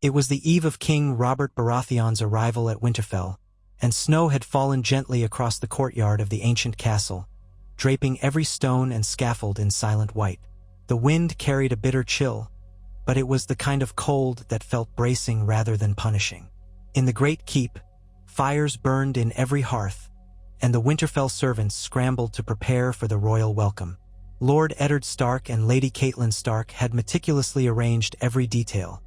It was the eve of King Robert Baratheon's arrival at Winterfell, and snow had fallen gently across the courtyard of the ancient castle, draping every stone and scaffold in silent white. The wind carried a bitter chill, but it was the kind of cold that felt bracing rather than punishing. In the great keep, fires burned in every hearth, and the Winterfell servants scrambled to prepare for the royal welcome. Lord Eddard Stark and Lady Catelyn Stark had meticulously arranged every detail: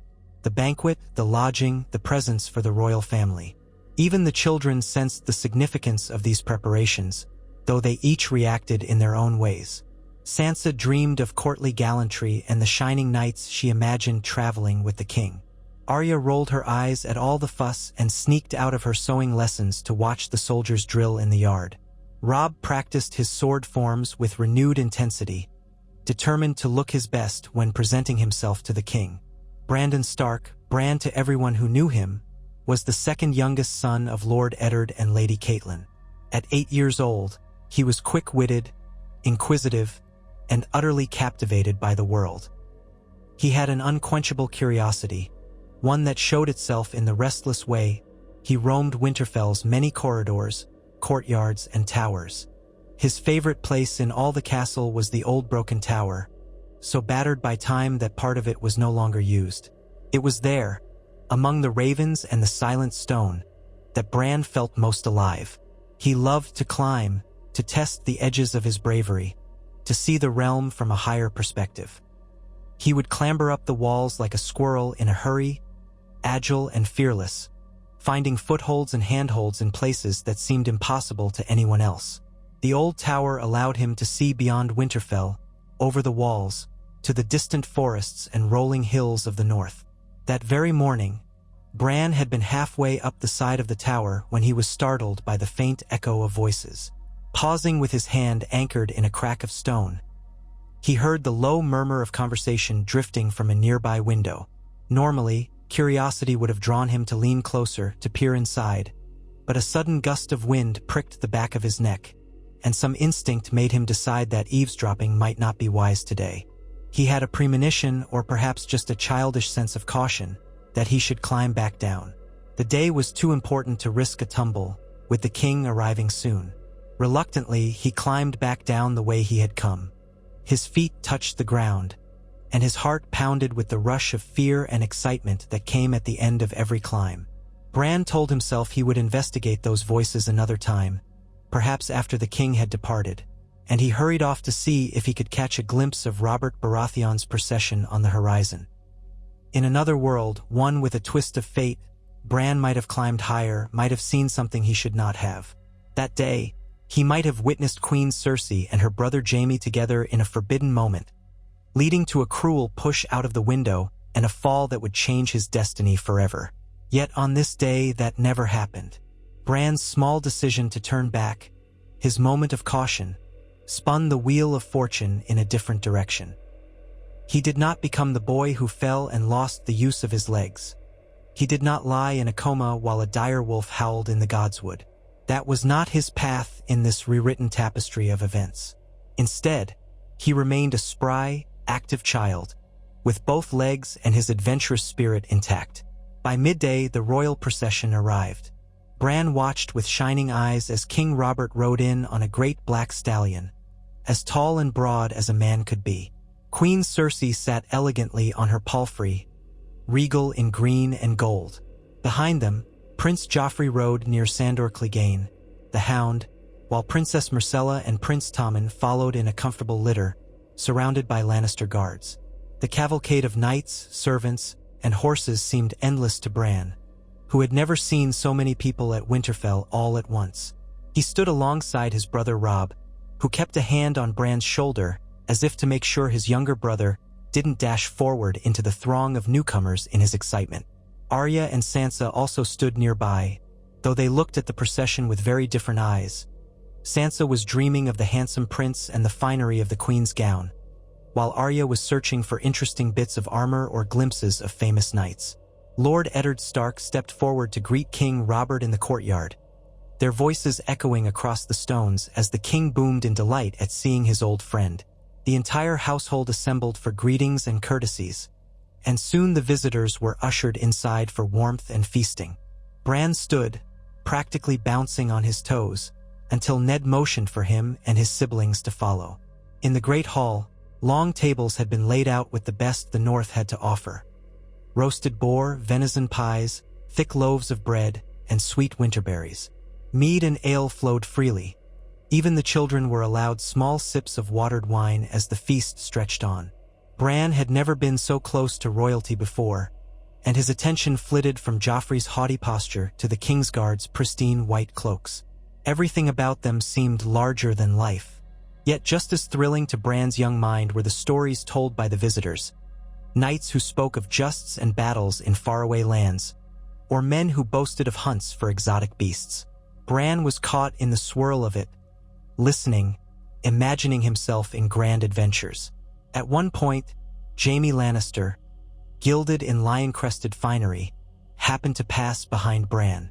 the banquet, the lodging, the presents for the royal family. Even the children sensed the significance of these preparations, though they each reacted in their own ways. Sansa dreamed of courtly gallantry and the shining nights she imagined traveling with the king. Arya rolled her eyes at all the fuss and sneaked out of her sewing lessons to watch the soldiers drill in the yard. Robb practiced his sword forms with renewed intensity, determined to look his best when presenting himself to the king. Brandon Stark, Bran to everyone who knew him, was the second youngest son of Lord Eddard and Lady Catelyn. At 8 years old, he was quick-witted, inquisitive, and utterly captivated by the world. He had an unquenchable curiosity, one that showed itself in the restless way he roamed Winterfell's many corridors, courtyards, and towers. His favorite place in all the castle was the old broken tower, so battered by time that part of it was no longer used. It was there, among the ravens and the silent stone, that Bran felt most alive. He loved to climb, to test the edges of his bravery, to see the realm from a higher perspective. He would clamber up the walls like a squirrel in a hurry, agile and fearless, finding footholds and handholds in places that seemed impossible to anyone else. The old tower allowed him to see beyond Winterfell, over the walls, to the distant forests and rolling hills of the north. That very morning, Bran had been halfway up the side of the tower when he was startled by the faint echo of voices. Pausing with his hand anchored in a crack of stone, he heard the low murmur of conversation drifting from a nearby window. Normally, curiosity would have drawn him to lean closer to peer inside, but a sudden gust of wind pricked the back of his neck, and some instinct made him decide that eavesdropping might not be wise today. He had a premonition, or perhaps just a childish sense of caution, that he should climb back down. The day was too important to risk a tumble, with the king arriving soon. Reluctantly, he climbed back down the way he had come. His feet touched the ground, and his heart pounded with the rush of fear and excitement that came at the end of every climb. Bran told himself he would investigate those voices another time, perhaps after the king had departed, and he hurried off to see if he could catch a glimpse of Robert Baratheon's procession on the horizon. In another world, one with a twist of fate, Bran might have climbed higher, might have seen something he should not have. That day, he might have witnessed Queen Cersei and her brother Jaime together in a forbidden moment, leading to a cruel push out of the window and a fall that would change his destiny forever. Yet on this day, that never happened. Bran's small decision to turn back, his moment of caution, spun the wheel of fortune in a different direction. He did not become the boy who fell and lost the use of his legs. He did not lie in a coma while a dire wolf howled in the Godswood. That was not his path in this rewritten tapestry of events. Instead, he remained a spry, active child, with both legs and his adventurous spirit intact. By midday, the royal procession arrived. Bran watched with shining eyes as King Robert rode in on a great black stallion, as tall and broad as a man could be. Queen Cersei sat elegantly on her palfrey, regal in green and gold. Behind them, Prince Joffrey rode near Sandor Clegane, the Hound, while Princess Myrcella and Prince Tommen followed in a comfortable litter, surrounded by Lannister guards. The cavalcade of knights, servants, and horses seemed endless to Bran, who had never seen so many people at Winterfell all at once. He stood alongside his brother Robb, who kept a hand on Bran's shoulder as if to make sure his younger brother didn't dash forward into the throng of newcomers in his excitement. Arya and Sansa also stood nearby, though they looked at the procession with very different eyes. Sansa was dreaming of the handsome prince and the finery of the queen's gown, while Arya was searching for interesting bits of armor or glimpses of famous knights. Lord Eddard Stark stepped forward to greet King Robert in the courtyard, their voices echoing across the stones as the king boomed in delight at seeing his old friend. The entire household assembled for greetings and courtesies, and soon the visitors were ushered inside for warmth and feasting. Bran stood, practically bouncing on his toes, until Ned motioned for him and his siblings to follow. In the great hall, long tables had been laid out with the best the North had to offer. Roasted boar, venison pies, thick loaves of bread, and sweet winterberries. Mead and ale flowed freely. Even the children were allowed small sips of watered wine as the feast stretched on. Bran had never been so close to royalty before, and his attention flitted from Joffrey's haughty posture to the Kingsguard's pristine white cloaks. Everything about them seemed larger than life. Yet just as thrilling to Bran's young mind were the stories told by the visitors. Knights who spoke of justs and battles in faraway lands, or men who boasted of hunts for exotic beasts. Bran was caught in the swirl of it, listening, imagining himself in grand adventures. At one point, Jaime Lannister, gilded in lion-crested finery, happened to pass behind Bran.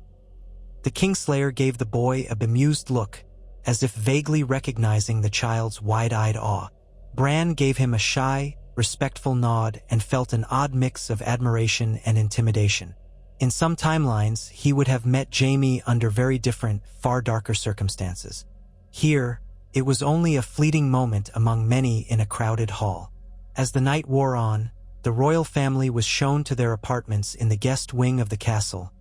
The Kingslayer gave the boy a bemused look, as if vaguely recognizing the child's wide-eyed awe. Bran gave him a shy, respectful nod and felt an odd mix of admiration and intimidation. In some timelines, he would have met Jaime under very different, far darker circumstances. Here, it was only a fleeting moment among many in a crowded hall. As the night wore on, the royal family was shown to their apartments in the guest wing of the castle,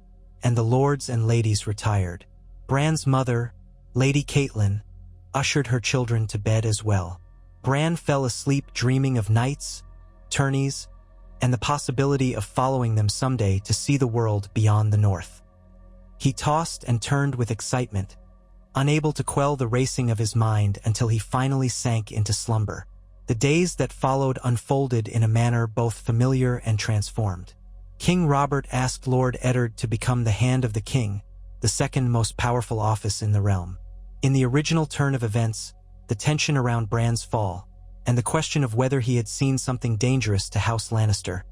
and the lords and ladies retired. Bran's mother, Lady Catelyn, ushered her children to bed as well. Bran fell asleep dreaming of knights, tourneys, and the possibility of following them someday to see the world beyond the North. He tossed and turned with excitement, unable to quell the racing of his mind until he finally sank into slumber. The days that followed unfolded in a manner both familiar and transformed. King Robert asked Lord Eddard to become the Hand of the King, the second most powerful office in the realm. In the original turn of events, the tension around Bran's fall, and the question of whether he had seen something dangerous to House Lannister,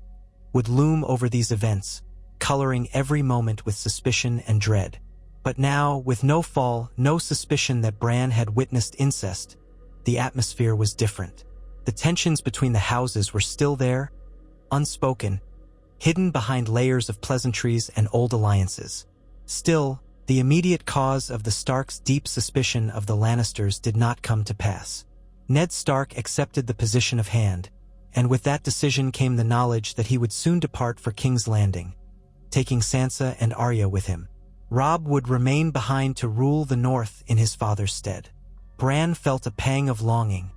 would loom over these events, coloring every moment with suspicion and dread. But now, with no fall, no suspicion that Bran had witnessed incest, the atmosphere was different. The tensions between the houses were still there, unspoken, hidden behind layers of pleasantries and old alliances. Still, the immediate cause of the Starks' deep suspicion of the Lannisters did not come to pass. Ned Stark accepted the position of Hand, and with that decision came the knowledge that he would soon depart for King's Landing, taking Sansa and Arya with him. Robb would remain behind to rule the North in his father's stead. Bran felt a pang of longing.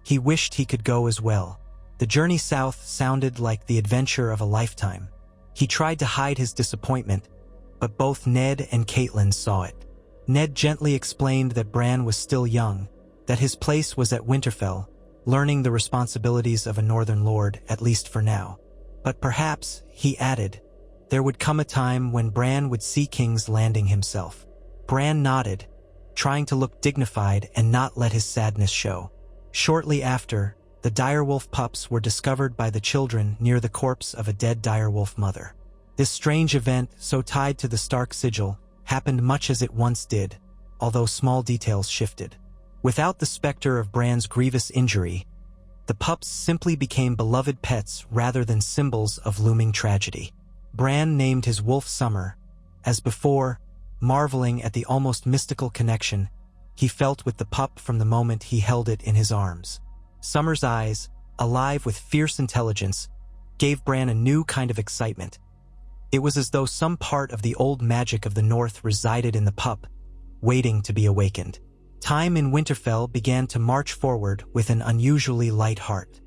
He wished he could go as well. The journey south sounded like the adventure of a lifetime. He tried to hide his disappointment, but both Ned and Catelyn saw it. Ned gently explained that Bran was still young, that his place was at Winterfell, learning the responsibilities of a northern lord, at least for now. But perhaps, he added, there would come a time when Bran would see King's Landing himself. Bran nodded, trying to look dignified and not let his sadness show. Shortly after, the direwolf pups were discovered by the children near the corpse of a dead direwolf mother. This strange event, so tied to the Stark sigil, happened much as it once did, although small details shifted. Without the specter of Bran's grievous injury, the pups simply became beloved pets rather than symbols of looming tragedy. Bran named his wolf Summer. As before, marveling at the almost mystical connection he felt with the pup from the moment he held it in his arms. Summer's eyes, alive with fierce intelligence, gave Bran a new kind of excitement. It was as though some part of the old magic of the North resided in the pup, waiting to be awakened. Time in Winterfell began to march forward with an unusually light heart.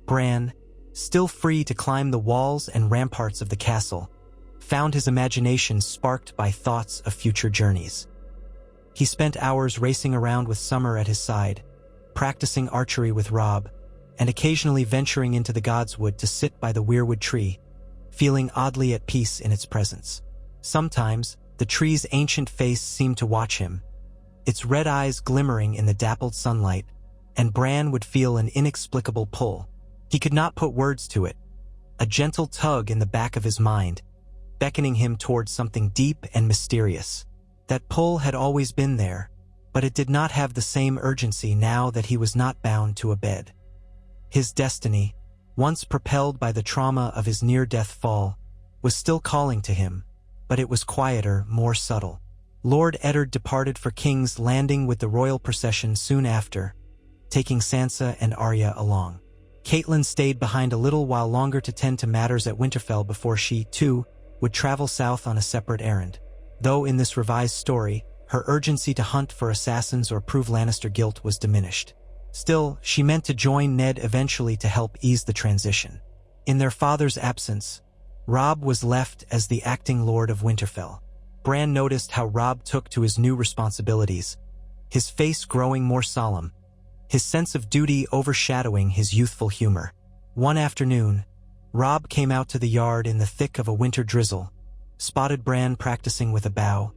Bran, still free to climb the walls and ramparts of the castle, found his imagination sparked by thoughts of future journeys. He spent hours racing around with Summer at his side, practicing archery with Robb, and occasionally venturing into the Godswood to sit by the weirwood tree, feeling oddly at peace in its presence. Sometimes, the tree's ancient face seemed to watch him, its red eyes glimmering in the dappled sunlight, and Bran would feel an inexplicable pull. He could not put words to it, a gentle tug in the back of his mind, beckoning him towards something deep and mysterious. That pull had always been there, but it did not have the same urgency now that he was not bound to a bed. His destiny, once propelled by the trauma of his near-death fall, was still calling to him, but it was quieter, more subtle. Lord Eddard departed for King's Landing with the royal procession soon after, taking Sansa and Arya along. Catelyn stayed behind a little while longer to tend to matters at Winterfell before she, too, would travel south on a separate errand. Though in this revised story, her urgency to hunt for assassins or prove Lannister guilt was diminished. Still, she meant to join Ned eventually to help ease the transition. In their father's absence, Robb was left as the acting Lord of Winterfell. Bran noticed how Robb took to his new responsibilities, his face growing more solemn, his sense of duty overshadowing his youthful humor. One afternoon, Robb came out to the yard in the thick of a winter drizzle, spotted Bran practicing with a bow,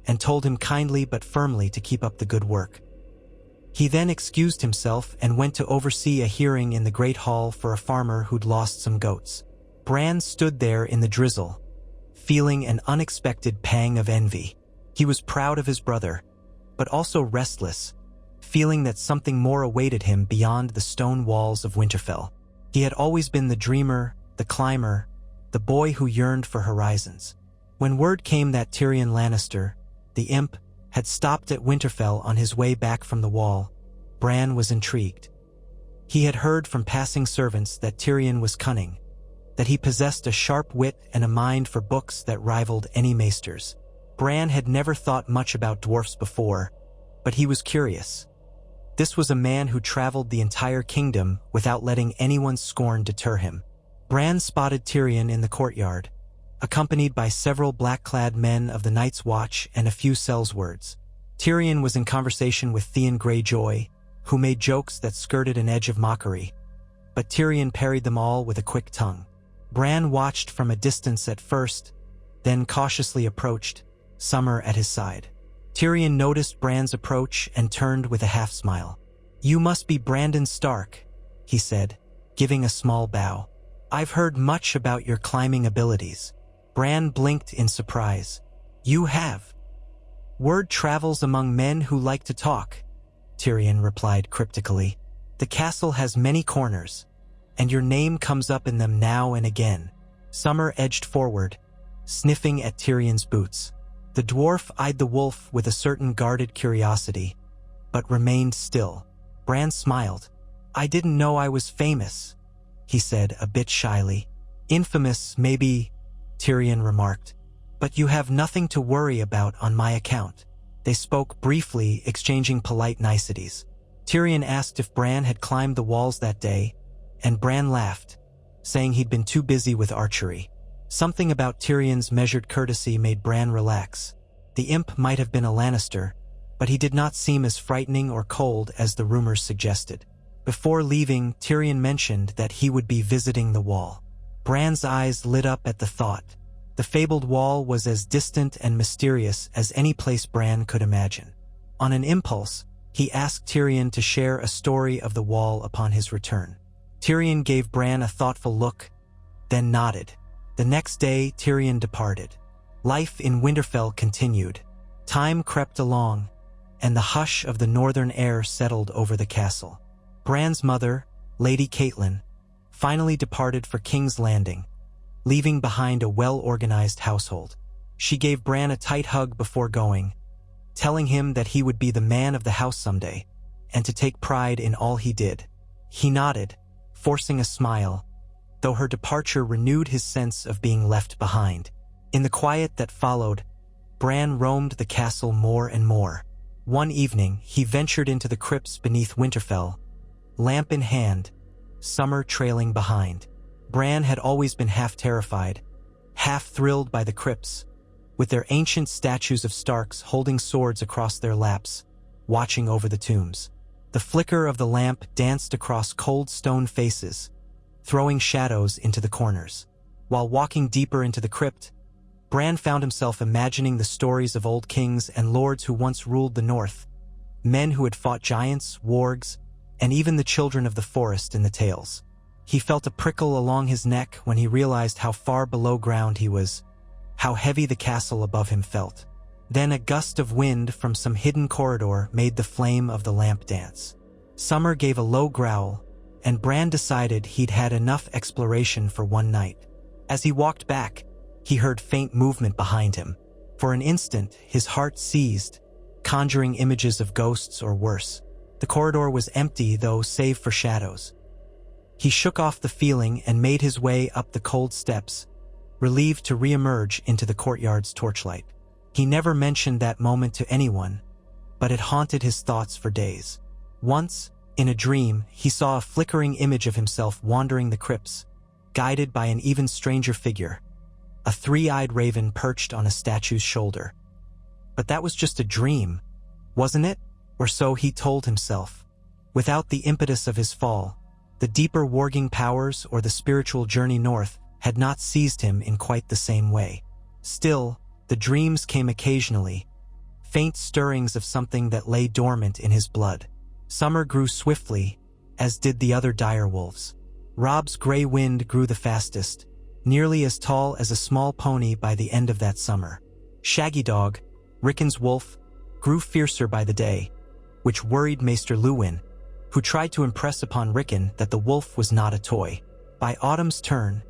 and told him kindly but firmly to keep up the good work. He then excused himself and went to oversee a hearing in the Great Hall for a farmer who'd lost some goats. Bran stood there in the drizzle, feeling an unexpected pang of envy. He was proud of his brother, but also restless, feeling that something more awaited him beyond the stone walls of Winterfell. He had always been the dreamer, the climber, the boy who yearned for horizons. When word came that Tyrion Lannister, the imp, had stopped at Winterfell on his way back from the Wall, Bran was intrigued. He had heard from passing servants that Tyrion was cunning, that he possessed a sharp wit and a mind for books that rivaled any maester's. Bran had never thought much about dwarfs before, but he was curious. This was a man who traveled the entire kingdom without letting anyone's scorn deter him. Bran spotted Tyrion in the courtyard, accompanied by several black-clad men of the Night's Watch and a few sellswords. Tyrion was in conversation with Theon Greyjoy, who made jokes that skirted an edge of mockery, but Tyrion parried them all with a quick tongue. Bran watched from a distance at first, then cautiously approached, Summer at his side. Tyrion noticed Bran's approach and turned with a half-smile. "You must be Brandon Stark," he said, giving a small bow. "I've heard much about your climbing abilities." Bran blinked in surprise. "You have?" "Word travels among men who like to talk," Tyrion replied cryptically. "The castle has many corners, and your name comes up in them now and again." Summer edged forward, sniffing at Tyrion's boots. The dwarf eyed the wolf with a certain guarded curiosity, but remained still. Bran smiled. "I didn't know I was famous," he said a bit shyly. "Infamous, maybe," Tyrion remarked, "but you have nothing to worry about on my account." They spoke briefly, exchanging polite niceties. Tyrion asked if Bran had climbed the walls that day, and Bran laughed, saying he'd been too busy with archery. Something about Tyrion's measured courtesy made Bran relax. The imp might have been a Lannister, but he did not seem as frightening or cold as the rumors suggested. Before leaving, Tyrion mentioned that he would be visiting the Wall. Bran's eyes lit up at the thought. The fabled Wall was as distant and mysterious as any place Bran could imagine. On an impulse, he asked Tyrion to share a story of the Wall upon his return. Tyrion gave Bran a thoughtful look, then nodded. The next day, Tyrion departed. Life in Winterfell continued. Time crept along, and the hush of the northern air settled over the castle. Bran's mother, Lady Catelyn, finally departed for King's Landing, leaving behind a well-organized household. She gave Bran a tight hug before going, telling him that he would be the man of the house someday, and to take pride in all he did. He nodded, forcing a smile, though her departure renewed his sense of being left behind. In the quiet that followed, Bran roamed the castle more and more. One evening, he ventured into the crypts beneath Winterfell, lamp in hand, Summer trailing behind. Bran had always been half terrified, half thrilled by the crypts, with their ancient statues of Starks holding swords across their laps, watching over the tombs. The flicker of the lamp danced across cold stone faces, throwing shadows into the corners. While walking deeper into the crypt, Bran found himself imagining the stories of old kings and lords who once ruled the north, men who had fought giants, wargs, and even the children of the forest in the tales. He felt a prickle along his neck when he realized how far below ground he was, how heavy the castle above him felt. Then a gust of wind from some hidden corridor made the flame of the lamp dance. Summer gave a low growl, and Bran decided he'd had enough exploration for one night. As he walked back, he heard faint movement behind him. For an instant, his heart seized, conjuring images of ghosts or worse. The corridor was empty, though, save for shadows. He shook off the feeling and made his way up the cold steps, relieved to re-emerge into the courtyard's torchlight. He never mentioned that moment to anyone, but it haunted his thoughts for days. Once, in a dream, he saw a flickering image of himself wandering the crypts, guided by an even stranger figure, a three-eyed raven perched on a statue's shoulder. But that was just a dream, wasn't it? Or so he told himself. Without the impetus of his fall, the deeper warging powers or the spiritual journey north had not seized him in quite the same way. Still, the dreams came occasionally, faint stirrings of something that lay dormant in his blood. Summer grew swiftly, as did the other direwolves. Robb's gray wind grew the fastest, nearly as tall as a small pony by the end of that summer. Shaggy Dog, Rickon's wolf, grew fiercer by the day, which worried Maester Luwin, who tried to impress upon Rickon that the wolf was not a toy. By autumn's turn,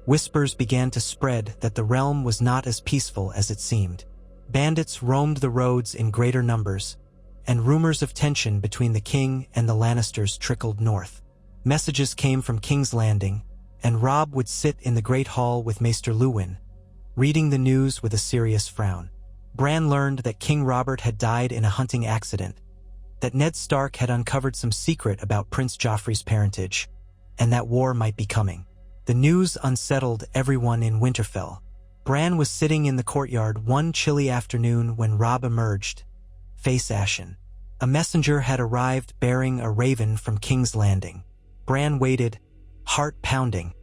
whispers began to spread that the realm was not as peaceful as it seemed. Bandits roamed the roads in greater numbers, and rumors of tension between the king and the Lannisters trickled north. Messages came from King's Landing, and Robb would sit in the Great Hall with Maester Luwin, reading the news with a serious frown. Bran learned that King Robert had died in a hunting accident, that Ned Stark had uncovered some secret about Prince Joffrey's parentage, and that war might be coming. The news unsettled everyone in Winterfell. Bran was sitting in the courtyard one chilly afternoon when Robb emerged, face ashen. A messenger had arrived bearing a raven from King's Landing. Bran waited, heart pounding,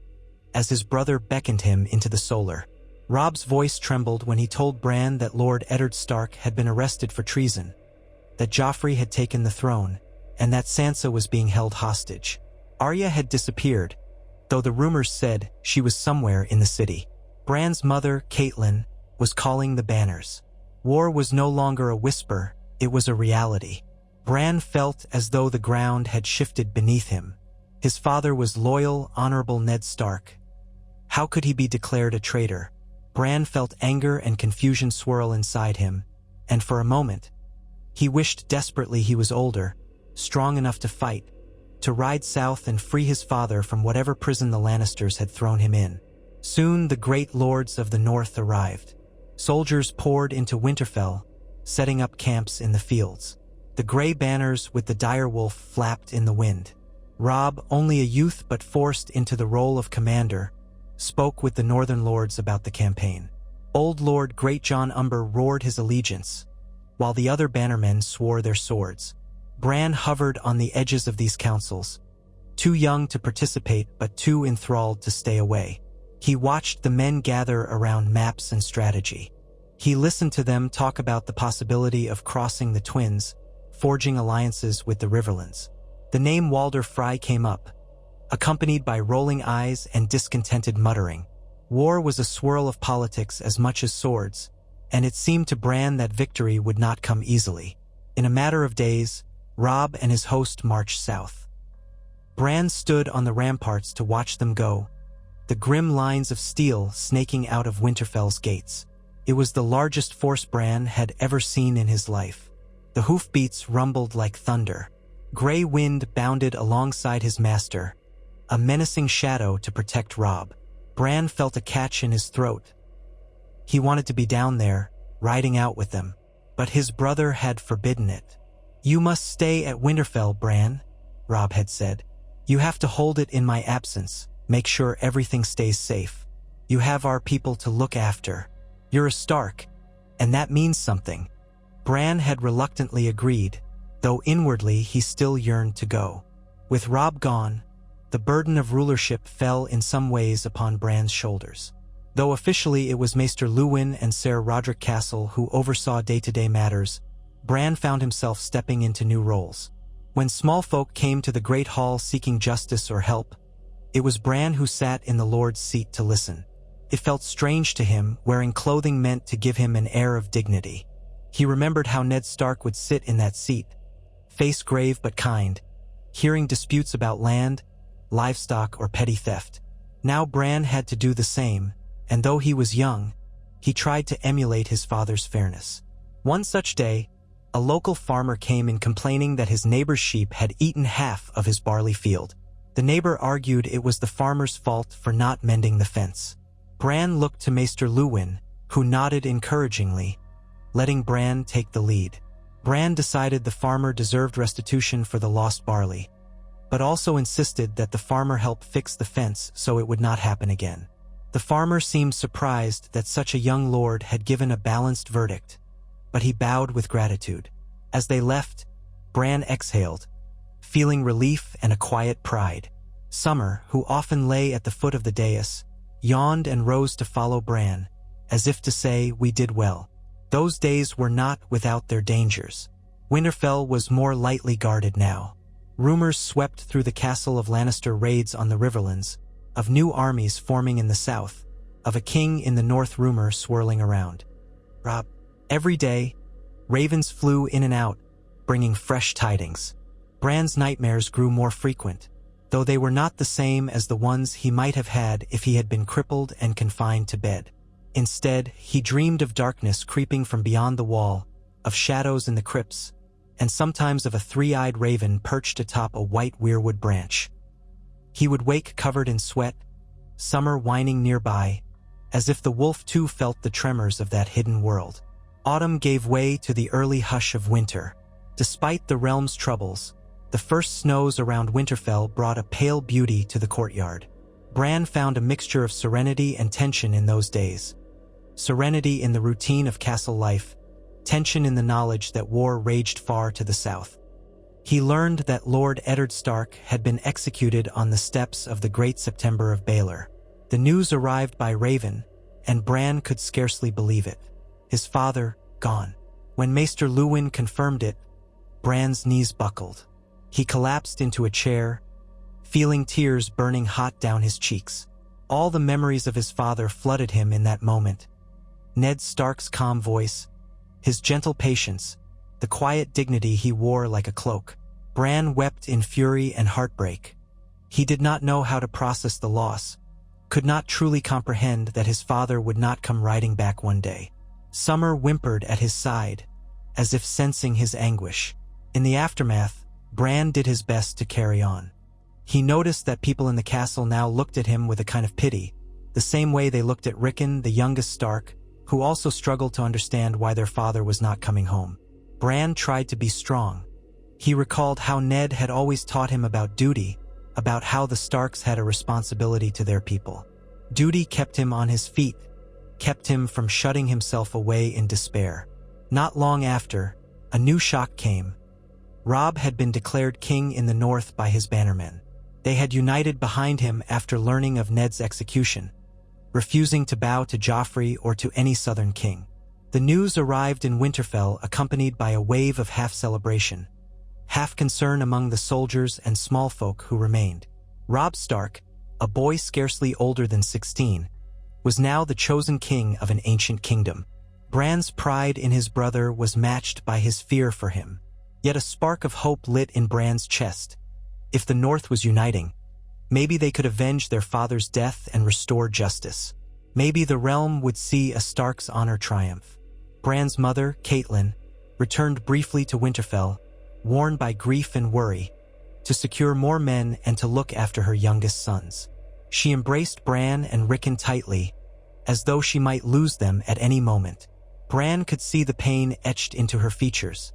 as his brother beckoned him into the solar. Robb's voice trembled when he told Bran that Lord Eddard Stark had been arrested for treason, that Joffrey had taken the throne, and that Sansa was being held hostage. Arya had disappeared, though the rumors said she was somewhere in the city. Bran's mother, Catelyn, was calling the banners. War was no longer a whisper, it was a reality. Bran felt as though the ground had shifted beneath him. His father was loyal, honorable Ned Stark. How could he be declared a traitor? Bran felt anger and confusion swirl inside him, and for a moment, he wished desperately he was older, strong enough to fight, to ride south and free his father from whatever prison the Lannisters had thrown him in. Soon the great lords of the north arrived. Soldiers poured into Winterfell, setting up camps in the fields. The gray banners with the direwolf flapped in the wind. Robb, only a youth but forced into the role of commander, spoke with the northern lords about the campaign. Old Lord Greatjon Umber roared his allegiance, while the other bannermen swore their swords. Bran hovered on the edges of these councils, too young to participate but too enthralled to stay away. He watched the men gather around maps and strategy. He listened to them talk about the possibility of crossing the Twins, forging alliances with the Riverlands. The name Walder Frey came up, accompanied by rolling eyes and discontented muttering. War was a swirl of politics as much as swords, and it seemed to Bran that victory would not come easily. In a matter of days, Robb and his host marched south. Bran stood on the ramparts to watch them go, the grim lines of steel snaking out of Winterfell's gates. It was the largest force Bran had ever seen in his life. The hoofbeats rumbled like thunder. Gray wind bounded alongside his master, a menacing shadow to protect Robb. Bran felt a catch in his throat. He wanted to be down there, riding out with them, but his brother had forbidden it. "You must stay at Winterfell, Bran," Robb had said. "You have to hold it in my absence, make sure everything stays safe. You have our people to look after. You're a Stark, and that means something." Bran had reluctantly agreed, though inwardly he still yearned to go. With Robb gone, the burden of rulership fell in some ways upon Bran's shoulders. Though officially it was Maester Luwin and Ser Roderick Castle who oversaw day-to-day matters, Bran found himself stepping into new roles. When small folk came to the Great Hall seeking justice or help, it was Bran who sat in the Lord's seat to listen. It felt strange to him, wearing clothing meant to give him an air of dignity. He remembered how Ned Stark would sit in that seat, face grave but kind, hearing disputes about land, livestock, or petty theft. Now Bran had to do the same, and though he was young, he tried to emulate his father's fairness. One such day, a local farmer came in complaining that his neighbor's sheep had eaten half of his barley field. The neighbor argued it was the farmer's fault for not mending the fence. Bran looked to Maester Luwin, who nodded encouragingly, letting Bran take the lead. Bran decided the farmer deserved restitution for the lost barley, but also insisted that the farmer help fix the fence so it would not happen again. The farmer seemed surprised that such a young lord had given a balanced verdict, but he bowed with gratitude. As they left, Bran exhaled, feeling relief and a quiet pride. Summer, who often lay at the foot of the dais, yawned and rose to follow Bran, as if to say, "We did well." Those days were not without their dangers. Winterfell was more lightly guarded now. Rumors swept through the castle of Lannister raids on the Riverlands, of new armies forming in the south, of a king in the north rumor swirling around. Every day, ravens flew in and out, bringing fresh tidings. Bran's nightmares grew more frequent, though they were not the same as the ones he might have had if he had been crippled and confined to bed. Instead, he dreamed of darkness creeping from beyond the wall, of shadows in the crypts, and sometimes of a three-eyed raven perched atop a white weirwood branch. He would wake covered in sweat, Summer whining nearby, as if the wolf too felt the tremors of that hidden world. Autumn gave way to the early hush of winter. Despite the realm's troubles, the first snows around Winterfell brought a pale beauty to the courtyard. Bran found a mixture of serenity and tension in those days. Serenity in the routine of castle life, tension in the knowledge that war raged far to the south. He learned that Lord Eddard Stark had been executed on the steps of the Great September of Baelor. The news arrived by Raven, and Bran could scarcely believe it. His father, gone. When Maester Luwin confirmed it, Bran's knees buckled. He collapsed into a chair, feeling tears burning hot down his cheeks. All the memories of his father flooded him in that moment. Ned Stark's calm voice, his gentle patience, the quiet dignity he wore like a cloak. Bran wept in fury and heartbreak. He did not know how to process the loss, could not truly comprehend that his father would not come riding back one day. Summer whimpered at his side, as if sensing his anguish. In the aftermath, Bran did his best to carry on. He noticed that people in the castle now looked at him with a kind of pity, the same way they looked at Rickon, the youngest Stark, who also struggled to understand why their father was not coming home. Bran tried to be strong. He recalled how Ned had always taught him about duty, about how the Starks had a responsibility to their people. Duty kept him on his feet, kept him from shutting himself away in despair. Not long after, a new shock came. Robb had been declared king in the north by his bannermen. They had united behind him after learning of Ned's execution, refusing to bow to Joffrey or to any southern king. The news arrived in Winterfell accompanied by a wave of half-celebration, half-concern among the soldiers and small folk who remained. Robb Stark, a boy scarcely older than 16, was now the chosen king of an ancient kingdom. Bran's pride in his brother was matched by his fear for him. Yet a spark of hope lit in Bran's chest. If the North was uniting, maybe they could avenge their father's death and restore justice. Maybe the realm would see a Stark's honor triumph. Bran's mother, Catelyn, returned briefly to Winterfell, worn by grief and worry, to secure more men and to look after her youngest sons. She embraced Bran and Rickon tightly, as though she might lose them at any moment. Bran could see the pain etched into her features.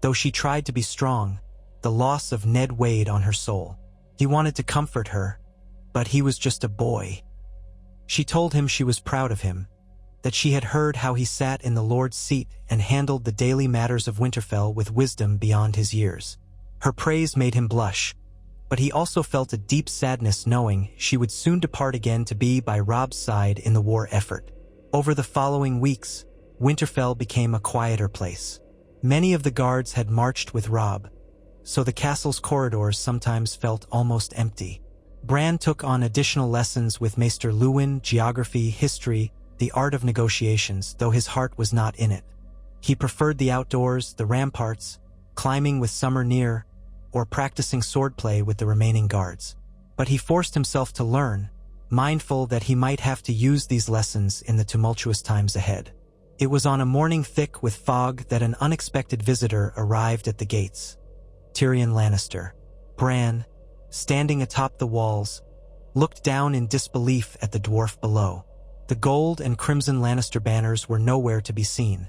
Though she tried to be strong, the loss of Ned weighed on her soul. He wanted to comfort her, but he was just a boy. She told him she was proud of him, that she had heard how he sat in the Lord's seat and handled the daily matters of Winterfell with wisdom beyond his years. Her praise made him blush, but he also felt a deep sadness knowing she would soon depart again to be by Robb's side in the war effort. Over the following weeks, Winterfell became a quieter place. Many of the guards had marched with Robb, so the castle's corridors sometimes felt almost empty. Bran took on additional lessons with Maester Luwin, geography, history, the art of negotiations, though his heart was not in it. He preferred the outdoors, the ramparts, climbing with Summer near, or practicing swordplay with the remaining guards. but he forced himself to learn, mindful that he might have to use these lessons in the tumultuous times ahead. It was on a morning thick with fog that an unexpected visitor arrived at the gates. Tyrion Lannister. Bran, standing atop the walls, looked down in disbelief at the dwarf below. The gold and crimson Lannister banners were nowhere to be seen.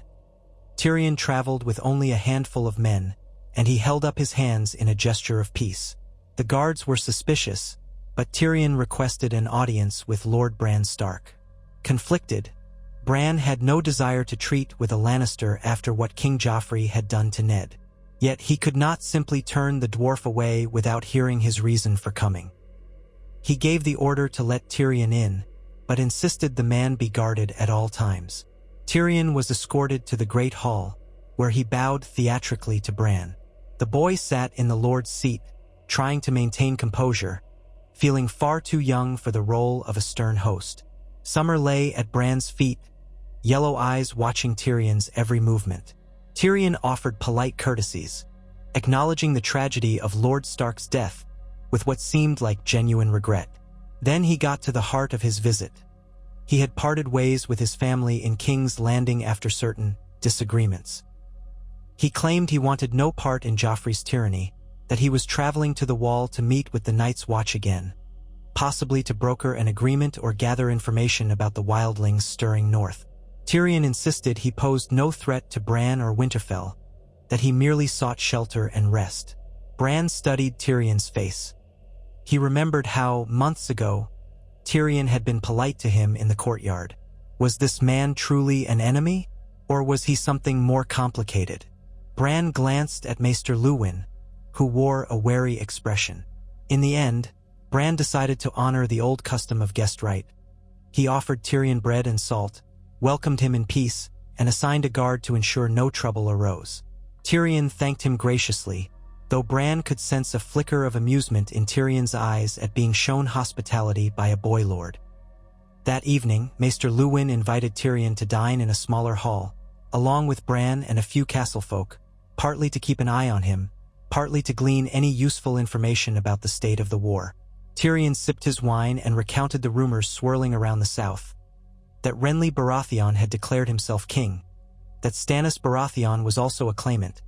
Tyrion traveled with only a handful of men, and he held up his hands in a gesture of peace. The guards were suspicious, but Tyrion requested an audience with Lord Bran Stark. Conflicted, Bran had no desire to treat with a Lannister after what King Joffrey had done to Ned. Yet he could not simply turn the dwarf away without hearing his reason for coming. He gave the order to let Tyrion in, but insisted the man be guarded at all times. Tyrion was escorted to the Great Hall, where he bowed theatrically to Bran. The boy sat in the Lord's seat, trying to maintain composure, feeling far too young for the role of a stern host. Summer lay at Bran's feet, yellow eyes watching Tyrion's every movement. Tyrion offered polite courtesies, acknowledging the tragedy of Lord Stark's death with what seemed like genuine regret. Then he got to the heart of his visit. He had parted ways with his family in King's Landing after certain disagreements. He claimed he wanted no part in Joffrey's tyranny, that he was traveling to the Wall to meet with the Night's Watch again, possibly to broker an agreement or gather information about the wildlings stirring north. Tyrion insisted he posed no threat to Bran or Winterfell, that he merely sought shelter and rest. Bran studied Tyrion's face. He remembered how, months ago, Tyrion had been polite to him in the courtyard. Was this man truly an enemy, or was he something more complicated? Bran glanced at Maester Luwin, who wore a wary expression. In the end, Bran decided to honor the old custom of guest right. He offered Tyrion bread and salt, welcomed him in peace, and assigned a guard to ensure no trouble arose. Tyrion thanked him graciously, though Bran could sense a flicker of amusement in Tyrion's eyes at being shown hospitality by a boy lord. That evening, Maester Luwin invited Tyrion to dine in a smaller hall, along with Bran and a few castle folk, partly to keep an eye on him, partly to glean any useful information about the state of the war. Tyrion sipped his wine and recounted the rumors swirling around the south. That Renly Baratheon had declared himself king, that Stannis Baratheon was also a claimant,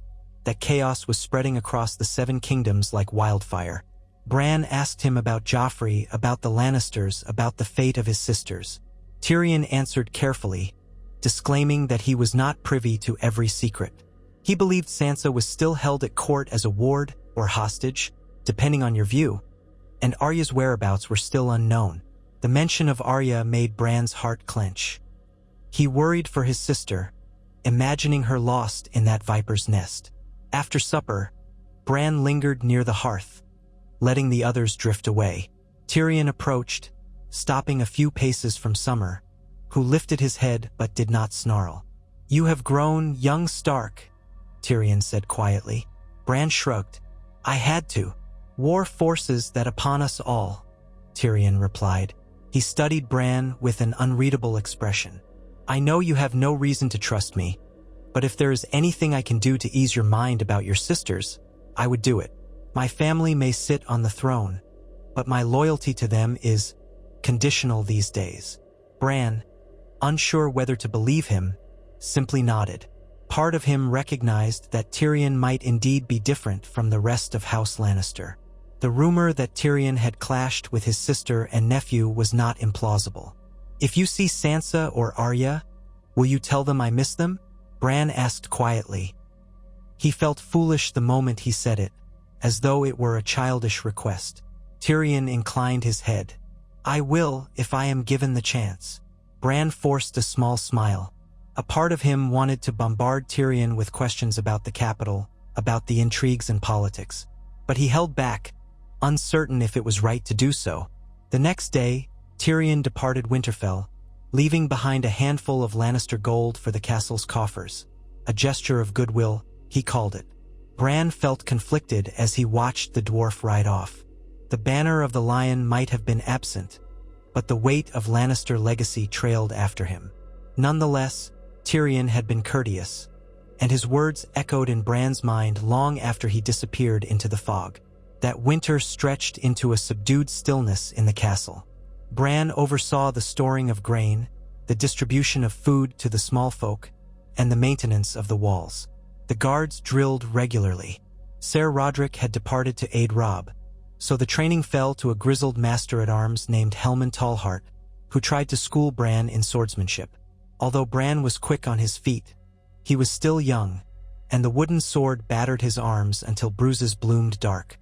that chaos was spreading across the Seven Kingdoms like wildfire. Bran asked him about Joffrey, about the Lannisters, about the fate of his sisters. Tyrion answered carefully, disclaiming that he was not privy to every secret. He believed Sansa was still held at court as a ward or hostage, depending on your view, and Arya's whereabouts were still unknown. The mention of Arya made Bran's heart clench. He worried for his sister, imagining her lost in that viper's nest. After supper, Bran lingered near the hearth, letting the others drift away. Tyrion approached, stopping a few paces from Summer, who lifted his head but did not snarl. "You have grown, young Stark," Tyrion said quietly. Bran shrugged. "I had to. War forces that upon us all," Tyrion replied. He studied Bran with an unreadable expression. "I know you have no reason to trust me, but if there is anything I can do to ease your mind about your sisters, I would do it. My family may sit on the throne, but my loyalty to them is conditional these days." Bran, unsure whether to believe him, simply nodded. Part of him recognized that Tyrion might indeed be different from the rest of House Lannister. The rumor that Tyrion had clashed with his sister and nephew was not implausible. "If you see Sansa or Arya, will you tell them I miss them?" Bran asked quietly. He felt foolish the moment he said it, as though it were a childish request. Tyrion inclined his head. "I will if I am given the chance." Bran forced a small smile. A part of him wanted to bombard Tyrion with questions about the capital, about the intrigues and politics. But he held back, uncertain if it was right to do so. The next day, Tyrion departed Winterfell, leaving behind a handful of Lannister gold for the castle's coffers. A gesture of goodwill, he called it. Bran felt conflicted as he watched the dwarf ride off. The banner of the lion might have been absent, but the weight of Lannister legacy trailed after him. Nonetheless, Tyrion had been courteous, and his words echoed in Bran's mind long after he disappeared into the fog. that winter stretched into a subdued stillness in the castle. Bran oversaw the storing of grain, the distribution of food to the small folk, and the maintenance of the walls. The guards drilled regularly. Ser Roderick had departed to aid Robb, so the training fell to a grizzled master-at-arms named Helman Tallheart, who tried to school Bran in swordsmanship. Although Bran was quick on his feet, he was still young, and the wooden sword battered his arms until bruises bloomed dark.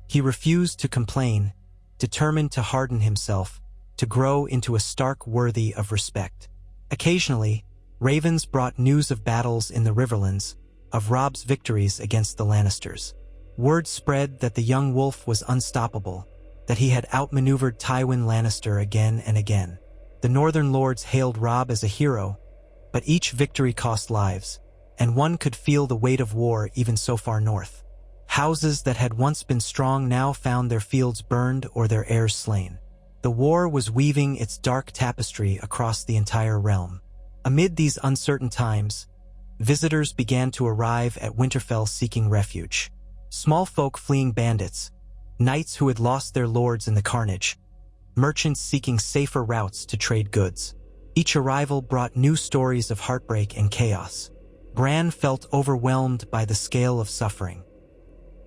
He refused to complain, determined to harden himself, to grow into a stark worthy of respect. Occasionally, ravens brought news of battles in the Riverlands, of Robb's victories against the Lannisters. Word spread that the young wolf was unstoppable, that he had outmaneuvered Tywin Lannister again and again. The Northern Lords hailed Robb as a hero, but each victory cost lives, and one could feel the weight of war even so far north. Houses that had once been strong now found their fields burned or their heirs slain. The war was weaving its dark tapestry across the entire realm. Amid these uncertain times, visitors began to arrive at Winterfell seeking refuge. Small folk fleeing bandits, knights who had lost their lords in the carnage, merchants seeking safer routes to trade goods. Each arrival brought new stories of heartbreak and chaos. Bran felt overwhelmed by the scale of suffering.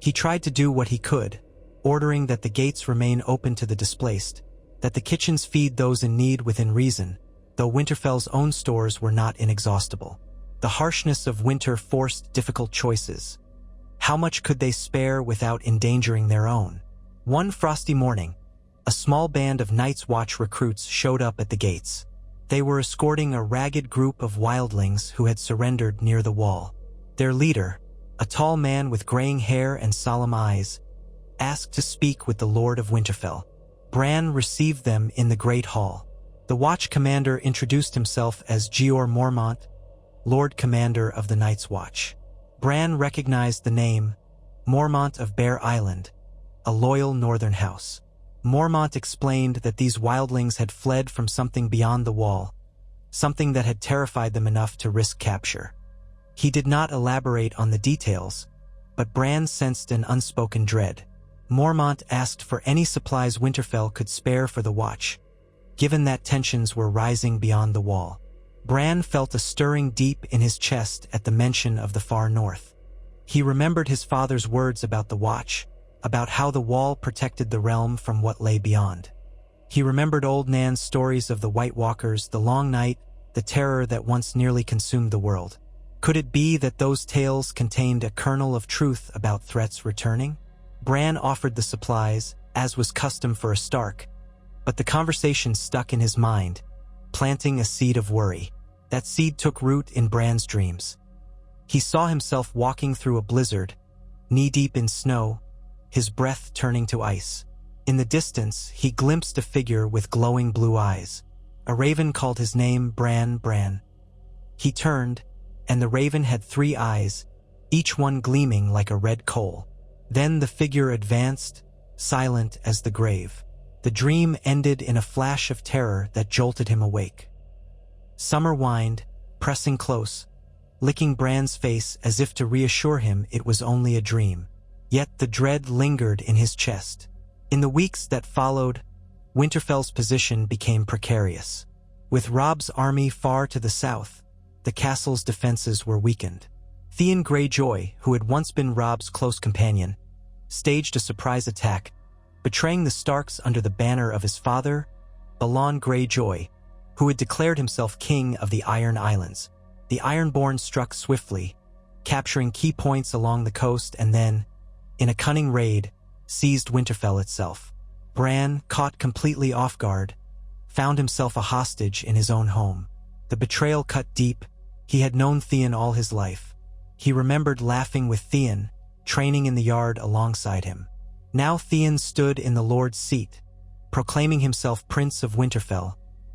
He tried to do what he could, ordering that the gates remain open to the displaced, that the kitchens feed those in need within reason, though Winterfell's own stores were not inexhaustible. The harshness of winter forced difficult choices. How much could they spare without endangering their own? One frosty morning, a small band of Night's Watch recruits showed up at the gates. They were escorting a ragged group of wildlings who had surrendered near the wall. Their leader, a tall man with graying hair and solemn eyes, asked to speak with the Lord of Winterfell. Bran received them in the Great Hall. The Watch Commander introduced himself as Jeor Mormont, Lord Commander of the Night's Watch. Bran recognized the name, Mormont of Bear Island, a loyal northern house. Mormont explained that these wildlings had fled from something beyond the wall, something that had terrified them enough to risk capture. He did not elaborate on the details, but Bran sensed an unspoken dread. Mormont asked for any supplies Winterfell could spare for the Watch, given that tensions were rising beyond the wall. Bran felt a stirring deep in his chest at the mention of the far north. He remembered his father's words about the Watch, about how the wall protected the realm from what lay beyond. He remembered old Nan's stories of the White Walkers, the long night, the terror that once nearly consumed the world. Could it be that those tales contained a kernel of truth about threats returning? Bran offered the supplies, as was custom for a Stark, but the conversation stuck in his mind, planting a seed of worry. That seed took root in Bran's dreams. He saw himself walking through a blizzard, knee-deep in snow, his breath turning to ice. In the distance, he glimpsed a figure with glowing blue eyes. A raven called his name Bran, Bran. He turned, and the raven had 3 eyes, each one gleaming like a red coal. Then the figure advanced, silent as the grave. The dream ended in a flash of terror that jolted him awake. Summer whined, pressing close, licking Bran's face as if to reassure him it was only a dream. Yet the dread lingered in his chest. In the weeks that followed, Winterfell's position became precarious. With Robb's army far to the south, the castle's defenses were weakened. Theon Greyjoy, who had once been Robb's close companion, staged a surprise attack, betraying the Starks under the banner of his father, Balon Greyjoy, who had declared himself king of the Iron Islands. The Ironborn struck swiftly, capturing key points along the coast and then, in a cunning raid, seized Winterfell itself. Bran, caught completely off guard, found himself a hostage in his own home. The betrayal cut deep. He had known Theon all his life. He remembered laughing with Theon, training in the yard alongside him. Now Theon stood in the Lord's seat, proclaiming himself Prince of Winterfell,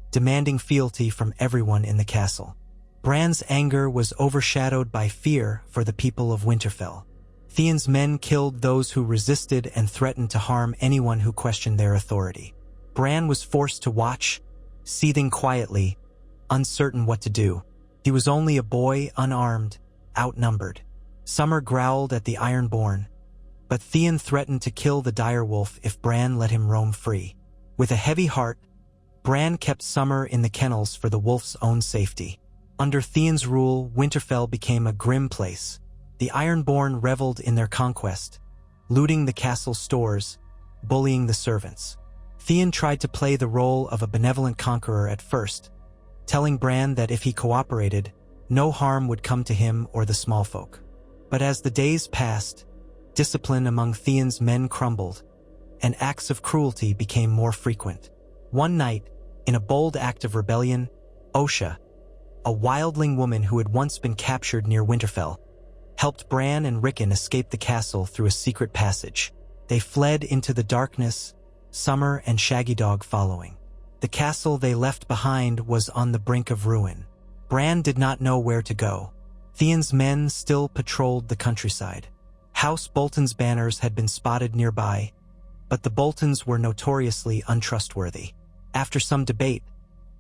demanding fealty from everyone in the castle. Bran's anger was overshadowed by fear for the people of Winterfell. Theon's men killed those who resisted and threatened to harm anyone who questioned their authority. Bran was forced to watch, seething quietly, uncertain what to do. He was only a boy, unarmed, outnumbered. Summer growled at the Ironborn, but Theon threatened to kill the direwolf if Bran let him roam free. With a heavy heart, Bran kept Summer in the kennels for the wolf's own safety. Under Theon's rule, Winterfell became a grim place. The Ironborn reveled in their conquest, looting the castle's stores, bullying the servants. Theon tried to play the role of a benevolent conqueror at first, telling Bran that if he cooperated, no harm would come to him or the small folk. But as the days passed, discipline among Theon's men crumbled, and acts of cruelty became more frequent. One night, in a bold act of rebellion, Osha, a wildling woman who had once been captured near Winterfell, helped Bran and Rickon escape the castle through a secret passage. They fled into the darkness, Summer and Shaggy Dog following. The castle they left behind was on the brink of ruin. Bran did not know where to go. Theon's men still patrolled the countryside. House Bolton's banners had been spotted nearby, but the Boltons were notoriously untrustworthy. After some debate,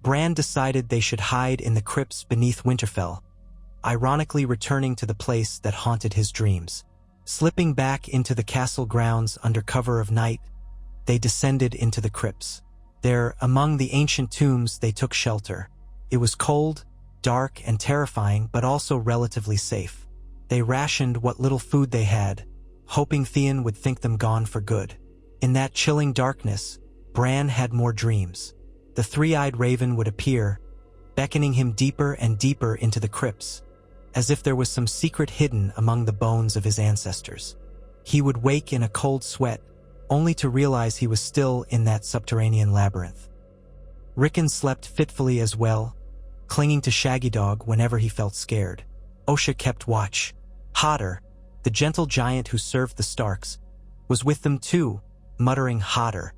Bran decided they should hide in the crypts beneath Winterfell, ironically returning to the place that haunted his dreams. Slipping back into the castle grounds under cover of night, they descended into the crypts. There, among the ancient tombs, they took shelter. It was cold, dark, and terrifying, but also relatively safe. They rationed what little food they had, hoping Theon would think them gone for good. In that chilling darkness, Bran had more dreams. The three-eyed raven would appear, beckoning him deeper and deeper into the crypts, as if there was some secret hidden among the bones of his ancestors. He would wake in a cold sweat, only to realize he was still in that subterranean labyrinth. Rickon slept fitfully as well, clinging to Shaggy Dog whenever he felt scared. Osha kept watch. Hodder, the gentle giant who served the Starks, was with them too, muttering Hodder,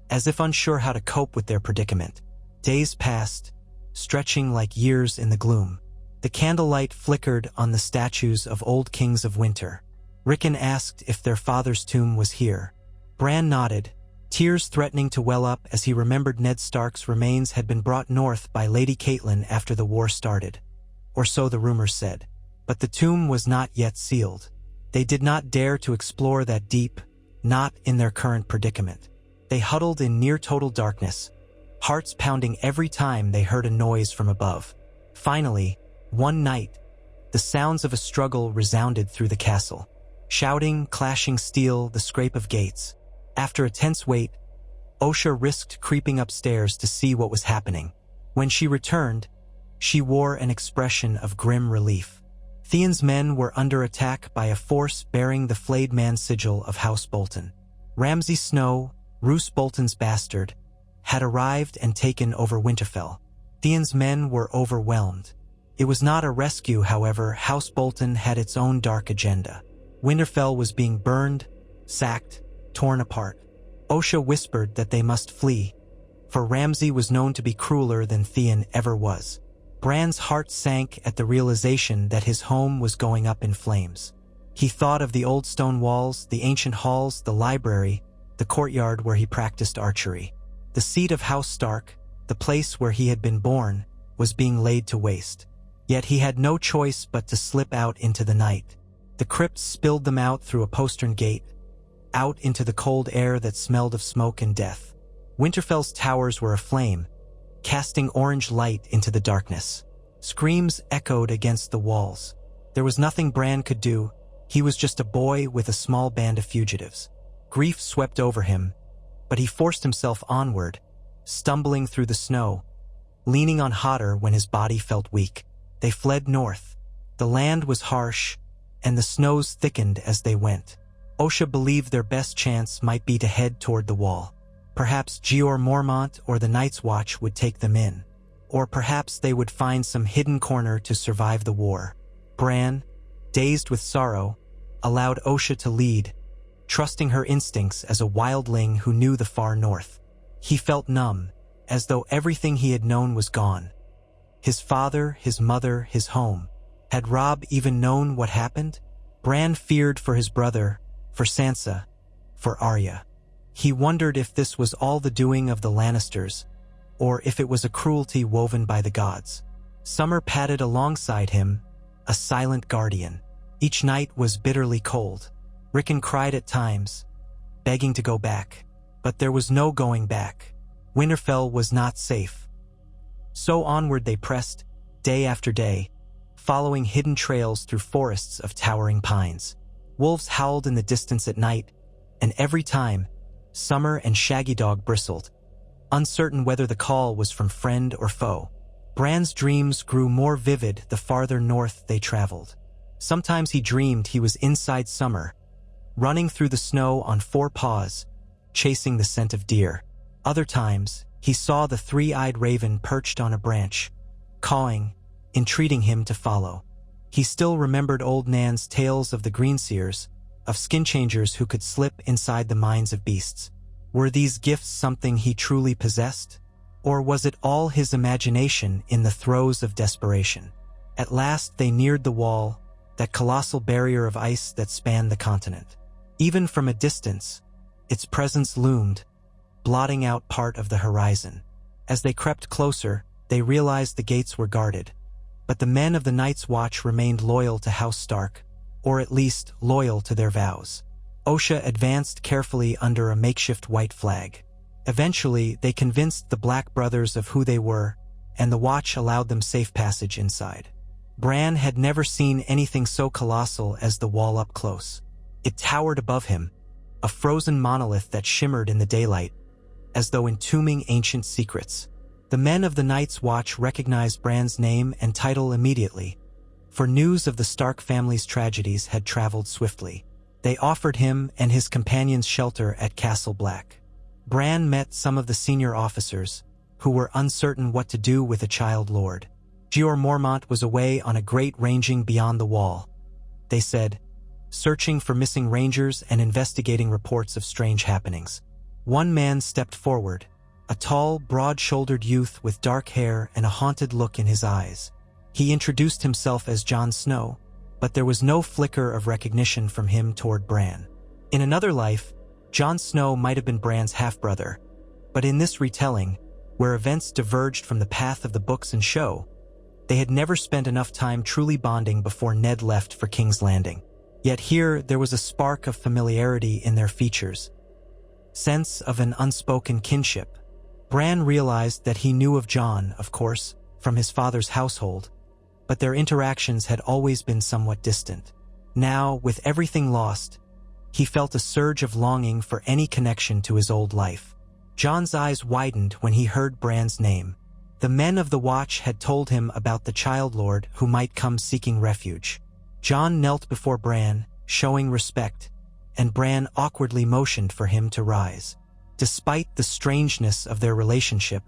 as if unsure how to cope with their predicament. Days passed, stretching like years in the gloom. The candlelight flickered on the statues of old kings of winter. Rickon asked if their father's tomb was here. Bran nodded, tears threatening to well up as he remembered Ned Stark's remains had been brought north by Lady Catelyn after the war started. Or so the rumors said. But the tomb was not yet sealed. They did not dare to explore that deep, not in their current predicament. They huddled in near-total darkness, hearts pounding every time they heard a noise from above. Finally, one night, the sounds of a struggle resounded through the castle. Shouting, clashing steel, the scrape of gates. After a tense wait, Osha risked creeping upstairs to see what was happening. When she returned, she wore an expression of grim relief. Theon's men were under attack by a force bearing the flayed man sigil of House Bolton. Ramsay Snow, Roose Bolton's bastard, had arrived and taken over Winterfell. Theon's men were overwhelmed. It was not a rescue, however. House Bolton had its own dark agenda. Winterfell was being burned, sacked, torn apart. Osha whispered that they must flee, for Ramsay was known to be crueler than Theon ever was. Bran's heart sank at the realization that his home was going up in flames. He thought of the old stone walls, the ancient halls, the library, the courtyard where he practiced archery. The seat of House Stark, the place where he had been born, was being laid to waste. Yet he had no choice but to slip out into the night. The crypts spilled them out through a postern gate, out into the cold air that smelled of smoke and death. Winterfell's towers were aflame, casting orange light into the darkness. Screams echoed against the walls. There was nothing Bran could do. He was just a boy with a small band of fugitives. Grief swept over him, but he forced himself onward, stumbling through the snow, leaning on Hodder when his body felt weak. They fled north. The land was harsh, and the snows thickened as they went. Osha believed their best chance might be to head toward the wall. Perhaps Jeor Mormont or the Night's Watch would take them in. Or perhaps they would find some hidden corner to survive the war. Bran, dazed with sorrow, allowed Osha to lead, trusting her instincts as a wildling who knew the far north. He felt numb, as though everything he had known was gone. His father, his mother, his home. Had Robb even known what happened? Bran feared for his brother, for Sansa, for Arya. He wondered if this was all the doing of the Lannisters, or if it was a cruelty woven by the gods. Summer padded alongside him, a silent guardian. Each night was bitterly cold. Rickon cried at times, begging to go back. But there was no going back. Winterfell was not safe. So onward they pressed, day after day, following hidden trails through forests of towering pines. Wolves howled in the distance at night, and every time, Summer and Shaggy Dog bristled, uncertain whether the call was from friend or foe. Bran's dreams grew more vivid the farther north they traveled. Sometimes he dreamed he was inside Summer, running through the snow on four paws, chasing the scent of deer. Other times, he saw the three-eyed raven perched on a branch, cawing, entreating him to follow. He still remembered old Nan's tales of the greenseers, of skin-changers who could slip inside the minds of beasts. Were these gifts something he truly possessed? Or was it all his imagination in the throes of desperation? At last they neared the wall, that colossal barrier of ice that spanned the continent. Even from a distance, its presence loomed, blotting out part of the horizon. As they crept closer, they realized the gates were guarded. But the men of the Night's Watch remained loyal to House Stark, or at least loyal to their vows. Osha advanced carefully under a makeshift white flag. Eventually, they convinced the Black Brothers of who they were, and the Watch allowed them safe passage inside. Bran had never seen anything so colossal as the wall up close. It towered above him, a frozen monolith that shimmered in the daylight, as though entombing ancient secrets. The men of the Night's Watch recognized Bran's name and title immediately, for news of the Stark family's tragedies had traveled swiftly. They offered him and his companions shelter at Castle Black. Bran met some of the senior officers, who were uncertain what to do with a child lord. Jeor Mormont was away on a great ranging beyond the wall, they said, searching for missing rangers and investigating reports of strange happenings. One man stepped forward, a tall, broad-shouldered youth with dark hair and a haunted look in his eyes. He introduced himself as Jon Snow, but there was no flicker of recognition from him toward Bran. In another life, Jon Snow might have been Bran's half-brother, but in this retelling, where events diverged from the path of the books and show, they had never spent enough time truly bonding before Ned left for King's Landing. Yet here there was a spark of familiarity in their features, sense of an unspoken kinship. Bran realized that he knew of Jon, of course, from his father's household, but their interactions had always been somewhat distant. Now, with everything lost, he felt a surge of longing for any connection to his old life. Jon's eyes widened when he heard Bran's name. The men of the Watch had told him about the Child Lord who might come seeking refuge. Jon knelt before Bran, showing respect, and Bran awkwardly motioned for him to rise. Despite the strangeness of their relationship,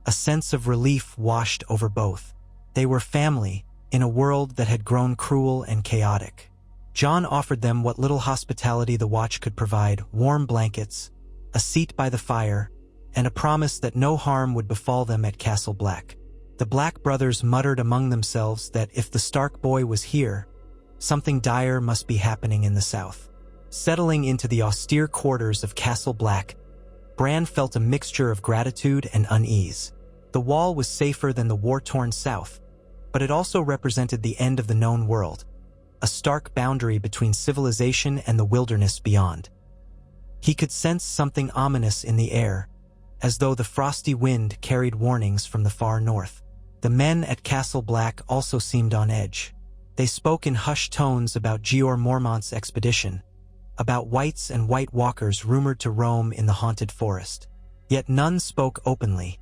a sense of relief washed over both. They were family in a world that had grown cruel and chaotic. Jon offered them what little hospitality the Watch could provide: warm blankets, a seat by the fire, and a promise that no harm would befall them at Castle Black. The Black brothers muttered among themselves that if the Stark boy was here, something dire must be happening in the south. Settling into the austere quarters of Castle Black, Bran felt a mixture of gratitude and unease. The wall was safer than the war-torn south, but it also represented the end of the known world, a stark boundary between civilization and the wilderness beyond. He could sense something ominous in the air, as though the frosty wind carried warnings from the far north. The men at Castle Black also seemed on edge. They spoke in hushed tones about Jeor Mormont's expedition, about whites and white walkers rumored to roam in the haunted forest. Yet none spoke openly.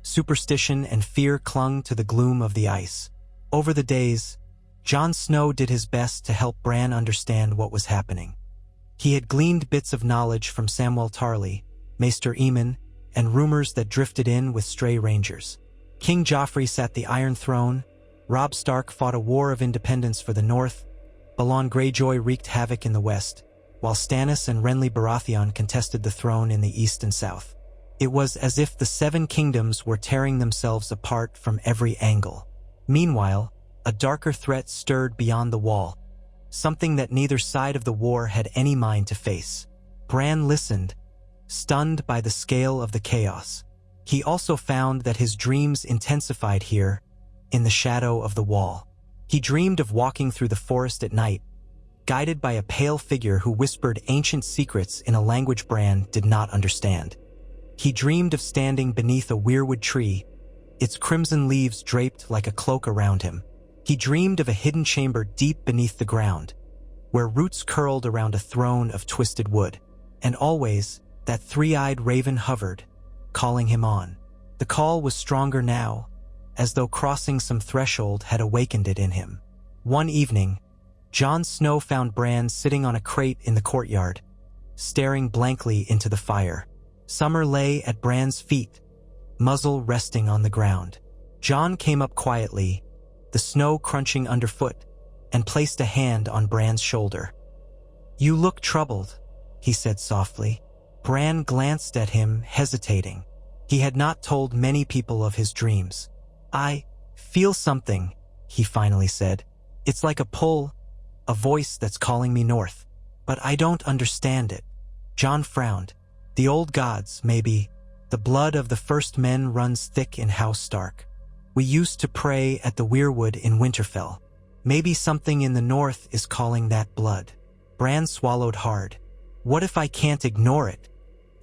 Superstition and fear clung to the gloom of the ice. Over the days, Jon Snow did his best to help Bran understand what was happening. He had gleaned bits of knowledge from Samwell Tarly, Maester Aemon, and rumors that drifted in with stray rangers. King Joffrey sat the Iron Throne, Robb Stark fought a war of independence for the north, Balon Greyjoy wreaked havoc in the west, while Stannis and Renly Baratheon contested the throne in the east and south. It was as if the Seven Kingdoms were tearing themselves apart from every angle. Meanwhile, a darker threat stirred beyond the wall, something that neither side of the war had any mind to face. Bran listened, stunned by the scale of the chaos. He also found that his dreams intensified here, in the shadow of the wall. He dreamed of walking through the forest at night, guided by a pale figure who whispered ancient secrets in a language Bran did not understand. He dreamed of standing beneath a weirwood tree, its crimson leaves draped like a cloak around him. He dreamed of a hidden chamber deep beneath the ground, where roots curled around a throne of twisted wood. And always, that three-eyed raven hovered, calling him on. The call was stronger now, as though crossing some threshold had awakened it in him. One evening, Jon Snow found Bran sitting on a crate in the courtyard, staring blankly into the fire. Summer lay at Bran's feet, muzzle resting on the ground. Jon came up quietly, the snow crunching underfoot, and placed a hand on Bran's shoulder. "You look troubled," he said softly. Bran glanced at him, hesitating. He had not told many people of his dreams. "I feel something," he finally said. "It's like a pull, a voice that's calling me north. But I don't understand it." Jon frowned. "The old gods, maybe. The blood of the first men runs thick in House Stark. We used to pray at the weirwood in Winterfell. Maybe something in the north is calling that blood." Bran swallowed hard. "What if I can't ignore it?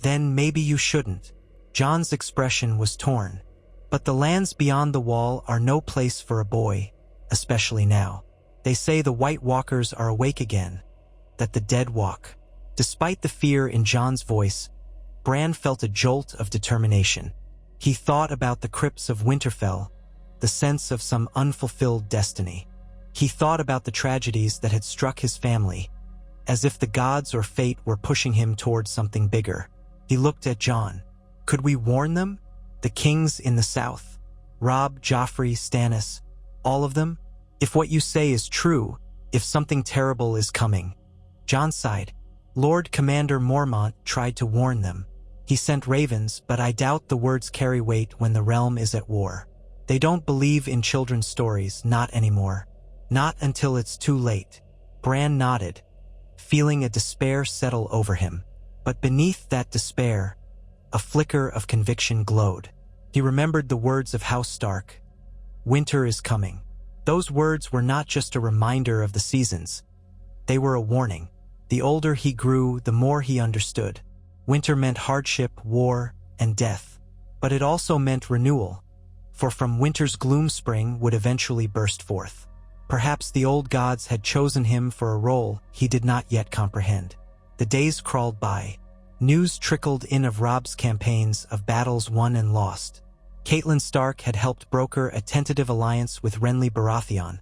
Then maybe you shouldn't." Jon's expression was torn. "But the lands beyond the wall are no place for a boy, especially now. They say the White Walkers are awake again, that the dead walk." Despite the fear in Jon's voice, Bran felt a jolt of determination. He thought about the crypts of Winterfell, the sense of some unfulfilled destiny. He thought about the tragedies that had struck his family, as if the gods or fate were pushing him towards something bigger. He looked at Jon. "Could we warn them? The kings in the south? Robb, Joffrey, Stannis, all of them? If what you say is true, if something terrible is coming." Jon sighed. "Lord Commander Mormont tried to warn them. He sent ravens, but I doubt the words carry weight when the realm is at war. They don't believe in children's stories, not anymore. Not until it's too late." Bran nodded, feeling a despair settle over him. But beneath that despair, a flicker of conviction glowed. He remembered the words of House Stark. "Winter is coming." Those words were not just a reminder of the seasons. They were a warning. The older he grew, the more he understood. Winter meant hardship, war, and death. But it also meant renewal, for from winter's gloom spring would eventually burst forth. Perhaps the old gods had chosen him for a role he did not yet comprehend. The days crawled by. News trickled in of Robb's campaigns, of battles won and lost. Catelyn Stark had helped broker a tentative alliance with Renly Baratheon.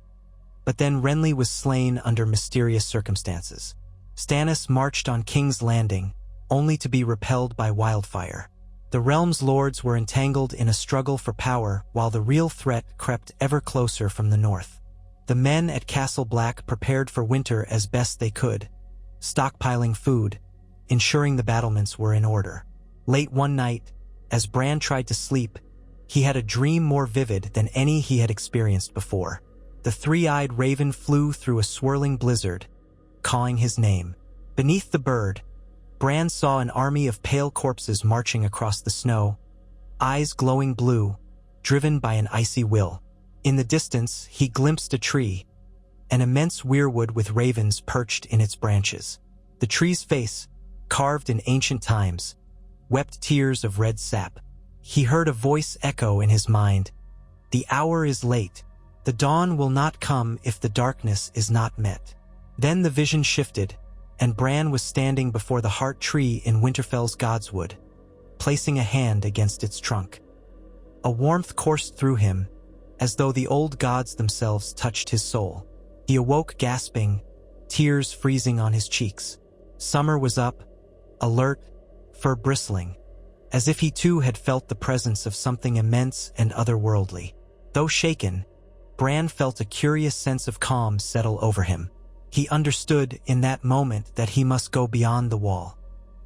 But then Renly was slain under mysterious circumstances. Stannis marched on King's Landing, only to be repelled by wildfire. The realm's lords were entangled in a struggle for power, while the real threat crept ever closer from the north. The men at Castle Black prepared for winter as best they could, stockpiling food, ensuring the battlements were in order. Late one night, as Bran tried to sleep, he had a dream more vivid than any he had experienced before. The three-eyed raven flew through a swirling blizzard, cawing his name. Beneath the bird, Bran saw an army of pale corpses marching across the snow, eyes glowing blue, driven by an icy will. In the distance, he glimpsed a tree, an immense weirwood with ravens perched in its branches. The tree's face, carved in ancient times, wept tears of red sap. He heard a voice echo in his mind. "The hour is late. The dawn will not come if the darkness is not met." Then the vision shifted, and Bran was standing before the heart tree in Winterfell's Godswood, placing a hand against its trunk. A warmth coursed through him, as though the old gods themselves touched his soul. He awoke gasping, tears freezing on his cheeks. Summer was up, alert, fur bristling, as if he too had felt the presence of something immense and otherworldly. Though shaken, Bran felt a curious sense of calm settle over him. He understood in that moment that he must go beyond the wall.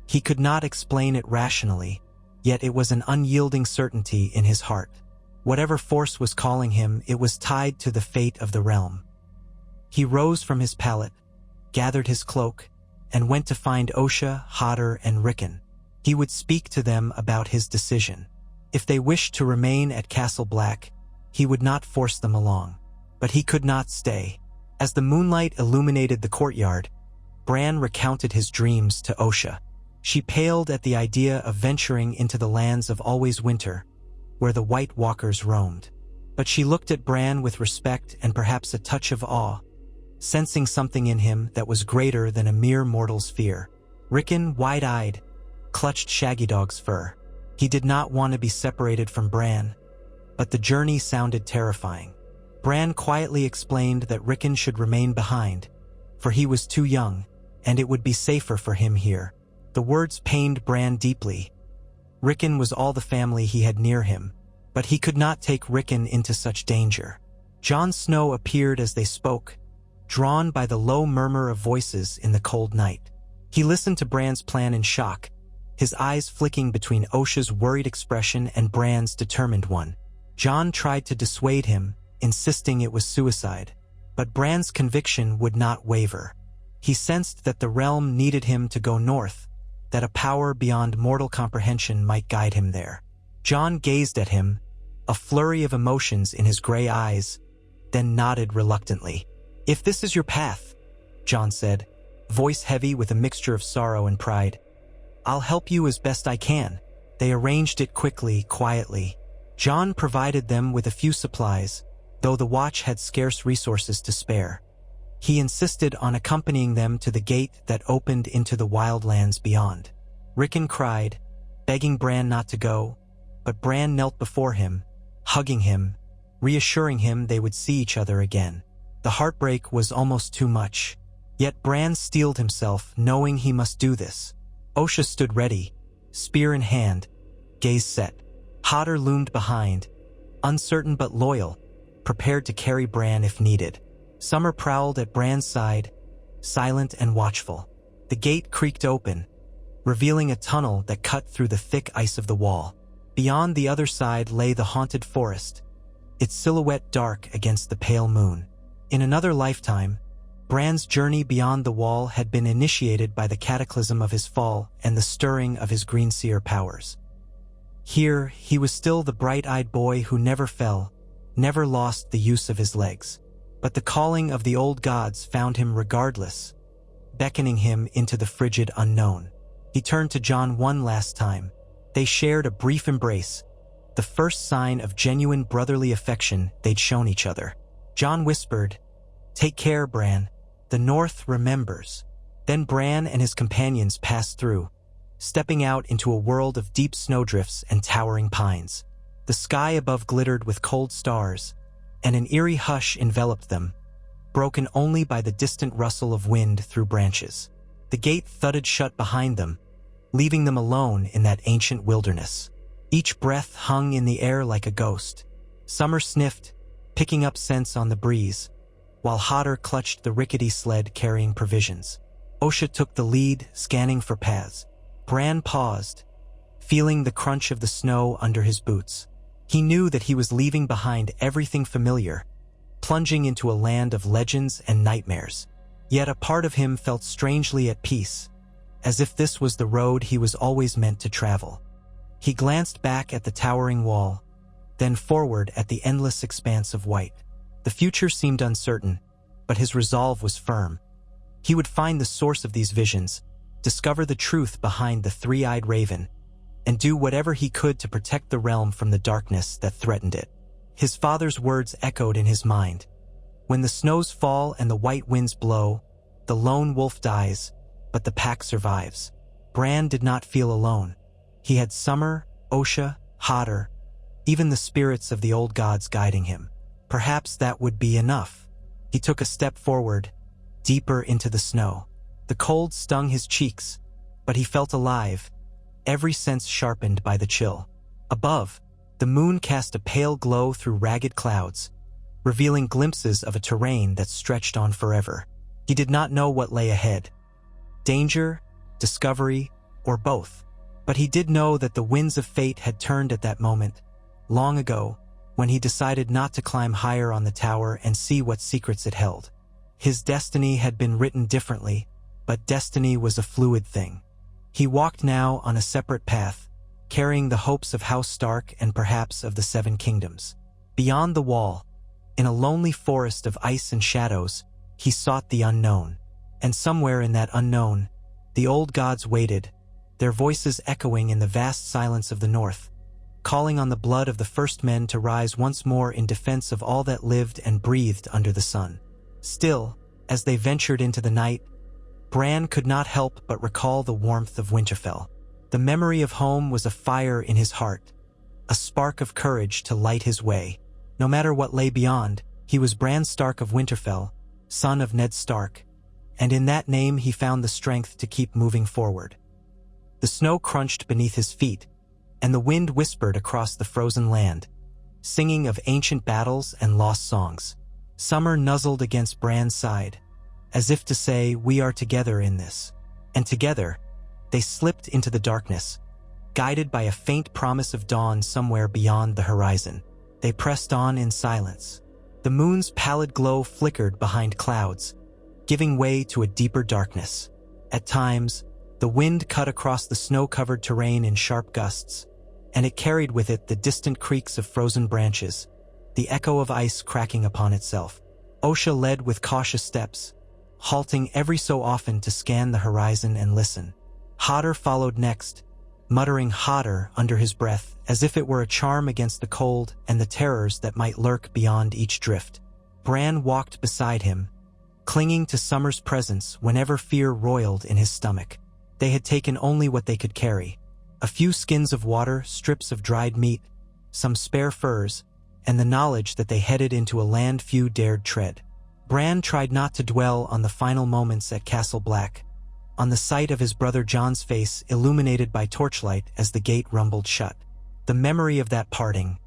He could not explain it rationally, yet it was an unyielding certainty in his heart. Whatever force was calling him, it was tied to the fate of the realm. He rose from his pallet, gathered his cloak, and went to find Osha, Hodder, and Rickon. He would speak to them about his decision. If they wished to remain at Castle Black, he would not force them along. But he could not stay. As the moonlight illuminated the courtyard, Bran recounted his dreams to Osha. She paled at the idea of venturing into the lands of always winter, where the White Walkers roamed. But she looked at Bran with respect and perhaps a touch of awe, sensing something in him that was greater than a mere mortal's fear. Rickon, wide-eyed, clutched Shaggy Dog's fur. He did not want to be separated from Bran, but the journey sounded terrifying. Bran quietly explained that Rickon should remain behind, for he was too young, and it would be safer for him here. The words pained Bran deeply. Rickon was all the family he had near him, but he could not take Rickon into such danger. Jon Snow appeared as they spoke, drawn by the low murmur of voices in the cold night. He listened to Bran's plan in shock, his eyes flicking between Osha's worried expression and Bran's determined one. Jon tried to dissuade him, insisting it was suicide, but Bran's conviction would not waver. He sensed that the realm needed him to go north, that a power beyond mortal comprehension might guide him there. Jon gazed at him, a flurry of emotions in his gray eyes, then nodded reluctantly. "If this is your path," Jon said, voice heavy with a mixture of sorrow and pride, "I'll help you as best I can." They arranged it quickly, quietly. Jon provided them with a few supplies, though the watch had scarce resources to spare. He insisted on accompanying them to the gate that opened into the wildlands beyond. Rickon cried, begging Bran not to go, but Bran knelt before him, hugging him, reassuring him they would see each other again. The heartbreak was almost too much, yet Bran steeled himself, knowing he must do this. Osha stood ready, spear in hand, gaze set. Hodder loomed behind, uncertain but loyal, prepared to carry Bran if needed. Summer prowled at Bran's side, silent and watchful. The gate creaked open, revealing a tunnel that cut through the thick ice of the wall. Beyond the other side lay the haunted forest, its silhouette dark against the pale moon. In another lifetime, Bran's journey beyond the wall had been initiated by the cataclysm of his fall and the stirring of his green seer powers. Here, he was still the bright-eyed boy who never fell, never lost the use of his legs. But the calling of the old gods found him regardless, beckoning him into the frigid unknown. He turned to Jon one last time. They shared a brief embrace, the first sign of genuine brotherly affection they'd shown each other. Jon whispered, "Take care, Bran. The North remembers." Then Bran and his companions passed through, stepping out into a world of deep snowdrifts and towering pines. The sky above glittered with cold stars, and an eerie hush enveloped them, broken only by the distant rustle of wind through branches. The gate thudded shut behind them, leaving them alone in that ancient wilderness. Each breath hung in the air like a ghost. Summer sniffed, picking up scents on the breeze, while Hodder clutched the rickety sled carrying provisions. Osha took the lead, scanning for paths. Bran paused, feeling the crunch of the snow under his boots. He knew that he was leaving behind everything familiar, plunging into a land of legends and nightmares. Yet a part of him felt strangely at peace, as if this was the road he was always meant to travel. He glanced back at the towering wall, then forward at the endless expanse of white. The future seemed uncertain, but his resolve was firm. He would find the source of these visions, discover the truth behind the three-eyed raven, and do whatever he could to protect the realm from the darkness that threatened it. His father's words echoed in his mind. When the snows fall and the white winds blow, the lone wolf dies, but the pack survives. Bran did not feel alone. He had Summer, Osha, Hodder, even the spirits of the old gods guiding him. Perhaps that would be enough. He took a step forward, deeper into the snow. The cold stung his cheeks, but he felt alive, every sense sharpened by the chill. Above, the moon cast a pale glow through ragged clouds, revealing glimpses of a terrain that stretched on forever. He did not know what lay ahead. Danger, discovery, or both. But he did know that the winds of fate had turned at that moment, long ago, when he decided not to climb higher on the tower and see what secrets it held. His destiny had been written differently, but destiny was a fluid thing. He walked now on a separate path, carrying the hopes of House Stark and perhaps of the Seven Kingdoms. Beyond the wall, in a lonely forest of ice and shadows, he sought the unknown. And somewhere in that unknown, the old gods waited, their voices echoing in the vast silence of the north, calling on the blood of the first men to rise once more in defense of all that lived and breathed under the sun. Still, as they ventured into the night, Bran could not help but recall the warmth of Winterfell. The memory of home was a fire in his heart, a spark of courage to light his way. No matter what lay beyond, he was Bran Stark of Winterfell, son of Ned Stark, and in that name he found the strength to keep moving forward. The snow crunched beneath his feet, and the wind whispered across the frozen land, singing of ancient battles and lost songs. Summer nuzzled against Bran's side, as if to say, "We are together in this." And together, they slipped into the darkness, guided by a faint promise of dawn somewhere beyond the horizon. They pressed on in silence. The moon's pallid glow flickered behind clouds, giving way to a deeper darkness. At times, the wind cut across the snow-covered terrain in sharp gusts, and it carried with it the distant creaks of frozen branches, the echo of ice cracking upon itself. Osha led with cautious steps, halting every so often to scan the horizon and listen. Hodder followed next, muttering "Hodder" under his breath, as if it were a charm against the cold and the terrors that might lurk beyond each drift. Bran walked beside him, clinging to Summer's presence whenever fear roiled in his stomach. They had taken only what they could carry: a few skins of water, strips of dried meat, some spare furs, and the knowledge that they headed into a land few dared tread. Bran tried not to dwell on the final moments at Castle Black, on the sight of his brother Jon's face illuminated by torchlight as the gate rumbled shut. The memory of that parting,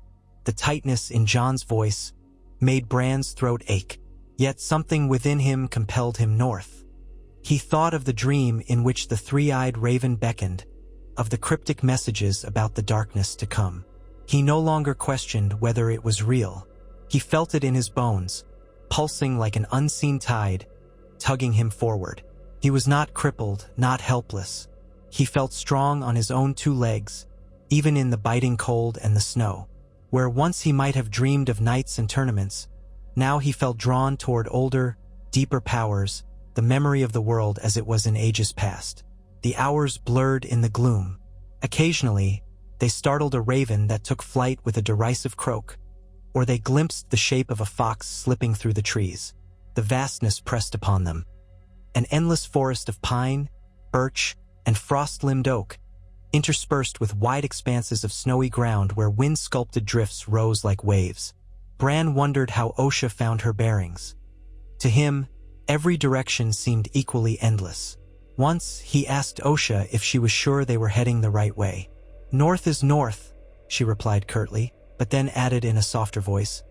the tightness in Jon's voice, made Bran's throat ache, yet something within him compelled him north. He thought of the dream in which the three-eyed raven beckoned, of the cryptic messages about the darkness to come. He no longer questioned whether it was real. He felt it in his bones, pulsing like an unseen tide, tugging him forward. He was not crippled, not helpless. He felt strong on his own two legs, even in the biting cold and the snow. Where once he might have dreamed of knights and tournaments, now he felt drawn toward older, deeper powers, the memory of the world as it was in ages past. The hours blurred in the gloom. Occasionally, they startled a raven that took flight with a derisive croak, or they glimpsed the shape of a fox slipping through the trees. The vastness pressed upon them. An endless forest of pine, birch, and frost-limbed oak, interspersed with wide expanses of snowy ground where wind-sculpted drifts rose like waves. Bran wondered how Osha found her bearings. To him, every direction seemed equally endless. Once, he asked Osha if she was sure they were heading the right way. "North is north," she replied curtly, but then added in a softer voice,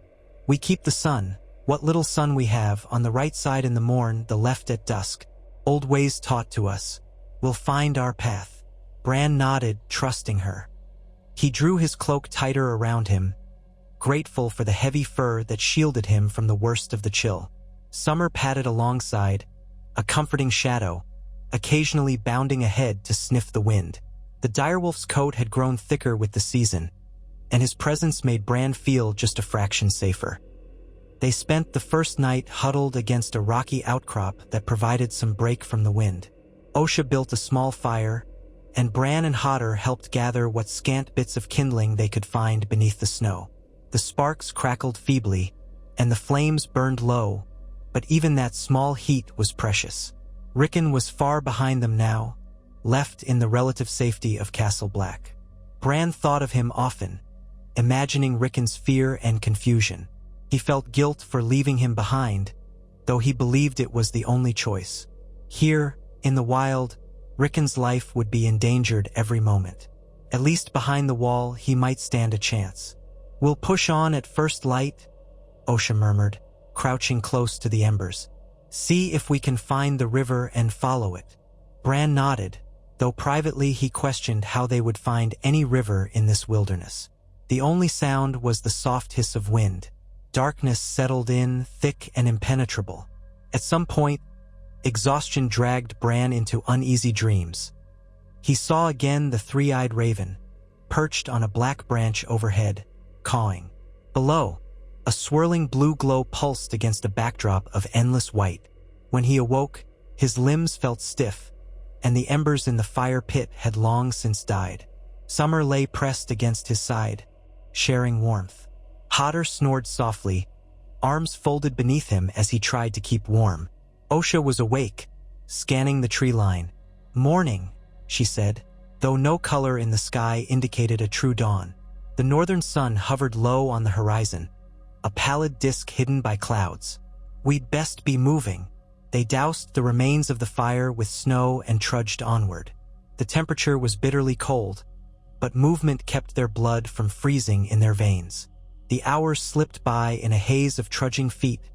"We keep the sun, what little sun we have, on the right side in the morn, the left at dusk. Old ways taught to us. We'll find our path." Bran nodded, trusting her. He drew his cloak tighter around him, grateful for the heavy fur that shielded him from the worst of the chill. Summer padded alongside, a comforting shadow, occasionally bounding ahead to sniff the wind. The direwolf's coat had grown thicker with the season, and his presence made Bran feel just a fraction safer. They spent the first night huddled against a rocky outcrop that provided some break from the wind. Osha built a small fire, and Bran and Hodder helped gather what scant bits of kindling they could find beneath the snow. The sparks crackled feebly, and the flames burned low, but even that small heat was precious. Rickon was far behind them now, left in the relative safety of Castle Black. Bran thought of him often, imagining Rickon's fear and confusion. He felt guilt for leaving him behind, though he believed it was the only choice. Here, in the wild, Rickon's life would be endangered every moment. At least behind the wall, he might stand a chance. "We'll push on at first light," Osha murmured, crouching close to the embers. "See if we can find the river and follow it." Bran nodded, though privately he questioned how they would find any river in this wilderness. The only sound was the soft hiss of wind. Darkness settled in, thick and impenetrable. At some point, exhaustion dragged Bran into uneasy dreams. He saw again the three-eyed raven, perched on a black branch overhead, cawing. Below, A swirling blue glow pulsed against a backdrop of endless white. When he awoke, his limbs felt stiff, and the embers in the fire pit had long since died. Summer lay pressed against his side, sharing warmth. Hodder snored softly, arms folded beneath him as he tried to keep warm. Osha was awake, scanning the tree line. "Morning," she said, though no color in the sky indicated a true dawn. The northern sun hovered low on the horizon, a pallid disk hidden by clouds. "We'd best be moving." They doused the remains of the fire with snow and trudged onward. The temperature was bitterly cold, but movement kept their blood from freezing in their veins. The hours slipped by in a haze of trudging feet,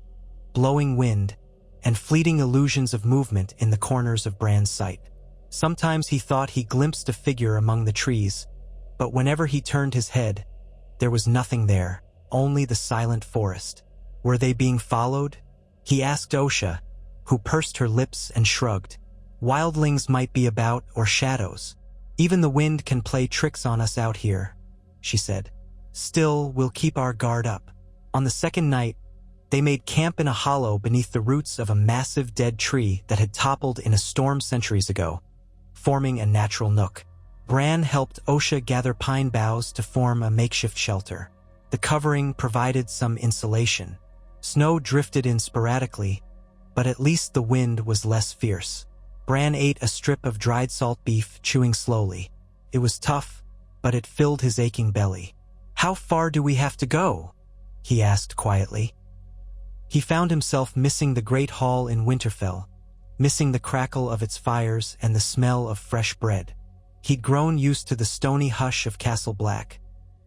blowing wind, and fleeting illusions of movement in the corners of Bran's sight. Sometimes he thought he glimpsed a figure among the trees, but whenever he turned his head, there was nothing there, only the silent forest. Were they being followed? He asked Osha, who pursed her lips and shrugged. "Wildlings might be about, or shadows. Even the wind can play tricks on us out here," she said. "Still, we'll keep our guard up." On the second night, they made camp in a hollow beneath the roots of a massive dead tree that had toppled in a storm centuries ago, forming a natural nook. Bran helped Osha gather pine boughs to form a makeshift shelter. The covering provided some insulation. Snow drifted in sporadically, but at least the wind was less fierce. Bran ate a strip of dried salt beef, chewing slowly. It was tough, but it filled his aching belly. "How far do we have to go?" he asked quietly. He found himself missing the great hall in Winterfell, missing the crackle of its fires and the smell of fresh bread. He'd grown used to the stony hush of Castle Black,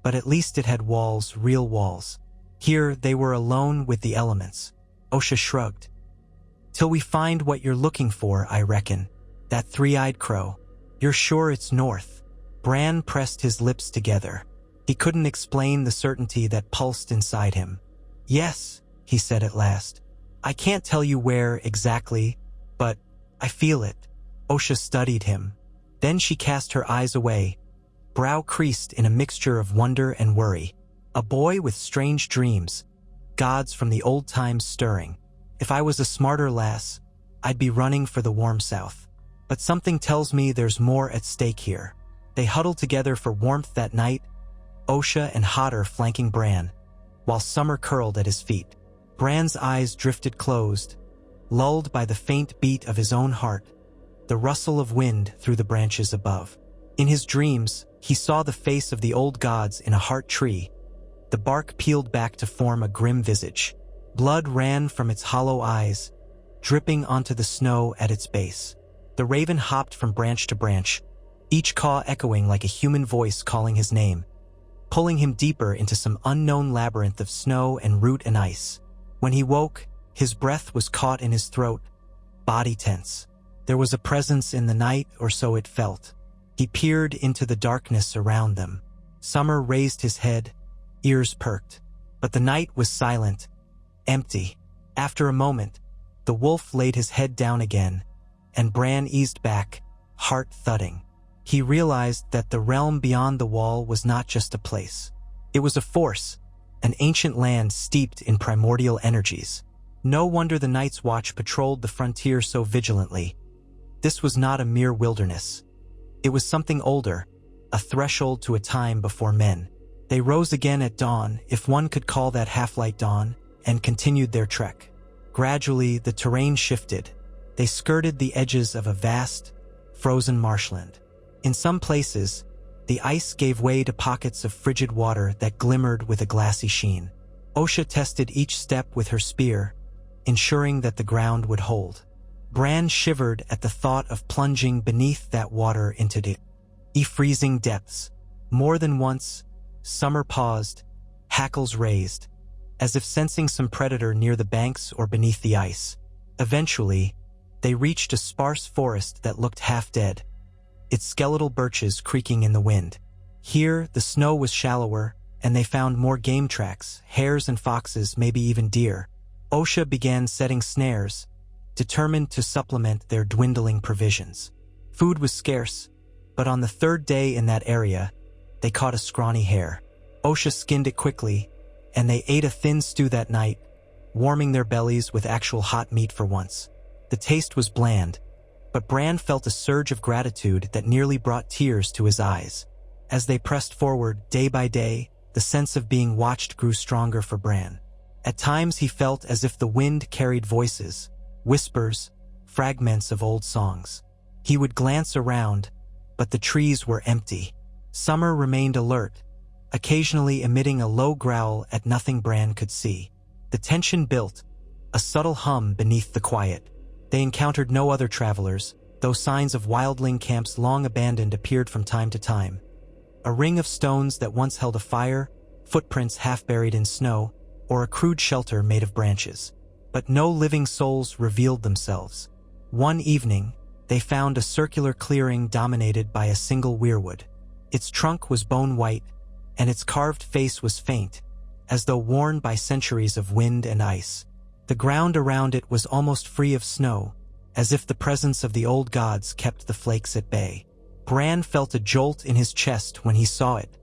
but at least it had walls, real walls. Here they were alone with the elements. Osha shrugged. "Till we find what you're looking for, I reckon. That three-eyed crow. You're sure it's north?" Bran pressed his lips together. He couldn't explain the certainty that pulsed inside him. "Yes," he said at last. "I can't tell you where exactly, but I feel it." Osha studied him. Then she cast her eyes away, brow creased in a mixture of wonder and worry. "A boy with strange dreams, gods from the old times stirring. If I was a smarter lass, I'd be running for the warm south. But something tells me there's more at stake here." They huddled together for warmth that night, Osha and Hodder flanking Bran, while Summer curled at his feet. Bran's eyes drifted closed, lulled by the faint beat of his own heart, the rustle of wind through the branches above. In his dreams, he saw the face of the old gods in a heart tree, the bark peeled back to form a grim visage. Blood ran from its hollow eyes, dripping onto the snow at its base. The raven hopped from branch to branch, each caw echoing like a human voice calling his name, pulling him deeper into some unknown labyrinth of snow and root and ice. When he woke, his breath was caught in his throat, body tense. There was a presence in the night, or so it felt. He peered into the darkness around them. Summer raised his head, ears perked. But the night was silent, empty. After a moment, the wolf laid his head down again, and Bran eased back, heart thudding. He realized that the realm beyond the wall was not just a place. It was a force, an ancient land steeped in primordial energies. No wonder the Night's Watch patrolled the frontier so vigilantly. This was not a mere wilderness. It was something older, a threshold to a time before men. They rose again at dawn, if one could call that half-light dawn, and continued their trek. Gradually, the terrain shifted. They skirted the edges of a vast, frozen marshland. In some places, the ice gave way to pockets of frigid water that glimmered with a glassy sheen. Osha tested each step with her spear, ensuring that the ground would hold. Bran shivered at the thought of plunging beneath that water into the freezing depths. More than once, Summer paused, hackles raised, as if sensing some predator near the banks or beneath the ice. Eventually, they reached a sparse forest that looked half dead, its skeletal birches creaking in the wind. Here, the snow was shallower, and they found more game tracks, hares and foxes, maybe even deer. Osha began setting snares, determined to supplement their dwindling provisions. Food was scarce, but on the third day in that area, they caught a scrawny hare. Osha skinned it quickly, and they ate a thin stew that night, warming their bellies with actual hot meat for once. The taste was bland, but Bran felt a surge of gratitude that nearly brought tears to his eyes. As they pressed forward day by day, the sense of being watched grew stronger for Bran. At times he felt as if the wind carried voices, whispers, fragments of old songs. He would glance around, but the trees were empty. Summer remained alert, occasionally emitting a low growl at nothing Bran could see. The tension built, a subtle hum beneath the quiet. They encountered no other travelers, though signs of wildling camps long abandoned appeared from time to time. A ring of stones that once held a fire, footprints half buried in snow, or a crude shelter made of branches. But no living souls revealed themselves. One evening, they found a circular clearing dominated by a single weirwood. Its trunk was bone-white, and its carved face was faint, as though worn by centuries of wind and ice. The ground around it was almost free of snow, as if the presence of the old gods kept the flakes at bay. Bran felt a jolt in his chest when he saw it,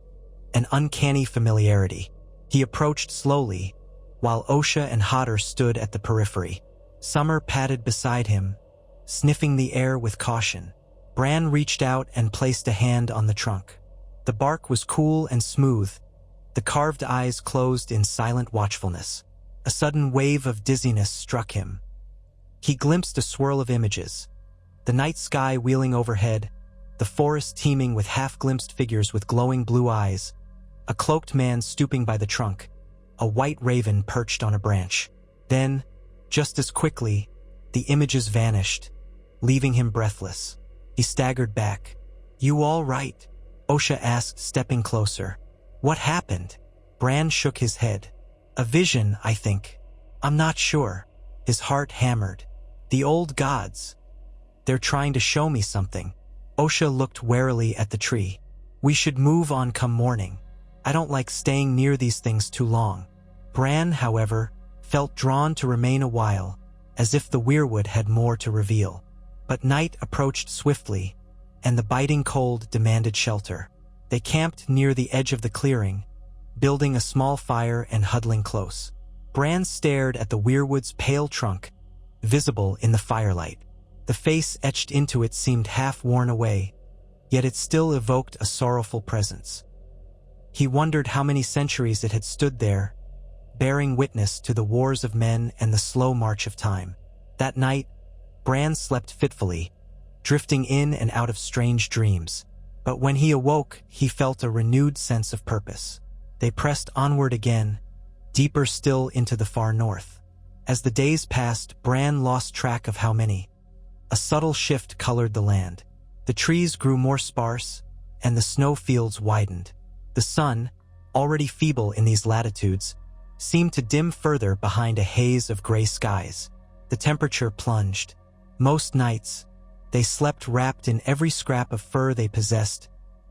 an uncanny familiarity. He approached slowly, while Osha and Hodder stood at the periphery. Summer padded beside him, sniffing the air with caution. Bran reached out and placed a hand on the trunk. The bark was cool and smooth, the carved eyes closed in silent watchfulness. A sudden wave of dizziness struck him. He glimpsed a swirl of images, the night sky wheeling overhead, the forest teeming with half-glimpsed figures with glowing blue eyes, a cloaked man stooping by the trunk, a white raven perched on a branch. Then, just as quickly, the images vanished, leaving him breathless. He staggered back. "You all right?" Osha asked, stepping closer. "What happened?" Bran shook his head. "A vision, I think. I'm not sure." His heart hammered. "The old gods. They're trying to show me something." Osha looked warily at the tree. "We should move on come morning. I don't like staying near these things too long." Bran, however, felt drawn to remain a while, as if the weirwood had more to reveal. But night approached swiftly, and the biting cold demanded shelter. They camped near the edge of the clearing, building a small fire and huddling close. Bran stared at the weirwood's pale trunk, visible in the firelight. The face etched into it seemed half worn away, yet it still evoked a sorrowful presence. He wondered how many centuries it had stood there, bearing witness to the wars of men and the slow march of time. That night, Bran slept fitfully, drifting in and out of strange dreams. But when he awoke, he felt a renewed sense of purpose. They pressed onward again, deeper still into the far north. As the days passed, Bran lost track of how many. A subtle shift colored the land. The trees grew more sparse, and the snowfields widened. The sun, already feeble in these latitudes, seemed to dim further behind a haze of gray skies. The temperature plunged. Most nights, they slept wrapped in every scrap of fur they possessed,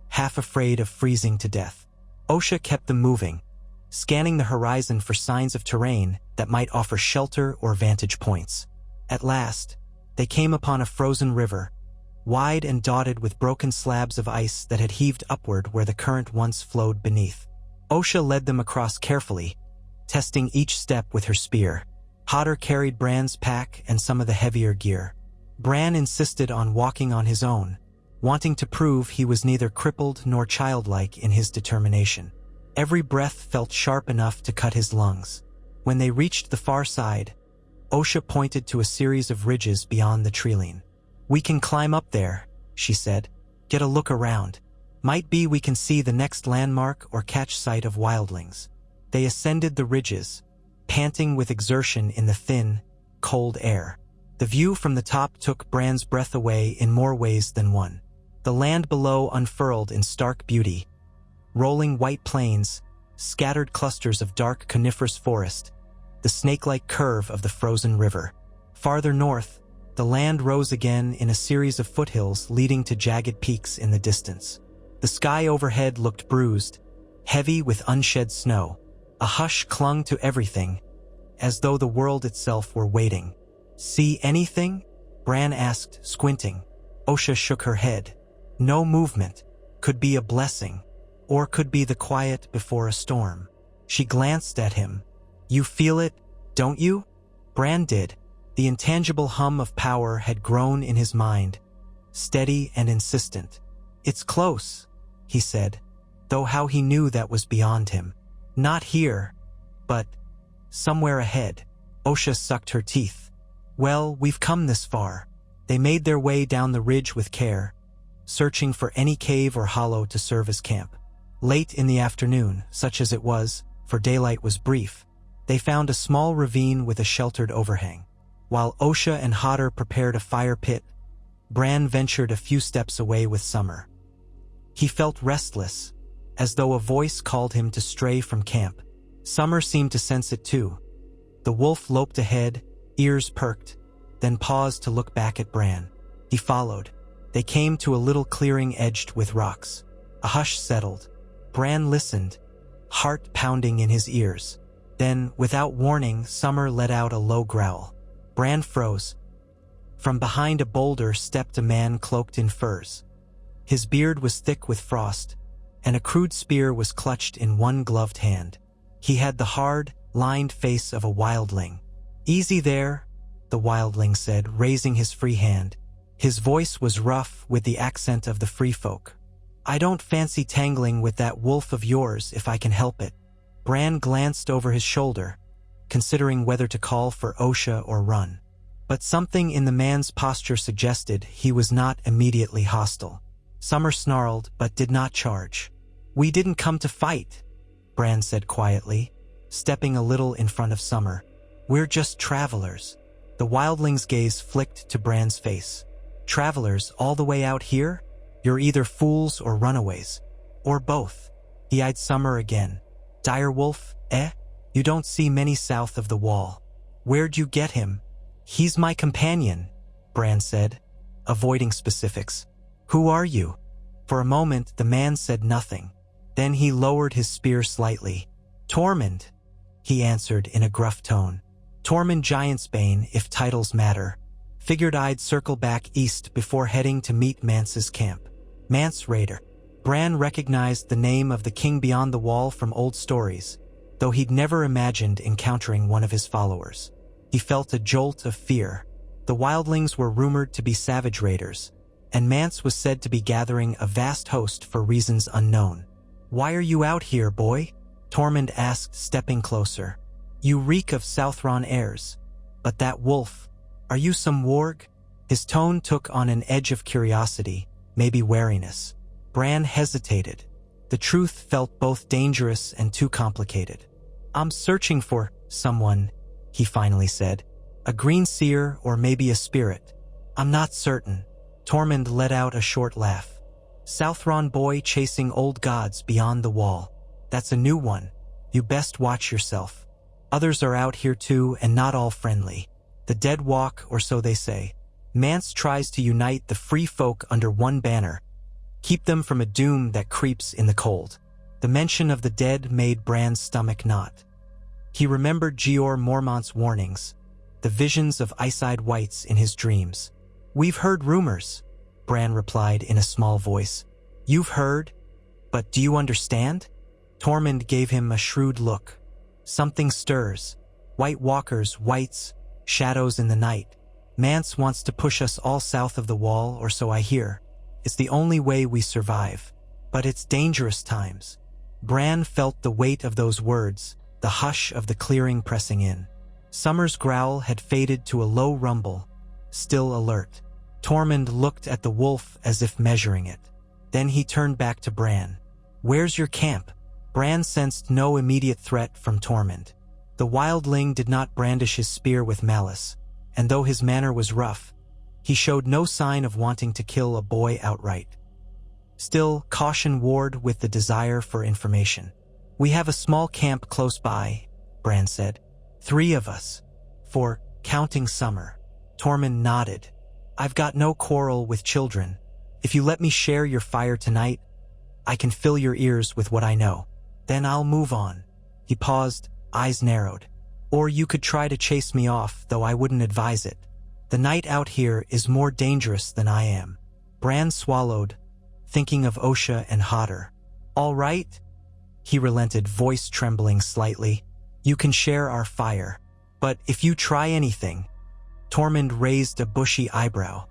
half afraid of freezing to death. Osha kept them moving, scanning the horizon for signs of terrain that might offer shelter or vantage points. At last, they came upon a frozen river, wide and dotted with broken slabs of ice that had heaved upward where the current once flowed beneath. Osha led them across carefully, testing each step with her spear. Hodder carried Bran's pack and some of the heavier gear. Bran insisted on walking on his own, wanting to prove he was neither crippled nor childlike in his determination. Every breath felt sharp enough to cut his lungs. When they reached the far side, Osha pointed to a series of ridges beyond the treeline. "We can climb up there," she said. "Get a look around. Might be we can see the next landmark or catch sight of wildlings." They ascended the ridges, panting with exertion in the thin, cold air. The view from the top took Bran's breath away in more ways than one. The land below unfurled in stark beauty. Rolling white plains, scattered clusters of dark coniferous forest, the snake-like curve of the frozen river. Farther north, the land rose again in a series of foothills leading to jagged peaks in the distance. The sky overhead looked bruised, heavy with unshed snow. A hush clung to everything, as though the world itself were waiting. "See anything?" Bran asked, squinting. Osha shook her head. "No movement. Could be a blessing, or could be the quiet before a storm." She glanced at him. You feel it, don't you? Bran did. The intangible hum of power had grown in his mind, steady and insistent. It's close, he said, though how he knew that was beyond him. Not here, but somewhere ahead. Osha sucked her teeth. Well, we've come this far. They made their way down the ridge with care, searching for any cave or hollow to serve as camp. Late in the afternoon, such as it was, for daylight was brief, they found a small ravine with a sheltered overhang. While Osha and Hodder prepared a fire pit, Bran ventured a few steps away with Summer. He felt restless, as though a voice called him to stray from camp. Summer seemed to sense it too. The wolf loped ahead, ears perked, then paused to look back at Bran. He followed. They came to a little clearing edged with rocks. A hush settled. Bran listened, heart pounding in his ears. Then, without warning, Summer let out a low growl. Bran froze. From behind a boulder stepped a man cloaked in furs. His beard was thick with frost, and a crude spear was clutched in one gloved hand. He had the hard, lined face of a wildling. Easy there, the wildling said, raising his free hand. His voice was rough with the accent of the free folk. I don't fancy tangling with that wolf of yours if I can help it. Bran glanced over his shoulder, considering whether to call for Osha or run. But something in the man's posture suggested he was not immediately hostile. Summer snarled, but did not charge. We didn't come to fight, Bran said quietly, stepping a little in front of Summer. We're just travelers. The wildling's gaze flicked to Bran's face. Travelers all the way out here? You're either fools or runaways. Or both. He eyed Summer again. Direwolf, eh? You don't see many south of the wall. Where'd you get him? He's my companion, Bran said, avoiding specifics. Who are you? For a moment, the man said nothing. Then he lowered his spear slightly. Tormund, he answered in a gruff tone. Tormund Giantsbane, if titles matter. Figured I'd circle back east before heading to meet Mance's camp. Mance Raider. Bran recognized the name of the king beyond the wall from old stories, though he'd never imagined encountering one of his followers. He felt a jolt of fear. The wildlings were rumored to be savage raiders, and Mance was said to be gathering a vast host for reasons unknown. Why are you out here, boy? Tormund asked, stepping closer. You reek of Southron airs. But that wolf, are you some warg? His tone took on an edge of curiosity, maybe wariness. Bran hesitated. The truth felt both dangerous and too complicated. I'm searching for someone, he finally said. A green seer or maybe a spirit. I'm not certain. Tormund let out a short laugh. Southron boy chasing old gods beyond the wall. That's a new one. You best watch yourself. Others are out here too, and not all friendly. The dead walk, or so they say. Mance tries to unite the free folk under one banner. Keep them from a doom that creeps in the cold. The mention of the dead made Bran's stomach knot. He remembered Jeor Mormont's warnings, the visions of ice-eyed whites in his dreams. We've heard rumors, Bran replied in a small voice. You've heard? But do you understand? Tormund gave him a shrewd look. Something stirs. White walkers, whites, shadows in the night. Mance wants to push us all south of the wall, or so I hear. It's the only way we survive. But it's dangerous times. Bran felt the weight of those words, the hush of the clearing pressing in. Summer's growl had faded to a low rumble, still alert. Tormund looked at the wolf as if measuring it. Then he turned back to Bran. Where's your camp? Bran sensed no immediate threat from Tormund. The wildling did not brandish his spear with malice, and though his manner was rough, he showed no sign of wanting to kill a boy outright. Still, caution warred with the desire for information. We have a small camp close by, Bran said. 3 of us. For counting Summer. Tormund nodded. I've got no quarrel with children. If you let me share your fire tonight, I can fill your ears with what I know. Then I'll move on. He paused, eyes narrowed. Or you could try to chase me off, though I wouldn't advise it. The night out here is more dangerous than I am. Bran swallowed, thinking of Osha and Hodder. All right? he relented, voice trembling slightly. You can share our fire. But if you try anything... Tormund raised a bushy eyebrow.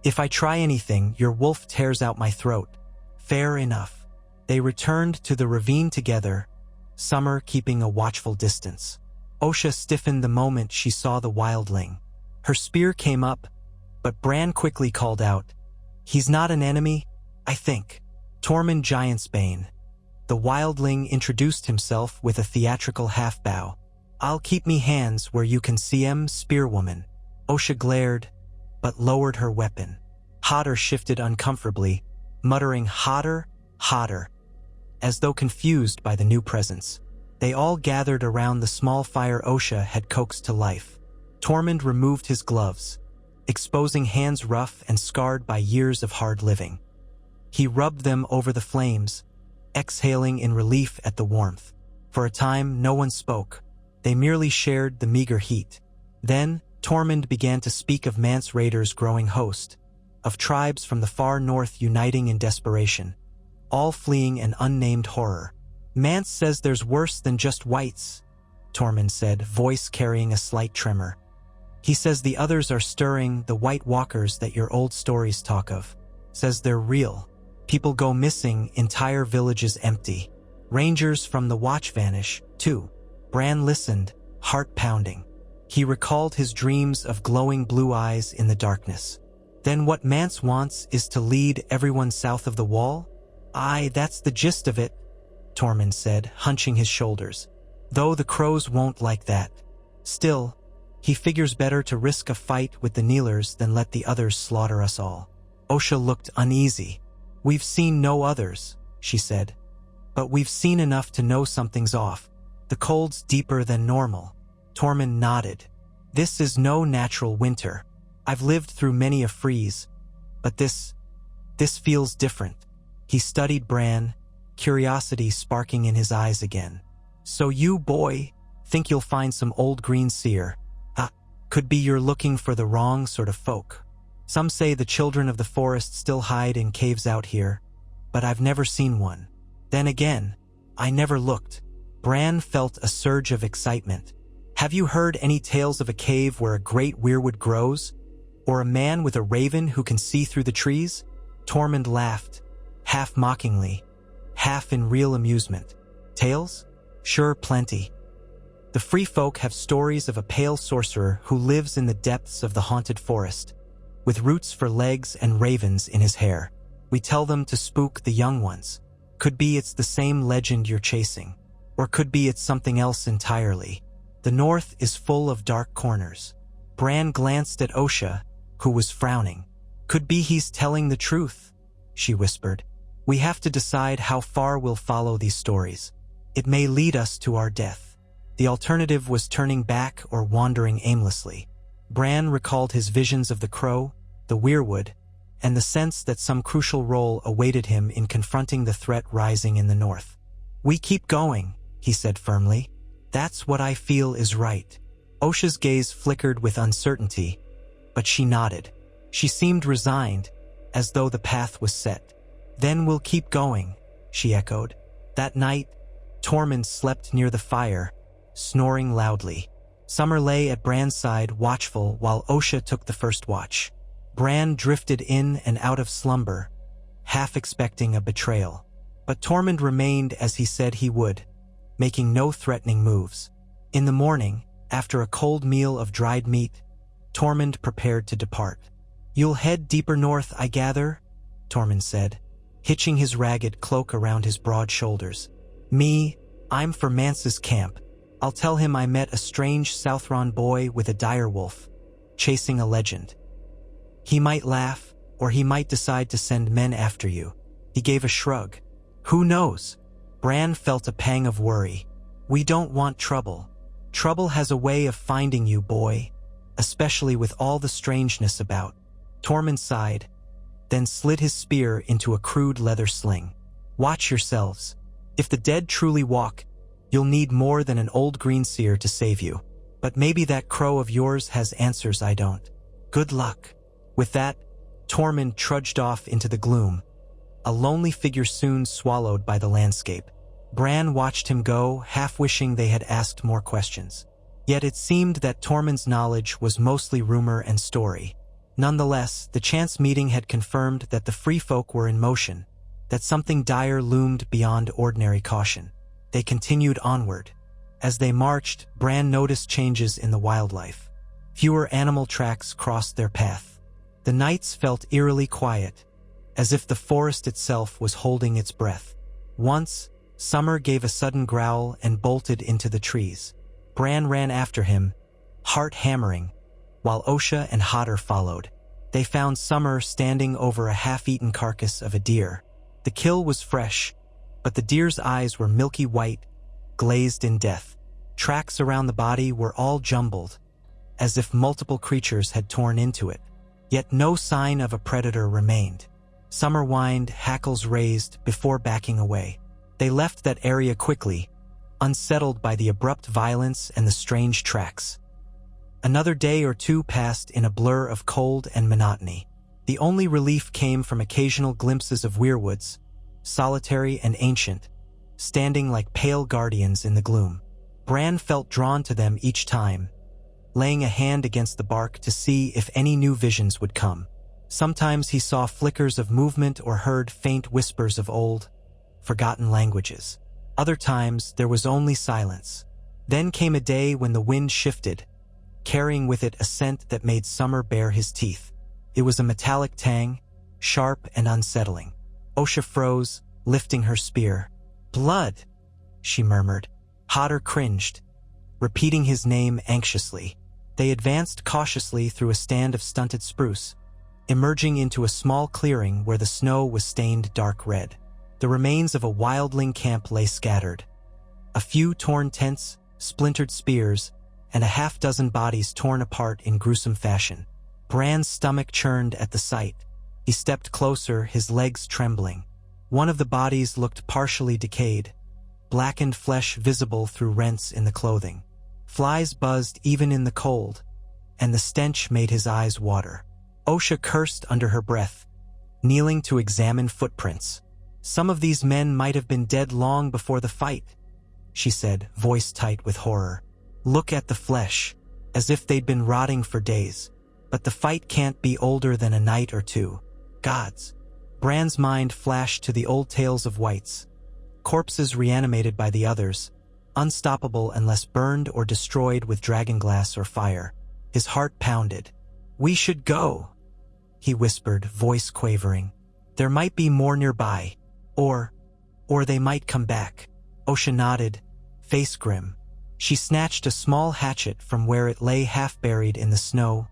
If I try anything, your wolf tears out my throat. Fair enough. They returned to the ravine together, Summer keeping a watchful distance. Osha stiffened the moment she saw the wildling. Her spear came up, but Bran quickly called out, He's not an enemy, I think. Tormund Giantsbane. The wildling introduced himself with a theatrical half-bow. I'll keep me hands where you can see 'em, spearwoman. Osha glared, but lowered her weapon. Hodder shifted uncomfortably, muttering hotter, hotter, as though confused by the new presence. They all gathered around the small fire Osha had coaxed to life. Tormund removed his gloves, exposing hands rough and scarred by years of hard living. He rubbed them over the flames, exhaling in relief at the warmth. For a time, no one spoke. They merely shared the meager heat. Then, Tormund began to speak of Mance Raider's growing host, of tribes from the far north uniting in desperation, all fleeing an unnamed horror. Mance says there's worse than just whites, Tormund said, voice carrying a slight tremor. He says the others are stirring, the White Walkers that your old stories talk of. Says they're real. People go missing, entire villages empty. Rangers from the Watch vanish, too. Bran listened, heart pounding. He recalled his dreams of glowing blue eyes in the darkness. Then what Mance wants is to lead everyone south of the wall? Aye, that's the gist of it, Tormund said, hunching his shoulders. Though the crows won't like that. Still, he figures better to risk a fight with the Kneelers than let the others slaughter us all. Osha looked uneasy. We've seen no others, she said. But we've seen enough to know something's off. The cold's deeper than normal. Tormund nodded. This is no natural winter. I've lived through many a freeze. But this feels different. He studied Bran, curiosity sparking in his eyes again. So you, boy, think you'll find some old green seer. Could be you're looking for the wrong sort of folk. Some say the children of the forest still hide in caves out here, but I've never seen one. Then again, I never looked. Bran felt a surge of excitement. Have you heard any tales of a cave where a great weirwood grows? Or a man with a raven who can see through the trees? Tormund laughed, half mockingly, half in real amusement. Tales? Sure, plenty. The free folk have stories of a pale sorcerer who lives in the depths of the haunted forest, with roots for legs and ravens in his hair. We tell them to spook the young ones. Could be it's the same legend you're chasing. Or could be it's something else entirely. The north is full of dark corners. Bran glanced at Osha, who was frowning. Could be he's telling the truth, she whispered. We have to decide how far we'll follow these stories. It may lead us to our death. The alternative was turning back or wandering aimlessly. Bran recalled his visions of the crow, the weirwood, and the sense that some crucial role awaited him in confronting the threat rising in the north. We keep going, he said firmly. That's what I feel is right. Osha's gaze flickered with uncertainty, but she nodded. She seemed resigned, as though the path was set. Then we'll keep going, she echoed. That night, Tormund slept near the fire, snoring loudly. Summer lay at Bran's side, watchful, while Osha took the first watch. Bran drifted in and out of slumber, half expecting a betrayal. But Tormund remained as he said he would, making no threatening moves. In the morning, after a cold meal of dried meat, Tormund prepared to depart. You'll head deeper north, I gather, Tormund said, hitching his ragged cloak around his broad shoulders. I'm for Mance's camp. I'll tell him I met a strange Southron boy with a direwolf, chasing a legend. He might laugh, or he might decide to send men after you. He gave a shrug. Who knows? Bran felt a pang of worry. We don't want trouble. Trouble has a way of finding you, boy, especially with all the strangeness about. Tormund sighed, then slid his spear into a crude leather sling. Watch yourselves. If the dead truly walk, you'll need more than an old green seer to save you. But maybe that crow of yours has answers I don't. Good luck. With that, Tormund trudged off into the gloom, a lonely figure soon swallowed by the landscape. Bran watched him go, half wishing they had asked more questions. Yet it seemed that Tormund's knowledge was mostly rumor and story. Nonetheless, the chance meeting had confirmed that the free folk were in motion, that something dire loomed beyond ordinary caution. They continued onward. As they marched, Bran noticed changes in the wildlife. Fewer animal tracks crossed their path. The nights felt eerily quiet, as if the forest itself was holding its breath. Once, Summer gave a sudden growl and bolted into the trees. Bran ran after him, heart hammering, while Osha and Hodder followed. They found Summer standing over a half-eaten carcass of a deer. The kill was fresh, but the deer's eyes were milky white, glazed in death. Tracks around the body were all jumbled, as if multiple creatures had torn into it. Yet no sign of a predator remained. Summer whined, hackles raised, before backing away. They left that area quickly, unsettled by the abrupt violence and the strange tracks. Another day or two passed in a blur of cold and monotony. The only relief came from occasional glimpses of weirwoods, solitary and ancient, standing like pale guardians in the gloom. Bran felt drawn to them each time, laying a hand against the bark to see if any new visions would come. Sometimes he saw flickers of movement or heard faint whispers of old, forgotten languages. Other times, there was only silence. Then came a day when the wind shifted, carrying with it a scent that made Summer bare his teeth. It was a metallic tang, sharp and unsettling. Osha froze, lifting her spear. "Blood," she murmured. Hodder cringed, repeating his name anxiously. They advanced cautiously through a stand of stunted spruce, emerging into a small clearing where the snow was stained dark red. The remains of a wildling camp lay scattered. A few torn tents, splintered spears, and a half-dozen bodies torn apart in gruesome fashion. Bran's stomach churned at the sight. He stepped closer, his legs trembling. One of the bodies looked partially decayed, blackened flesh visible through rents in the clothing. Flies buzzed even in the cold, and the stench made his eyes water. Osha cursed under her breath, kneeling to examine footprints. "Some of these men might have been dead long before the fight," she said, voice tight with horror. "Look at the flesh, as if they'd been rotting for days. But the fight can't be older than a night or two. Gods." Bran's mind flashed to the old tales of whites. Corpses reanimated by the others, unstoppable unless burned or destroyed with dragonglass or fire. His heart pounded. "We should go," he whispered, voice quavering. "There might be more nearby. Or they might come back." Osha nodded, face grim. She snatched a small hatchet from where it lay half-buried in the snow,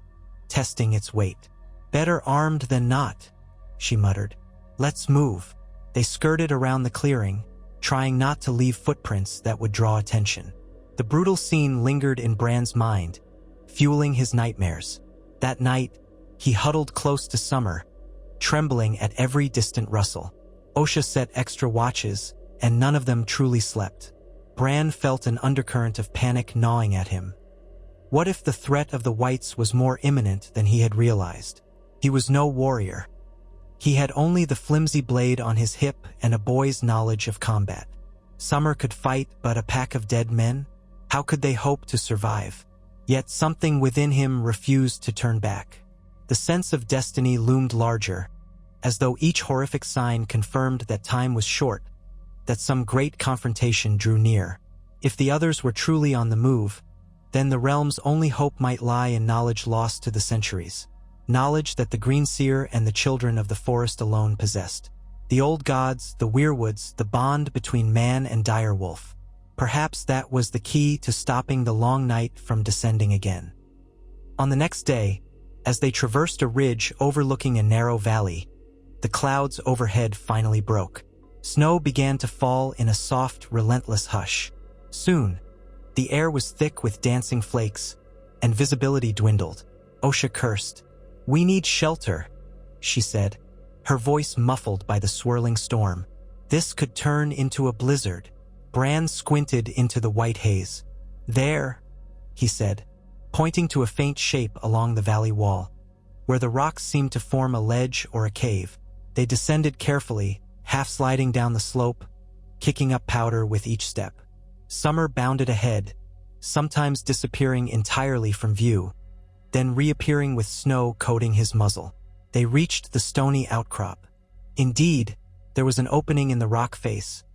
testing its weight. "Better armed than not," she muttered. "Let's move." They skirted around the clearing, trying not to leave footprints that would draw attention. The brutal scene lingered in Bran's mind, fueling his nightmares. That night, he huddled close to Summer, trembling at every distant rustle. Osha set extra watches, and none of them truly slept. Bran felt an undercurrent of panic gnawing at him. What if the threat of the whites was more imminent than he had realized? He was no warrior. He had only the flimsy blade on his hip and a boy's knowledge of combat. Summer could fight, but a pack of dead men? How could they hope to survive? Yet something within him refused to turn back. The sense of destiny loomed larger, as though each horrific sign confirmed that time was short, that some great confrontation drew near. If the others were truly on the move, then the realm's only hope might lie in knowledge lost to the centuries. Knowledge that the green seer and the children of the forest alone possessed. The old gods, the weirwoods, the bond between man and direwolf. Perhaps that was the key to stopping the long night from descending again. On the next day, as they traversed a ridge overlooking a narrow valley, the clouds overhead finally broke. Snow began to fall in a soft, relentless hush. Soon, the air was thick with dancing flakes, and visibility dwindled. Osha cursed. "We need shelter," she said, her voice muffled by the swirling storm. "This could turn into a blizzard." Bran squinted into the white haze. "There," he said, pointing to a faint shape along the valley wall, where the rocks seemed to form a ledge or a cave. They descended carefully, half sliding down the slope, kicking up powder with each step. Summer bounded ahead, sometimes disappearing entirely from view, then reappearing with snow coating his muzzle. They reached the stony outcrop. Indeed, there was an opening in the rock face,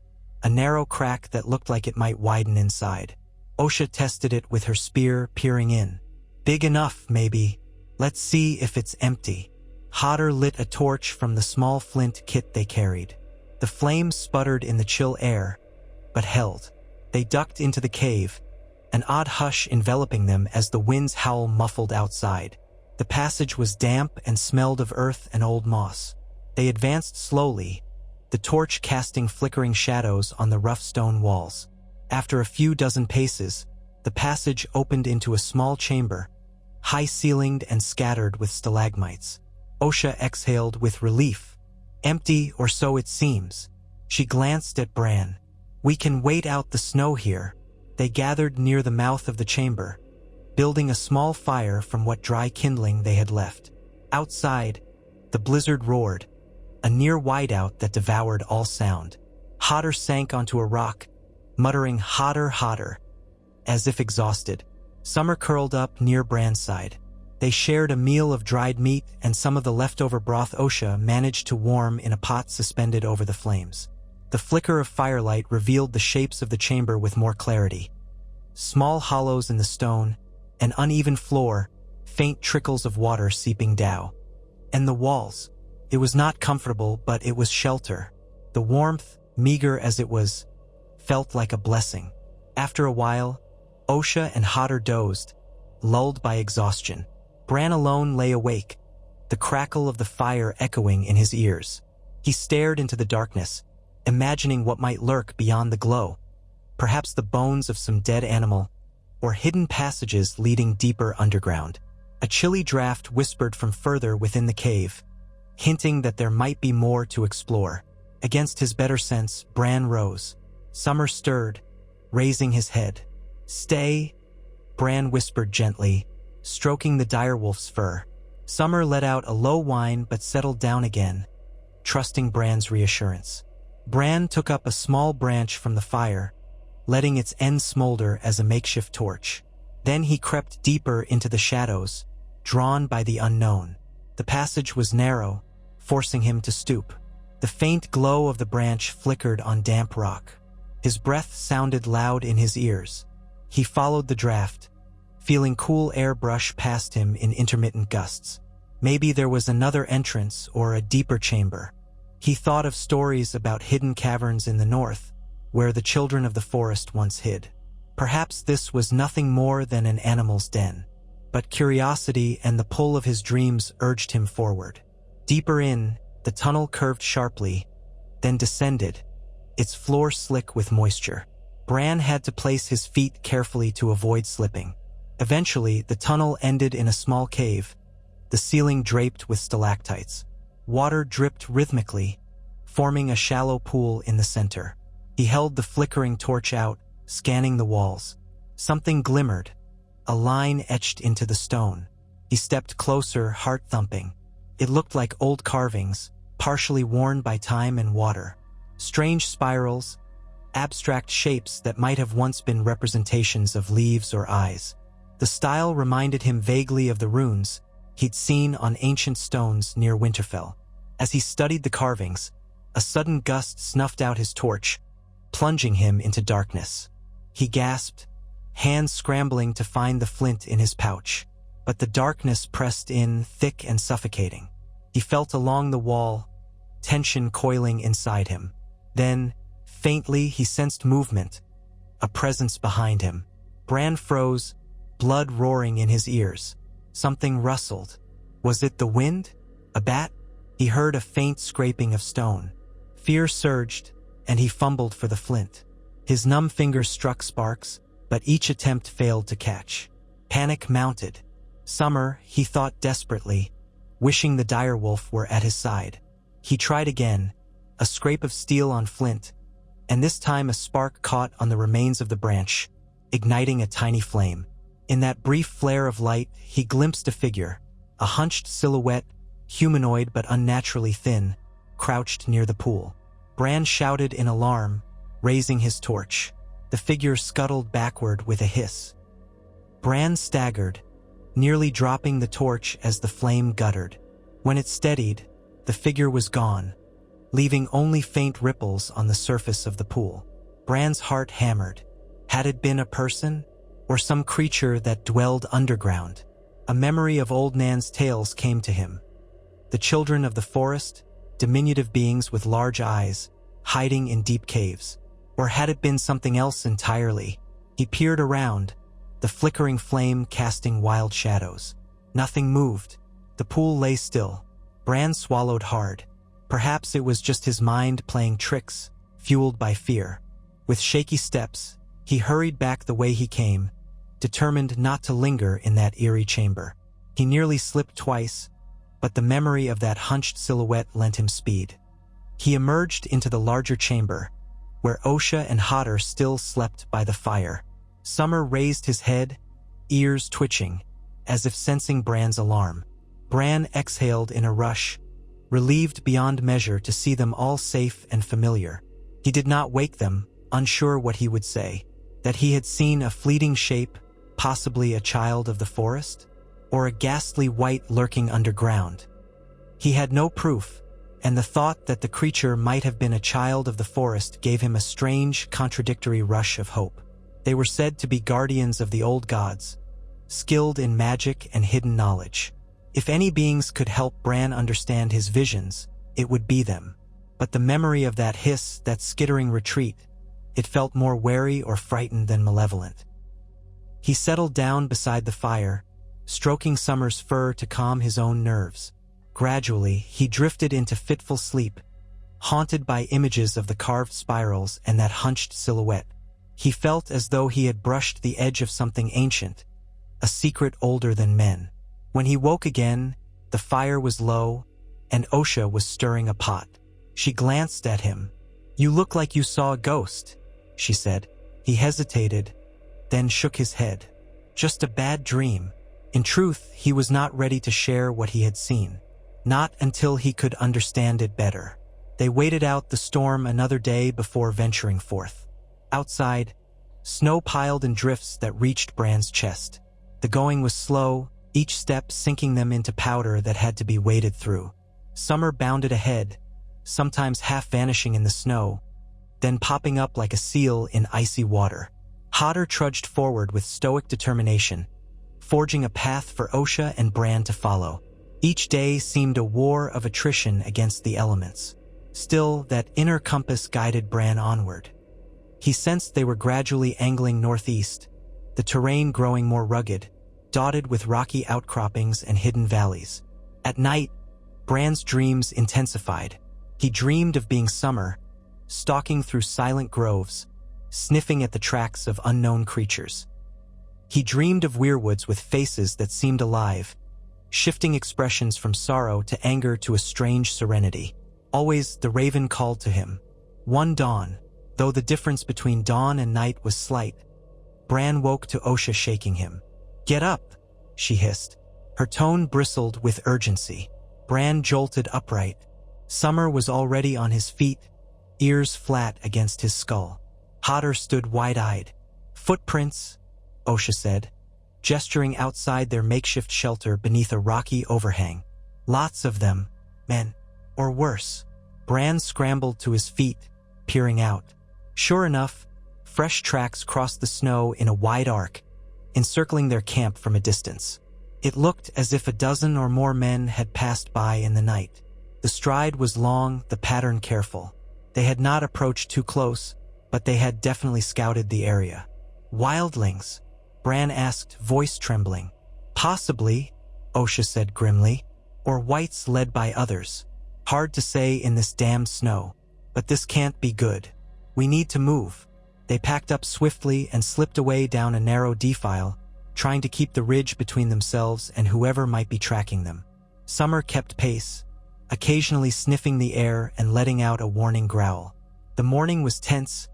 a narrow crack that looked like it might widen inside. Osha tested it with her spear, peering in. Big enough, maybe. Let's see if it's empty. Hodder lit a torch from the small flint kit they carried. The flames sputtered in the chill air, but held. They ducked into the cave, an odd hush enveloping them as the wind's howl muffled outside. The passage was damp and smelled of earth and old moss. They advanced slowly, the torch casting flickering shadows on the rough stone walls. After a few dozen paces, the passage opened into a small chamber, high-ceilinged and scattered with stalagmites. Osha exhaled with relief. Empty, or so it seems. She glanced at Bran. We can wait out the snow here. They gathered near the mouth of the chamber, building a small fire from what dry kindling they had left. Outside, the blizzard roared, a near whiteout that devoured all sound. Hodder sank onto a rock, muttering "Hodder, Hodder," as if exhausted. Summer curled up near Bran's side. They shared a meal of dried meat and some of the leftover broth Osha managed to warm in a pot suspended over the flames. The flicker of firelight revealed the shapes of the chamber with more clarity. Small hollows in the stone, an uneven floor, faint trickles of water seeping down. And the walls. It was not comfortable, but it was shelter. The warmth, meager as it was, felt like a blessing. After a while, Osha and Hodder dozed, lulled by exhaustion. Bran alone lay awake, the crackle of the fire echoing in his ears. He stared into the darkness, imagining what might lurk beyond the glow. Perhaps the bones of some dead animal, or hidden passages leading deeper underground. A chilly draft whispered from further within the cave, hinting that there might be more to explore. Against his better sense, Bran rose. Summer stirred, raising his head. "Stay," Bran whispered gently, stroking the direwolf's fur. Summer let out a low whine but settled down again, trusting Bran's reassurance. Bran took up a small branch from the fire, letting its end smolder as a makeshift torch. Then he crept deeper into the shadows, drawn by the unknown. The passage was narrow, forcing him to stoop. The faint glow of the branch flickered on damp rock. His breath sounded loud in his ears. He followed the draft, feeling cool air brush past him in intermittent gusts. Maybe there was another entrance or a deeper chamber. He thought of stories about hidden caverns in the north, where the children of the forest once hid. Perhaps this was nothing more than an animal's den. But curiosity and the pull of his dreams urged him forward. Deeper in, the tunnel curved sharply, then descended, its floor slick with moisture. Bran had to place his feet carefully to avoid slipping. Eventually, the tunnel ended in a small cave, the ceiling draped with stalactites. Water dripped rhythmically, forming a shallow pool in the center. He held the flickering torch out, scanning the walls. Something glimmered, a line etched into the stone. He stepped closer, heart thumping. It looked like old carvings, partially worn by time and water. Strange spirals, abstract shapes that might have once been representations of leaves or eyes. The style reminded him vaguely of the runes he'd seen on ancient stones near Winterfell. As he studied the carvings, a sudden gust snuffed out his torch, plunging him into darkness. He gasped, hands scrambling to find the flint in his pouch. But the darkness pressed in, thick and suffocating. He felt along the wall, tension coiling inside him. Then, faintly, he sensed movement, a presence behind him. Bran froze, blood roaring in his ears. Something rustled. Was it the wind? A bat? He heard a faint scraping of stone. Fear surged, and he fumbled for the flint. His numb fingers struck sparks, but each attempt failed to catch. Panic mounted. Summer, he thought desperately, wishing the direwolf were at his side. He tried again, a scrape of steel on flint, and this time a spark caught on the remains of the branch, igniting a tiny flame. In that brief flare of light, he glimpsed a figure, a hunched silhouette, humanoid but unnaturally thin, crouched near the pool. Bran shouted in alarm, raising his torch. The figure scuttled backward with a hiss. Bran staggered, nearly dropping the torch as the flame guttered. When it steadied, the figure was gone, leaving only faint ripples on the surface of the pool. Bran's heart hammered. Had it been a person, or some creature that dwelled underground? A memory of old Nan's tales came to him. The children of the forest, diminutive beings with large eyes, hiding in deep caves. Or had it been something else entirely? He peered around, the flickering flame casting wild shadows. Nothing moved. The pool lay still. Bran swallowed hard. Perhaps it was just his mind playing tricks, fueled by fear. With shaky steps, he hurried back the way he came, determined not to linger in that eerie chamber. He nearly slipped twice, but the memory of that hunched silhouette lent him speed. He emerged into the larger chamber, where Osha and Hodder still slept by the fire. Summer raised his head, ears twitching, as if sensing Bran's alarm. Bran exhaled in a rush, relieved beyond measure to see them all safe and familiar. He did not wake them, unsure what he would say. That he had seen a fleeting shape, possibly a child of the forest, or a ghastly wight lurking underground. He had no proof, and the thought that the creature might have been a child of the forest gave him a strange, contradictory rush of hope. They were said to be guardians of the old gods, skilled in magic and hidden knowledge. If any beings could help Bran understand his visions, it would be them. But the memory of that hiss, that skittering retreat, it felt more wary or frightened than malevolent. He settled down beside the fire, stroking Summer's fur to calm his own nerves. Gradually, he drifted into fitful sleep, haunted by images of the carved spirals and that hunched silhouette. He felt as though he had brushed the edge of something ancient, a secret older than men. When he woke again, the fire was low, and Osha was stirring a pot. She glanced at him. "You look like you saw a ghost," she said. He hesitated, then shook his head. Just a bad dream. In truth, he was not ready to share what he had seen. Not until he could understand it better. They waited out the storm another day before venturing forth. Outside, snow piled in drifts that reached Bran's chest. The going was slow, each step sinking them into powder that had to be waded through. Summer bounded ahead, sometimes half vanishing in the snow, then popping up like a seal in icy water. Hodder trudged forward with stoic determination, forging a path for Osha and Bran to follow. Each day seemed a war of attrition against the elements. Still, that inner compass guided Bran onward. He sensed they were gradually angling northeast, the terrain growing more rugged, dotted with rocky outcroppings and hidden valleys. At night, Bran's dreams intensified. He dreamed of being Summer, stalking through silent groves, sniffing at the tracks of unknown creatures. He dreamed of weirwoods with faces that seemed alive, shifting expressions from sorrow to anger to a strange serenity. Always the raven called to him. One dawn, though the difference between dawn and night was slight, Bran woke to Osha shaking him. "Get up," she hissed. Her tone bristled with urgency. Bran jolted upright. Summer was already on his feet, ears flat against his skull. Hodder stood wide-eyed. "Footprints," Osha said, gesturing outside their makeshift shelter beneath a rocky overhang. "Lots of them, men, or worse." Bran scrambled to his feet, peering out. Sure enough, fresh tracks crossed the snow in a wide arc, encircling their camp from a distance. It looked as if a dozen or more men had passed by in the night. The stride was long, the pattern careful. They had not approached too close, but they had definitely scouted the area. "Wildlings?" Bran asked, voice trembling. "Possibly," Osha said grimly, "or whites led by others. Hard to say in this damned snow, but this can't be good. We need to move." They packed up swiftly and slipped away down a narrow defile, trying to keep the ridge between themselves and whoever might be tracking them. Summer kept pace, occasionally sniffing the air and letting out a warning growl. The morning was tense,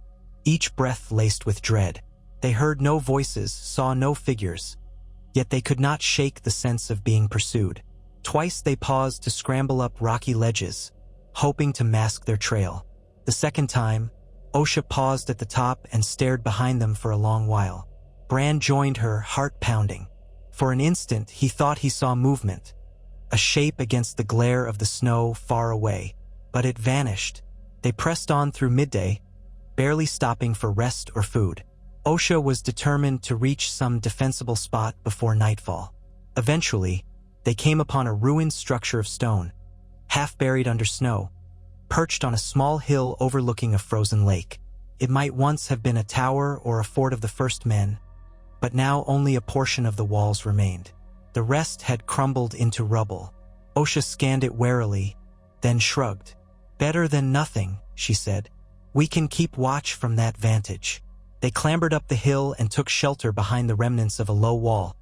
each breath laced with dread. They heard no voices, saw no figures, yet they could not shake the sense of being pursued. Twice they paused to scramble up rocky ledges, hoping to mask their trail. The second time, Osha paused at the top and stared behind them for a long while. Bran joined her, heart pounding. For an instant, he thought he saw movement, a shape against the glare of the snow far away, but it vanished. They pressed on through midday, barely stopping for rest or food. Osha was determined to reach some defensible spot before nightfall. Eventually, they came upon a ruined structure of stone, half buried under snow, perched on a small hill overlooking a frozen lake. It might once have been a tower or a fort of the first men, but now only a portion of the walls remained. The rest had crumbled into rubble. Osha scanned it warily, then shrugged. "Better than nothing," she said. "We can keep watch from that vantage." They clambered up the hill and took shelter behind the remnants of a low wall,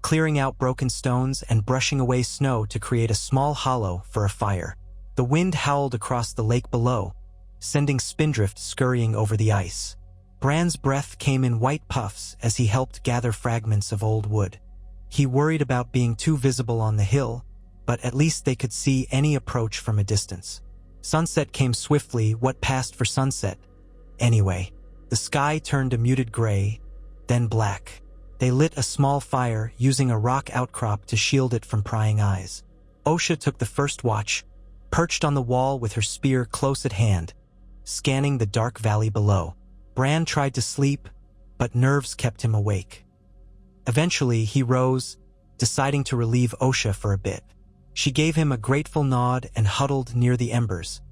clearing out broken stones and brushing away snow to create a small hollow for a fire. The wind howled across the lake below, sending spindrift scurrying over the ice. Bran's breath came in white puffs as he helped gather fragments of old wood. He worried about being too visible on the hill, but at least they could see any approach from a distance. Sunset came swiftly, what passed for sunset. Anyway, the sky turned a muted gray, then black. They lit a small fire, using a rock outcrop to shield it from prying eyes. Osha took the first watch, perched on the wall with her spear close at hand, scanning the dark valley below. Bran tried to sleep, but nerves kept him awake. Eventually, he rose, deciding to relieve Osha for a bit. She gave him a grateful nod and huddled near the embers,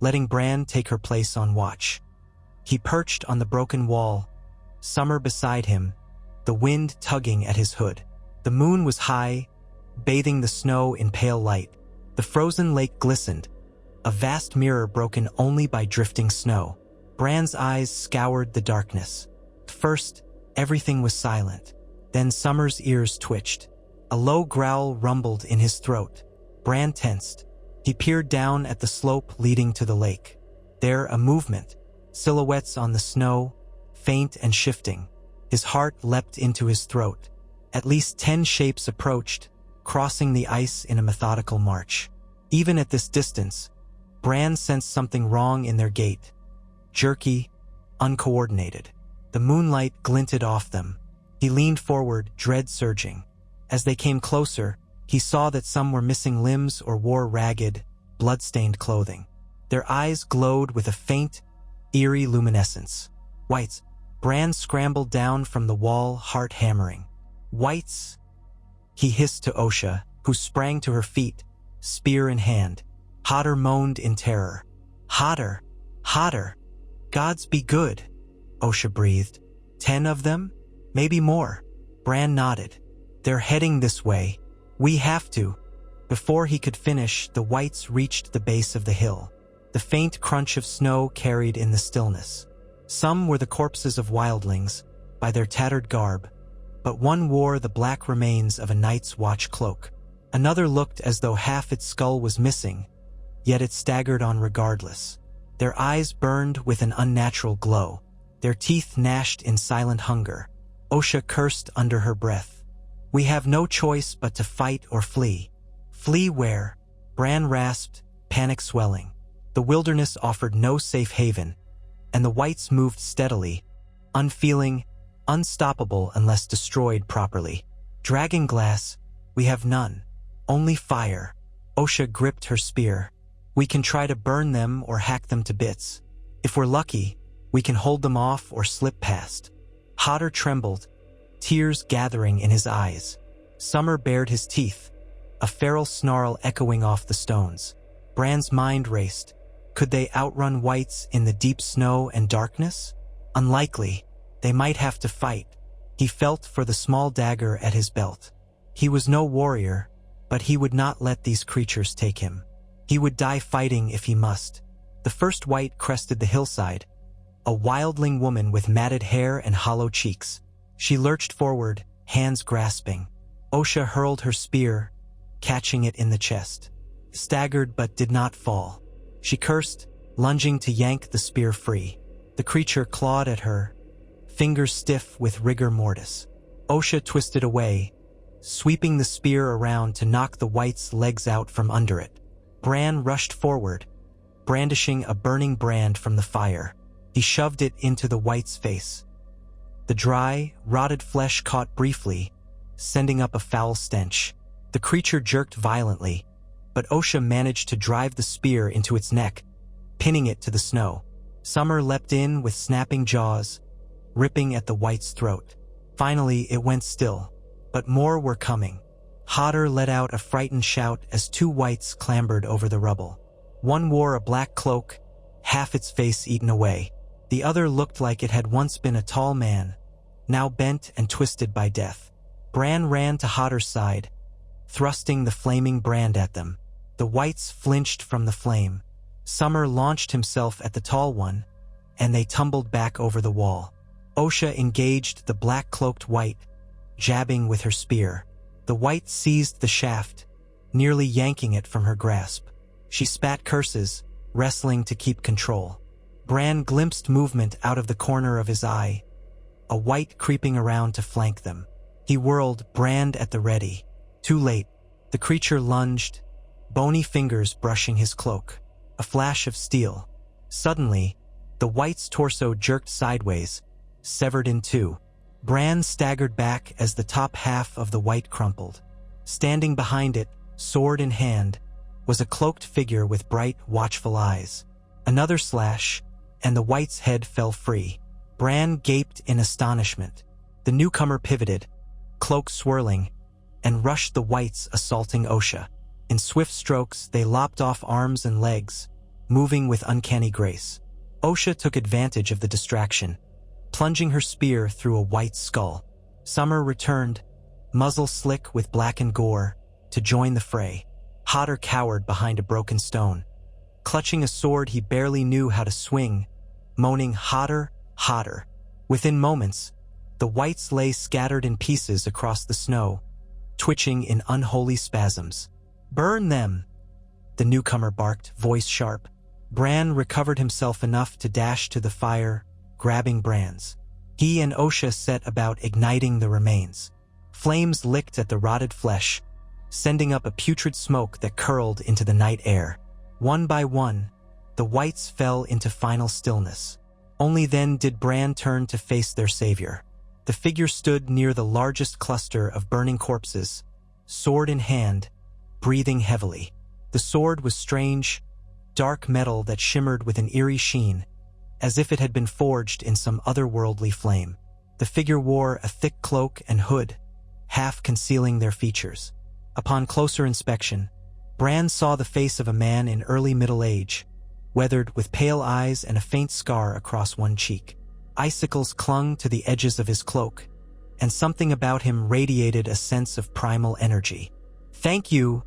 letting Bran take her place on watch. He perched on the broken wall, Summer beside him, the wind tugging at his hood. The moon was high, bathing the snow in pale light. The frozen lake glistened, a vast mirror broken only by drifting snow. Bran's eyes scoured the darkness. First, everything was silent. Then Summer's ears twitched. A low growl rumbled in his throat. Bran tensed. He peered down at the slope leading to the lake. There, a movement, silhouettes on the snow, faint and shifting. His heart leapt into his throat. At least 10 shapes approached, crossing the ice in a methodical march. Even at this distance, Bran sensed something wrong in their gait. Jerky, uncoordinated. The moonlight glinted off them. He leaned forward, dread surging. As they came closer, he saw that some were missing limbs or wore ragged, blood-stained clothing. Their eyes glowed with a faint, eerie luminescence. Whites. Bran scrambled down from the wall, heart hammering. "Whites!" he hissed to Osha, who sprang to her feet, spear in hand. Hodder moaned in terror. "Hodder! Hodder! Gods be good!" Osha breathed. 10 of them? Maybe more. Bran nodded. "They're heading this way. We have to." Before he could finish, the whites reached the base of the hill. The faint crunch of snow carried in the stillness. Some were the corpses of wildlings, by their tattered garb, but one wore the black remains of a night's watch cloak. Another looked as though half its skull was missing, yet it staggered on regardless. Their eyes burned with an unnatural glow. Their teeth gnashed in silent hunger. Osha cursed under her breath. "We have no choice but to fight or flee." "Flee where?" Bran rasped, panic swelling. The wilderness offered no safe haven, and the whites moved steadily, unfeeling, unstoppable unless destroyed properly. "Dragonglass, we have none. Only fire." Osha gripped her spear. "We can try to burn them or hack them to bits. If we're lucky, we can hold them off or slip past." Hodder trembled, tears gathering in his eyes. Summer bared his teeth, a feral snarl echoing off the stones. Bran's mind raced. Could they outrun whites in the deep snow and darkness? Unlikely. They might have to fight. He felt for the small dagger at his belt. He was no warrior, but he would not let these creatures take him. He would die fighting if he must. The first white crested the hillside, a wildling woman with matted hair and hollow cheeks. She lurched forward, hands grasping. Osha hurled her spear, catching it in the chest. Staggered but did not fall. She cursed, lunging to yank the spear free. The creature clawed at her, fingers stiff with rigor mortis. Osha twisted away, sweeping the spear around to knock the white's legs out from under it. Bran rushed forward, brandishing a burning brand from the fire. He shoved it into the Wight's face. The dry, rotted flesh caught briefly, sending up a foul stench. The creature jerked violently, but Osha managed to drive the spear into its neck, pinning it to the snow. Summer leapt in with snapping jaws, ripping at the Wight's throat. Finally, it went still, but more were coming. Hodder let out a frightened shout as two Wights clambered over the rubble. One wore a black cloak, half its face eaten away. The other looked like it had once been a tall man, now bent and twisted by death. Bran ran to Hodder's side, thrusting the flaming brand at them. The Wights flinched from the flame. Summer launched himself at the tall one, and they tumbled back over the wall. Osha engaged the black-cloaked Wight, jabbing with her spear. The Wight seized the shaft, nearly yanking it from her grasp. She spat curses, wrestling to keep control. Bran glimpsed movement out of the corner of his eye, a Wight creeping around to flank them. He whirled, brand at the ready. Too late. The creature lunged, bony fingers brushing his cloak. A flash of steel. Suddenly, the Wight's torso jerked sideways, severed in two. Bran staggered back as the top half of the Wight crumpled. Standing behind it, sword in hand, was a cloaked figure with bright, watchful eyes. Another slash, and the Wight's head fell free. Bran gaped in astonishment. The newcomer pivoted, cloak swirling, and rushed the Wights assaulting Osha. In swift strokes, they lopped off arms and legs, moving with uncanny grace. Osha took advantage of the distraction, plunging her spear through a Wight's skull. Summer returned, muzzle slick with blackened gore, to join the fray. Hodder cowered behind a broken stone, clutching a sword he barely knew how to swing, moaning Hodder, Hodder. Within moments, the Wights lay scattered in pieces across the snow, twitching in unholy spasms. "Burn them!" the newcomer barked, voice sharp. Bran recovered himself enough to dash to the fire, grabbing brands. He and Osha set about igniting the remains. Flames licked at the rotted flesh, sending up a putrid smoke that curled into the night air. One by one, the Wights fell into final stillness. Only then did Bran turn to face their savior. The figure stood near the largest cluster of burning corpses, sword in hand, breathing heavily. The sword was strange, dark metal that shimmered with an eerie sheen, as if it had been forged in some otherworldly flame. The figure wore a thick cloak and hood, half concealing their features. Upon closer inspection, Bran saw the face of a man in early middle age, weathered with pale eyes and a faint scar across one cheek. Icicles clung to the edges of his cloak, and something about him radiated a sense of primal energy. "Thank you,"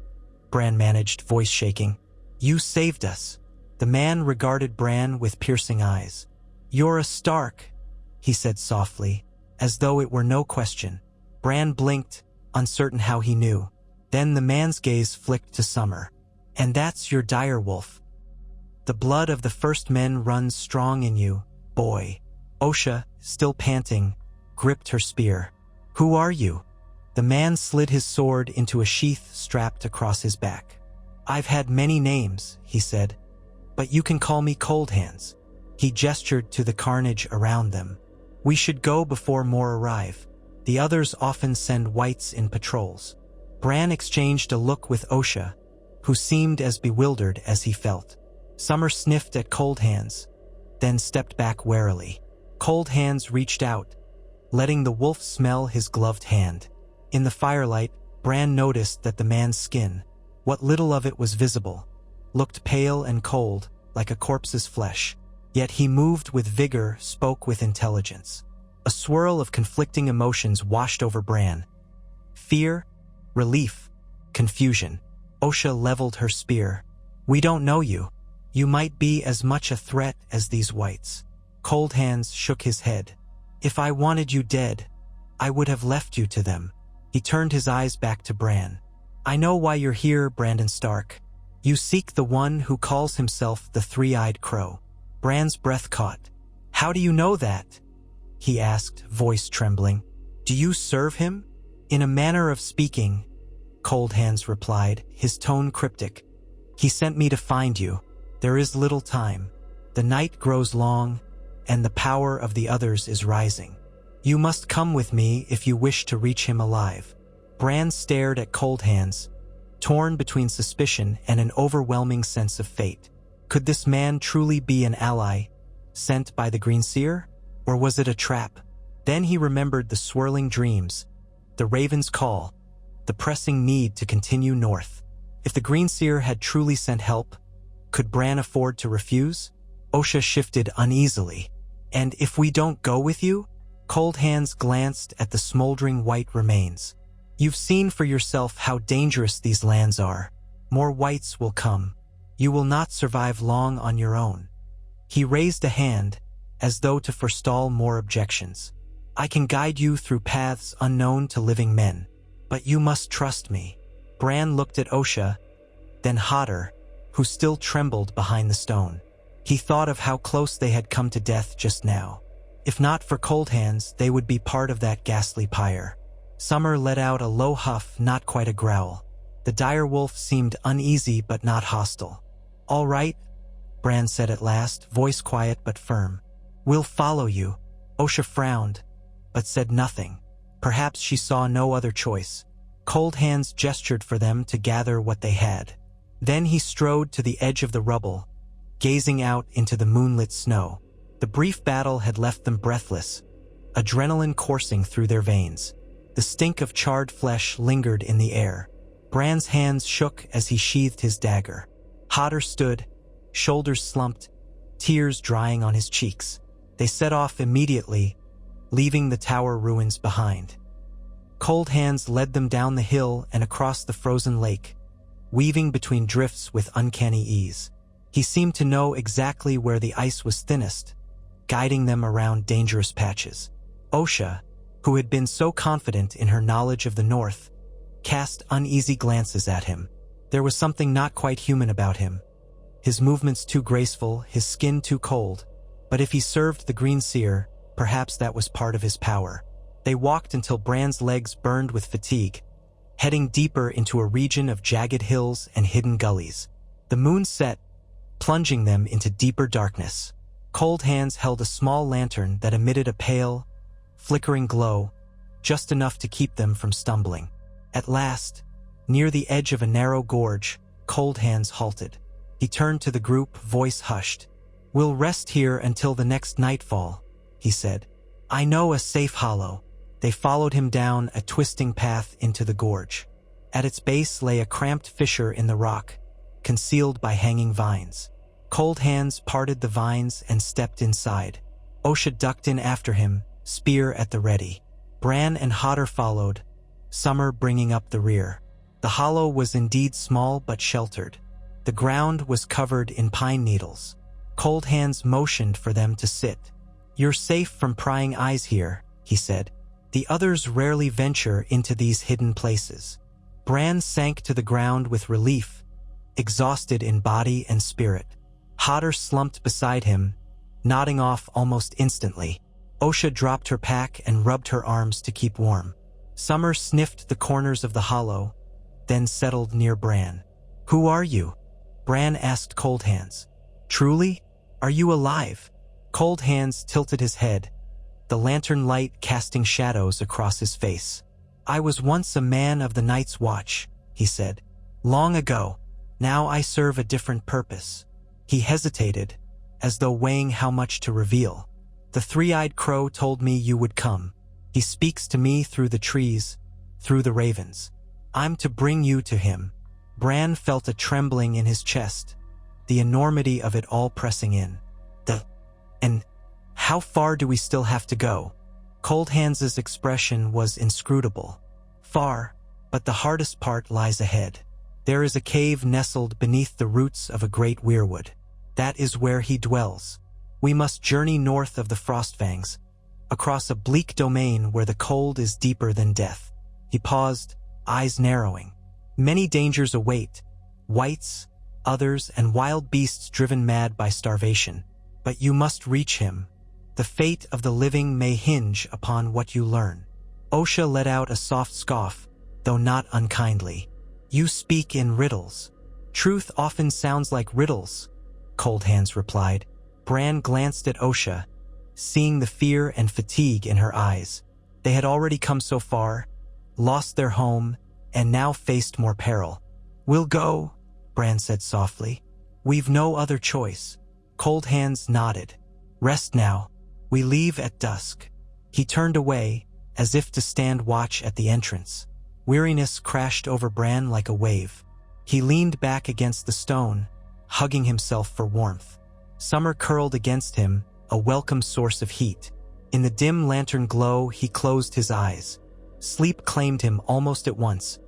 Bran managed, voice shaking. "You saved us." The man regarded Bran with piercing eyes. "You're a Stark," he said softly, as though it were no question. Bran blinked, uncertain how he knew. Then the man's gaze flicked to Summer. "And that's your direwolf. The blood of the first men runs strong in you, boy." Osha, still panting, gripped her spear. "Who are you?" The man slid his sword into a sheath strapped across his back. "I've had many names," he said, "but you can call me Cold Hands." He gestured to the carnage around them. "We should go before more arrive. The others often send Wights in patrols." Bran exchanged a look with Osha, who seemed as bewildered as he felt. Summer sniffed at Cold Hands, then stepped back warily. Cold Hands reached out, letting the wolf smell his gloved hand. In the firelight, Bran noticed that the man's skin, what little of it was visible, looked pale and cold, like a corpse's flesh. Yet he moved with vigor, spoke with intelligence. A swirl of conflicting emotions washed over Bran. Fear, relief, confusion. Osha leveled her spear. "We don't know you. You might be as much a threat as these Wights." Cold Hands shook his head. "If I wanted you dead, I would have left you to them." He turned his eyes back to Bran. "I know why you're here, Brandon Stark. You seek the one who calls himself the Three-Eyed Crow." Bran's breath caught. "How do you know that?" he asked, voice trembling. "Do you serve him?" "In a manner of speaking," Cold Hands replied, his tone cryptic. "He sent me to find you. There is little time. The night grows long, and the power of the others is rising. You must come with me if you wish to reach him alive." Bran stared at Cold Hands, torn between suspicion and an overwhelming sense of fate. Could this man truly be an ally, sent by the Green Seer? Or was it a trap? Then he remembered the swirling dreams, the raven's call, the pressing need to continue north. If the Green Seer had truly sent help, could Bran afford to refuse? Osha shifted uneasily. "And if we don't go with you?" Cold Hands glanced at the smoldering white remains. "You've seen for yourself how dangerous these lands are. More whites will come. You will not survive long on your own." He raised a hand, as though to forestall more objections. "I can guide you through paths unknown to living men, but you must trust me." Bran looked at Osha, then Hodder, who still trembled behind the stone. He thought of how close they had come to death just now. If not for Cold Hands, they would be part of that ghastly pyre. Summer let out a low huff, not quite a growl. The dire wolf seemed uneasy but not hostile. "All right," Bran said at last, voice quiet but firm. "We'll follow you." Osha frowned, but said nothing. Perhaps she saw no other choice. Cold Hands gestured for them to gather what they had. Then he strode to the edge of the rubble, gazing out into the moonlit snow. The brief battle had left them breathless, adrenaline coursing through their veins. The stink of charred flesh lingered in the air. Bran's hands shook as he sheathed his dagger. Hodder stood, shoulders slumped, tears drying on his cheeks. They set off immediately, leaving the tower ruins behind. Cold Hands led them down the hill and across the frozen lake, weaving between drifts with uncanny ease. He seemed to know exactly where the ice was thinnest, guiding them around dangerous patches. Osha, who had been so confident in her knowledge of the north, cast uneasy glances at him. There was something not quite human about him. His movements too graceful, his skin too cold. But if he served the Green Seer, perhaps that was part of his power. They walked until Bran's legs burned with fatigue, heading deeper into a region of jagged hills and hidden gullies. The moon set, plunging them into deeper darkness. Cold Hands held a small lantern that emitted a pale, flickering glow, just enough to keep them from stumbling. At last, near the edge of a narrow gorge, Cold Hands halted. He turned to the group, voice hushed. "We'll rest here until the next nightfall," he said. "I know a safe hollow." They followed him down a twisting path into the gorge. At its base lay a cramped fissure in the rock, concealed by hanging vines. Cold Hands parted the vines and stepped inside. Osha ducked in after him, spear at the ready. Bran and Hodder followed, Summer bringing up the rear. The hollow was indeed small but sheltered. The ground was covered in pine needles. Cold Hands motioned for them to sit. "You're safe from prying eyes here," he said. "The others rarely venture into these hidden places." Bran sank to the ground with relief, exhausted in body and spirit. Hodder slumped beside him, nodding off almost instantly. Osha dropped her pack and rubbed her arms to keep warm. Summer sniffed the corners of the hollow, then settled near Bran. "Who are you?" Bran asked Cold Hands. "Truly? Are you alive?" Cold Hands tilted his head, the lantern light casting shadows across his face. "I was once a man of the Night's Watch," he said. "Long ago. Now I serve a different purpose." He hesitated, as though weighing how much to reveal. "The three-eyed crow told me you would come. He speaks to me through the trees, through the ravens. I'm to bring you to him." Bran felt a trembling in his chest, the enormity of it all pressing in. And how far do we still have to go?" Cold Hands' expression was inscrutable. "Far, but the hardest part lies ahead. There is a cave nestled beneath the roots of a great weirwood. That is where he dwells. We must journey north of the Frostfangs, across a bleak domain where the cold is deeper than death." He paused, eyes narrowing. "Many dangers await, whites, others, and wild beasts driven mad by starvation. But you must reach him. The fate of the living may hinge upon what you learn." Osha let out a soft scoff, though not unkindly. "You speak in riddles." "Truth often sounds like riddles," Cold Hands replied. Bran glanced at Osha, seeing the fear and fatigue in her eyes. They had already come so far, lost their home, and now faced more peril. "We'll go," Bran said softly. "We've no other choice." Cold Hands nodded. "Rest now. We leave at dusk." He turned away, as if to stand watch at the entrance. Weariness crashed over Bran like a wave. He leaned back against the stone, hugging himself for warmth. Summer curled against him, a welcome source of heat. In the dim lantern glow, he closed his eyes. Sleep claimed him almost at once,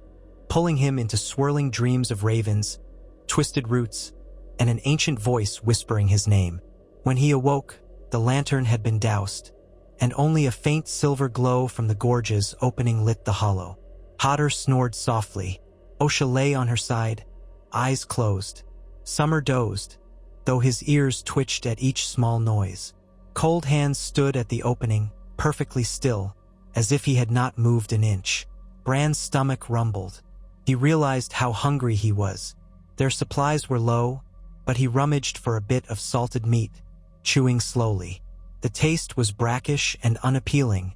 pulling him into swirling dreams of ravens, twisted roots, and an ancient voice whispering his name. When he awoke, the lantern had been doused, and only a faint silver glow from the gorge's opening lit the hollow. Hodder snored softly. Osha lay on her side, eyes closed. Summer dozed, though his ears twitched at each small noise. Cold Hands stood at the opening, perfectly still, as if he had not moved an inch. Bran's stomach rumbled. He realized how hungry he was. Their supplies were low, but he rummaged for a bit of salted meat, chewing slowly. The taste was brackish and unappealing,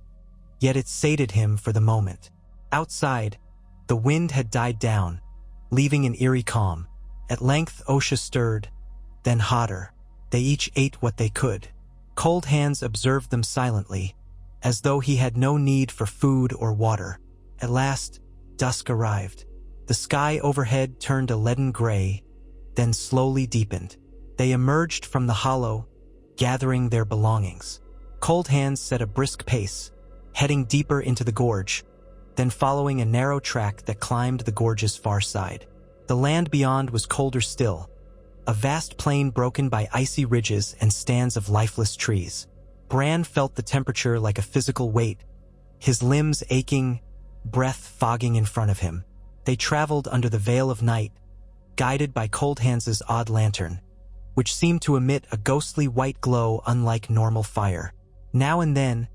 yet it sated him for the moment. Outside, the wind had died down, leaving an eerie calm. At length Osha stirred, then Hodder. They each ate what they could. Cold Hands observed them silently, as though he had no need for food or water. At last, dusk arrived. The sky overhead turned a leaden gray, then slowly deepened. They emerged from the hollow, gathering their belongings. Cold Hands set a brisk pace, heading deeper into the gorge, then following a narrow track that climbed the gorge's far side. The land beyond was colder still, a vast plain broken by icy ridges and stands of lifeless trees. Bran felt the temperature like a physical weight, his limbs aching, breath fogging in front of him. They traveled under the veil of night, guided by Cold Hands' odd lantern, which seemed to emit a ghostly white glow unlike normal fire. Now and then,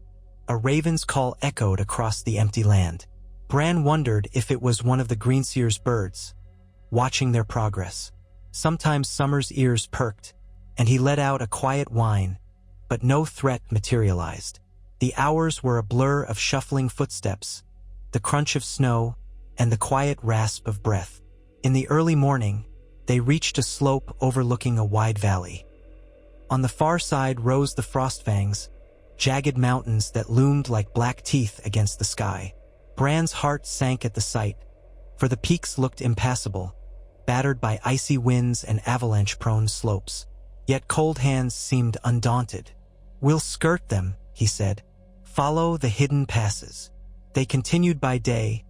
a raven's call echoed across the empty land. Bran wondered if it was one of the Greenseer's birds, watching their progress. Sometimes Summer's ears perked, and he let out a quiet whine, but no threat materialized. The hours were a blur of shuffling footsteps, the crunch of snow, and the quiet rasp of breath. In the early morning, they reached a slope overlooking a wide valley. On the far side rose the Frostfangs, jagged mountains that loomed like black teeth against the sky. Bran's heart sank at the sight, for the peaks looked impassable, battered by icy winds and avalanche-prone slopes. Yet Cold Hands seemed undaunted. "We'll skirt them," he said. "Follow the hidden passes." They continued by day,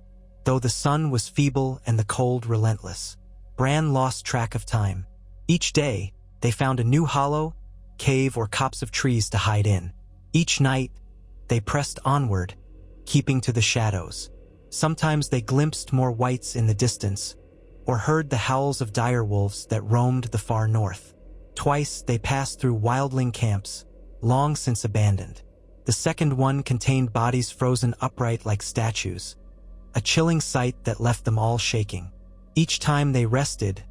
though the sun was feeble and the cold relentless. Bran lost track of time. Each day, they found a new hollow, cave, or copse of trees to hide in. Each night, they pressed onward, keeping to the shadows. Sometimes they glimpsed more whites in the distance, or heard the howls of direwolves that roamed the far north. Twice they passed through wildling camps, long since abandoned. The second one contained bodies frozen upright like statues, a chilling sight that left them all shaking. Each time they rested,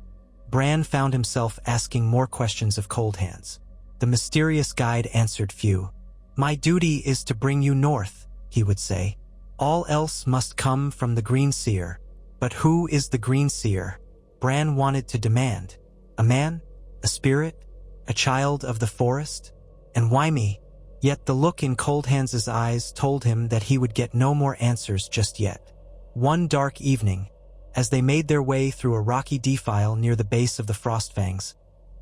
Bran found himself asking more questions of Cold Hands. The mysterious guide answered few. "My duty is to bring you north," he would say. "All else must come from the Green Seer." But who is the Green Seer? Bran wanted to demand. A man? A spirit? A child of the forest? And why me? Yet the look in Cold Hands' eyes told him that he would get no more answers just yet. One dark evening, as they made their way through a rocky defile near the base of the Frostfangs,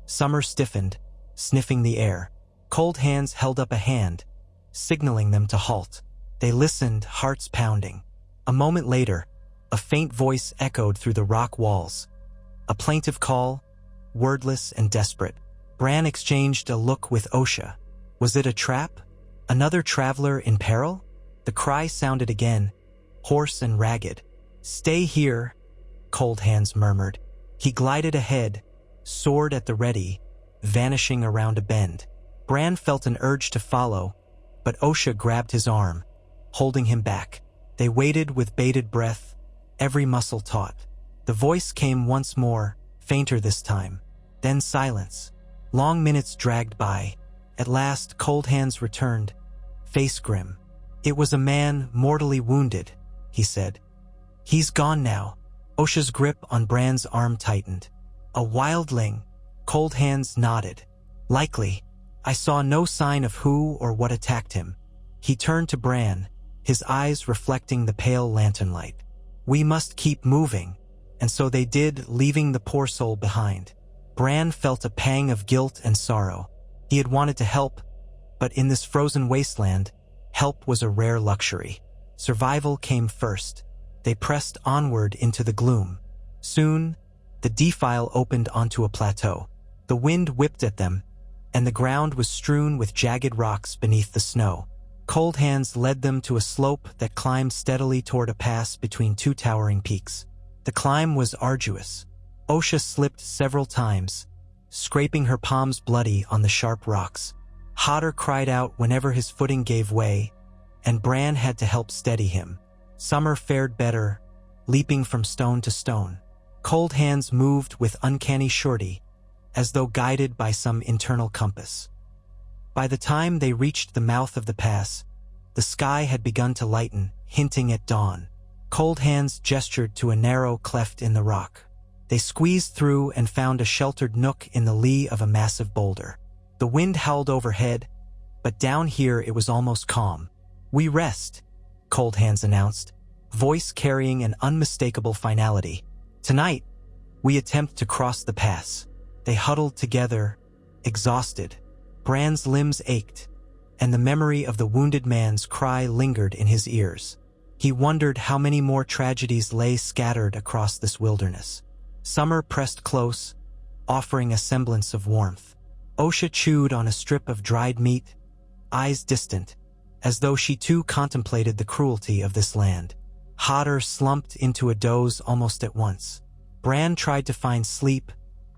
Summer stiffened, sniffing the air. Cold Hands held up a hand, signaling them to halt. They listened, hearts pounding. A moment later, a faint voice echoed through the rock walls. A plaintive call, wordless and desperate. Bran exchanged a look with Osha. Was it a trap? Another traveler in peril? The cry sounded again, hoarse and ragged. "Stay here," Cold Hands murmured. He glided ahead, sword at the ready, vanishing around a bend. Bran felt an urge to follow, but Osha grabbed his arm, holding him back. They waited with bated breath, every muscle taut. The voice came once more, fainter this time. Then silence. Long minutes dragged by, At last, Cold Hands returned, face grim. "It was a man mortally wounded," he said. "He's gone now." Osha's grip on Bran's arm tightened. "A wildling," Cold Hands nodded. "Likely. I saw no sign of who or what attacked him." He turned to Bran, his eyes reflecting the pale lantern light. "We must keep moving." And so they did, leaving the poor soul behind. Bran felt a pang of guilt and sorrow. He had wanted to help, but in this frozen wasteland, help was a rare luxury. Survival came first. They pressed onward into the gloom. Soon, the defile opened onto a plateau. The wind whipped at them, and the ground was strewn with jagged rocks beneath the snow. Cold Hands led them to a slope that climbed steadily toward a pass between two towering peaks. The climb was arduous. Osha slipped several times, scraping her palms bloody on the sharp rocks. Hodder cried out whenever his footing gave way, and Bran had to help steady him. Summer fared better, leaping from stone to stone. Cold Hands moved with uncanny surety, as though guided by some internal compass. By the time they reached the mouth of the pass, the sky had begun to lighten, hinting at dawn. Cold Hands gestured to a narrow cleft in the rock. They squeezed through and found a sheltered nook in the lee of a massive boulder. The wind howled overhead, but down here it was almost calm. "We rest," Cold Hands announced, voice carrying an unmistakable finality. "Tonight, we attempt to cross the pass." They huddled together, exhausted. Bran's limbs ached, and the memory of the wounded man's cry lingered in his ears. He wondered how many more tragedies lay scattered across this wilderness. Summer pressed close, offering a semblance of warmth. Osha chewed on a strip of dried meat, eyes distant, as though she too contemplated the cruelty of this land. Hodder slumped into a doze almost at once. Bran tried to find sleep,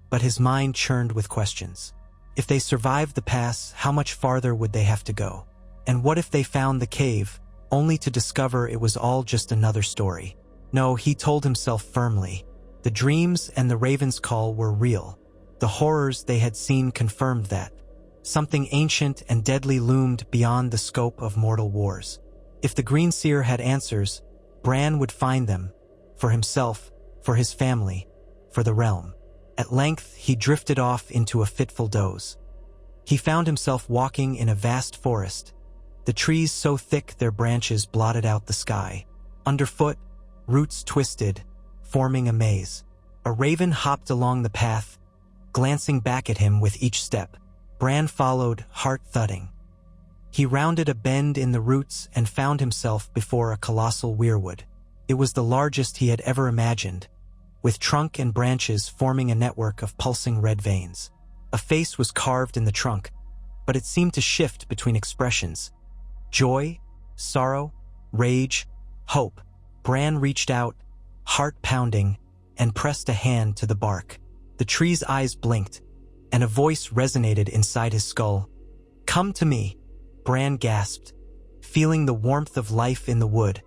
but his mind churned with questions. If they survived the pass, how much farther would they have to go? And what if they found the cave, only to discover it was all just another story? No, he told himself firmly. The dreams and the raven's call were real. The horrors they had seen confirmed that. Something ancient and deadly loomed beyond the scope of mortal wars. If the Green Seer had answers, Bran would find them, for himself, for his family, for the realm. At length, he drifted off into a fitful doze. He found himself walking in a vast forest, the trees so thick their branches blotted out the sky. Underfoot, roots twisted, forming a maze. A raven hopped along the path, glancing back at him with each step. Bran followed, heart thudding. He rounded a bend in the roots and found himself before a colossal weirwood. It was the largest he had ever imagined, with trunk and branches forming a network of pulsing red veins. A face was carved in the trunk, but it seemed to shift between expressions. Joy, sorrow, rage, hope. Bran reached out, heart pounding, and pressed a hand to the bark. The tree's eyes blinked, and a voice resonated inside his skull. "Come to me," Bran gasped, feeling the warmth of life in the wood,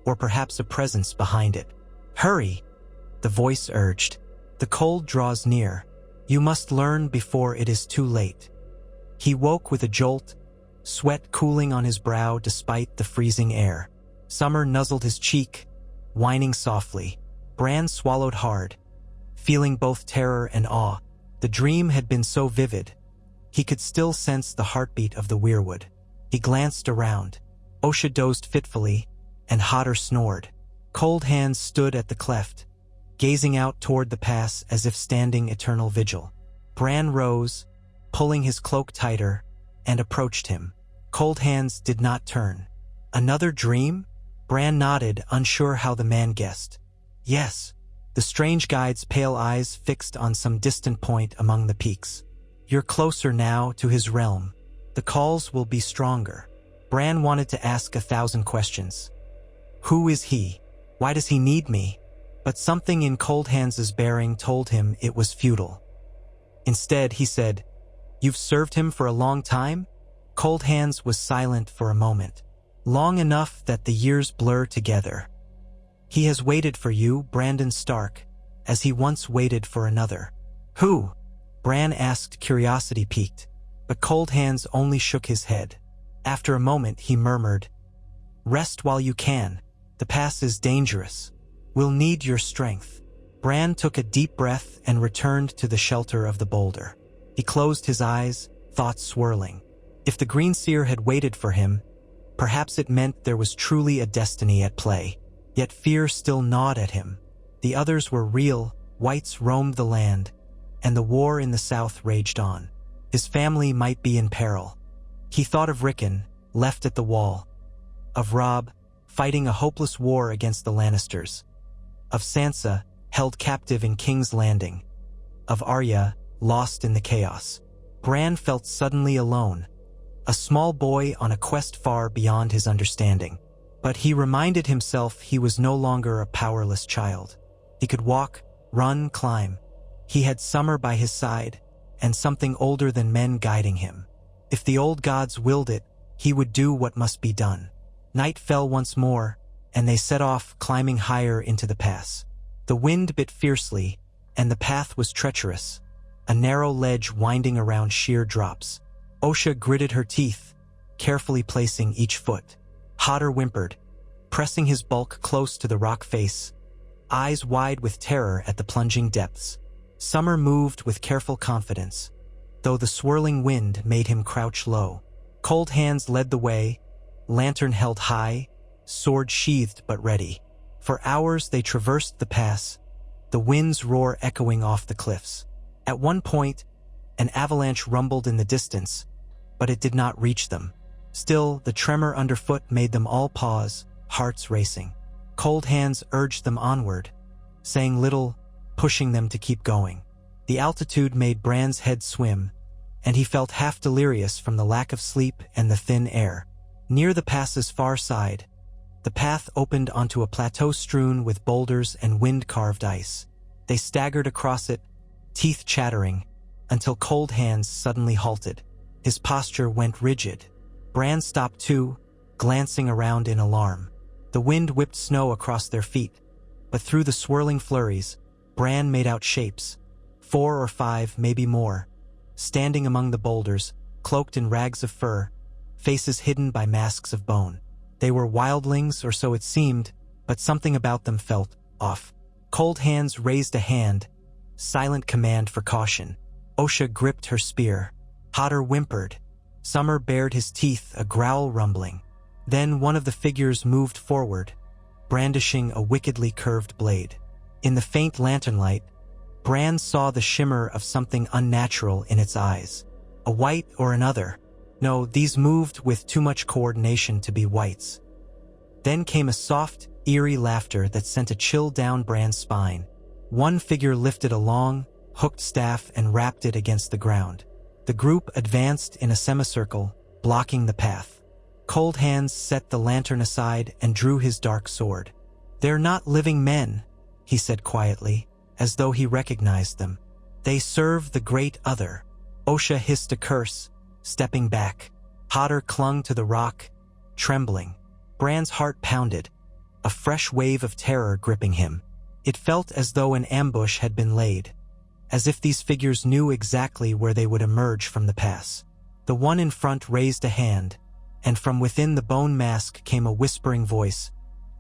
or perhaps a presence behind it. "Hurry," the voice urged. "The cold draws near. You must learn before it is too late." He woke with a jolt, sweat cooling on his brow despite the freezing air. Summer nuzzled his cheek, whining softly. Bran swallowed hard, feeling both terror and awe. The dream had been so vivid. He could still sense the heartbeat of the weirwood. He glanced around. Osha dozed fitfully, and Hodder snored. Cold Hands stood at the cleft, gazing out toward the pass as if standing eternal vigil. Bran rose, pulling his cloak tighter, and approached him. Cold Hands did not turn. "Another dream?" Bran nodded, unsure how the man guessed. "Yes." The strange guide's pale eyes fixed on some distant point among the peaks. "You're closer now to his realm. The calls will be stronger." Bran wanted to ask 1,000 questions. Who is he? Why does he need me? But something in Cold Hands' bearing told him it was futile. Instead, he said, "You've served him for a long time?" Cold Hands was silent for a moment, long enough that the years blur together. "He has waited for you, Brandon Stark, as he once waited for another." "Who?" Bran asked, curiosity piqued. but Cold Hands only shook his head. After a moment, he murmured, "Rest while you can. The pass is dangerous. We'll need your strength." Bran took a deep breath and returned to the shelter of the boulder. He closed his eyes, thoughts swirling. If the Green Seer had waited for him, perhaps it meant there was truly a destiny at play. Yet fear still gnawed at him. The others were real, whites roamed the land, and the war in the south raged on. His family might be in peril. He thought of Rickon, left at the wall, of Robb, fighting a hopeless war against the Lannisters, of Sansa, held captive in King's Landing, of Arya, lost in the chaos. Bran felt suddenly alone, a small boy on a quest far beyond his understanding. But he reminded himself he was no longer a powerless child. He could walk, run, climb. He had Summer by his side, and something older than men guiding him. If the old gods willed it, he would do what must be done. Night fell once more, and they set off, climbing higher into the pass. The wind bit fiercely, and the path was treacherous, a narrow ledge winding around sheer drops. Osha gritted her teeth, carefully placing each foot. Hodder whimpered, pressing his bulk close to the rock face, eyes wide with terror at the plunging depths. Summer moved with careful confidence, though the swirling wind made him crouch low. Cold Hands led the way, lantern held high, sword sheathed but ready. For hours they traversed the pass, the wind's roar echoing off the cliffs. At one point, an avalanche rumbled in the distance, but it did not reach them. Still, the tremor underfoot made them all pause, hearts racing. Cold Hands urged them onward, saying little, pushing them to keep going. The altitude made Bran's head swim, and he felt half delirious from the lack of sleep and the thin air. Near the pass's far side, the path opened onto a plateau strewn with boulders and wind-carved ice. They staggered across it, teeth chattering, until Cold Hands suddenly halted. His posture went rigid. Bran stopped too, glancing around in alarm. The wind whipped snow across their feet, but through the swirling flurries, Bran made out shapes, 4 or 5, maybe more, standing among the boulders, cloaked in rags of fur, faces hidden by masks of bone. They were wildlings, or so it seemed, but something about them felt off. Cold Hands raised a hand, silent command for caution. Osha gripped her spear. Hodder whimpered. Summer bared his teeth, a growl rumbling. Then one of the figures moved forward, brandishing a wickedly curved blade. In the faint lantern light, Bran saw the shimmer of something unnatural in its eyes. A white or another. No, these moved with too much coordination to be whites. Then came a soft, eerie laughter that sent a chill down Bran's spine. One figure lifted a long, hooked staff and rapped it against the ground. The group advanced in a semicircle, blocking the path. Cold Hands set the lantern aside and drew his dark sword. "They're not living men," he said quietly, as though he recognized them. "They serve the Great Other." Osha hissed a curse, stepping back. Hodder clung to the rock, trembling. Bran's heart pounded, a fresh wave of terror gripping him. It felt as though an ambush had been laid, as if these figures knew exactly where they would emerge from the pass. The one in front raised a hand, and from within the bone mask came a whispering voice,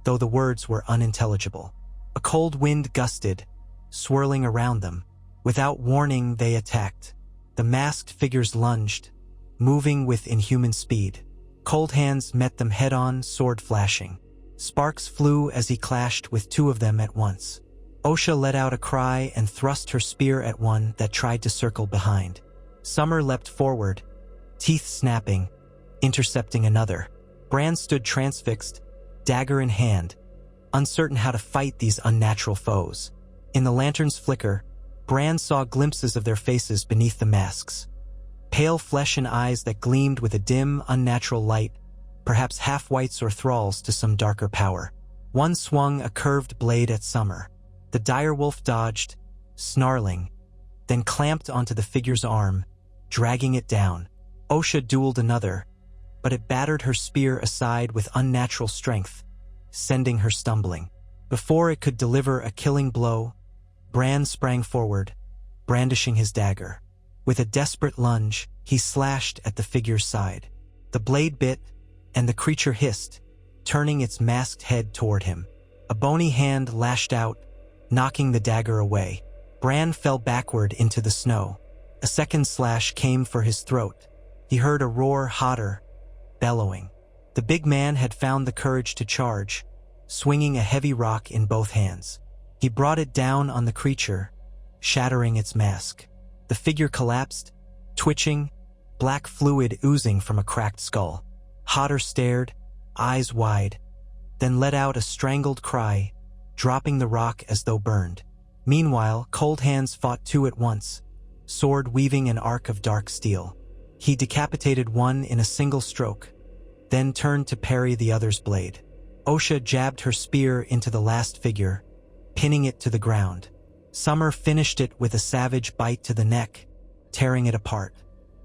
though the words were unintelligible. A cold wind gusted, swirling around them. Without warning, they attacked. The masked figures lunged, moving with inhuman speed. Cold Hands met them head-on, sword flashing. Sparks flew as he clashed with 2 of them at once. Osha let out a cry and thrust her spear at one that tried to circle behind. Summer leapt forward, teeth snapping, intercepting another. Bran stood transfixed, dagger in hand, uncertain how to fight these unnatural foes. In the lantern's flicker, Bran saw glimpses of their faces beneath the masks. Pale flesh and eyes that gleamed with a dim, unnatural light, perhaps half-whites or thralls to some darker power. One swung a curved blade at Summer. The direwolf dodged, snarling, then clamped onto the figure's arm, dragging it down. Osha dueled another, but it battered her spear aside with unnatural strength, sending her stumbling. Before it could deliver a killing blow, Bran sprang forward, brandishing his dagger. With a desperate lunge, he slashed at the figure's side. The blade bit, and the creature hissed, turning its masked head toward him. A bony hand lashed out, knocking the dagger away. Bran fell backward into the snow. A second slash came for his throat. He heard a roar hotter, bellowing. The big man had found the courage to charge, swinging a heavy rock in both hands. He brought it down on the creature, shattering its mask. The figure collapsed, twitching, black fluid oozing from a cracked skull. Hodder stared, eyes wide, then let out a strangled cry, dropping the rock as though burned. Meanwhile, Cold Hands fought two at once, sword weaving an arc of dark steel. He decapitated one in a single stroke, then turned to parry the other's blade. Osha jabbed her spear into the last figure, pinning it to the ground. Summer finished it with a savage bite to the neck, tearing it apart.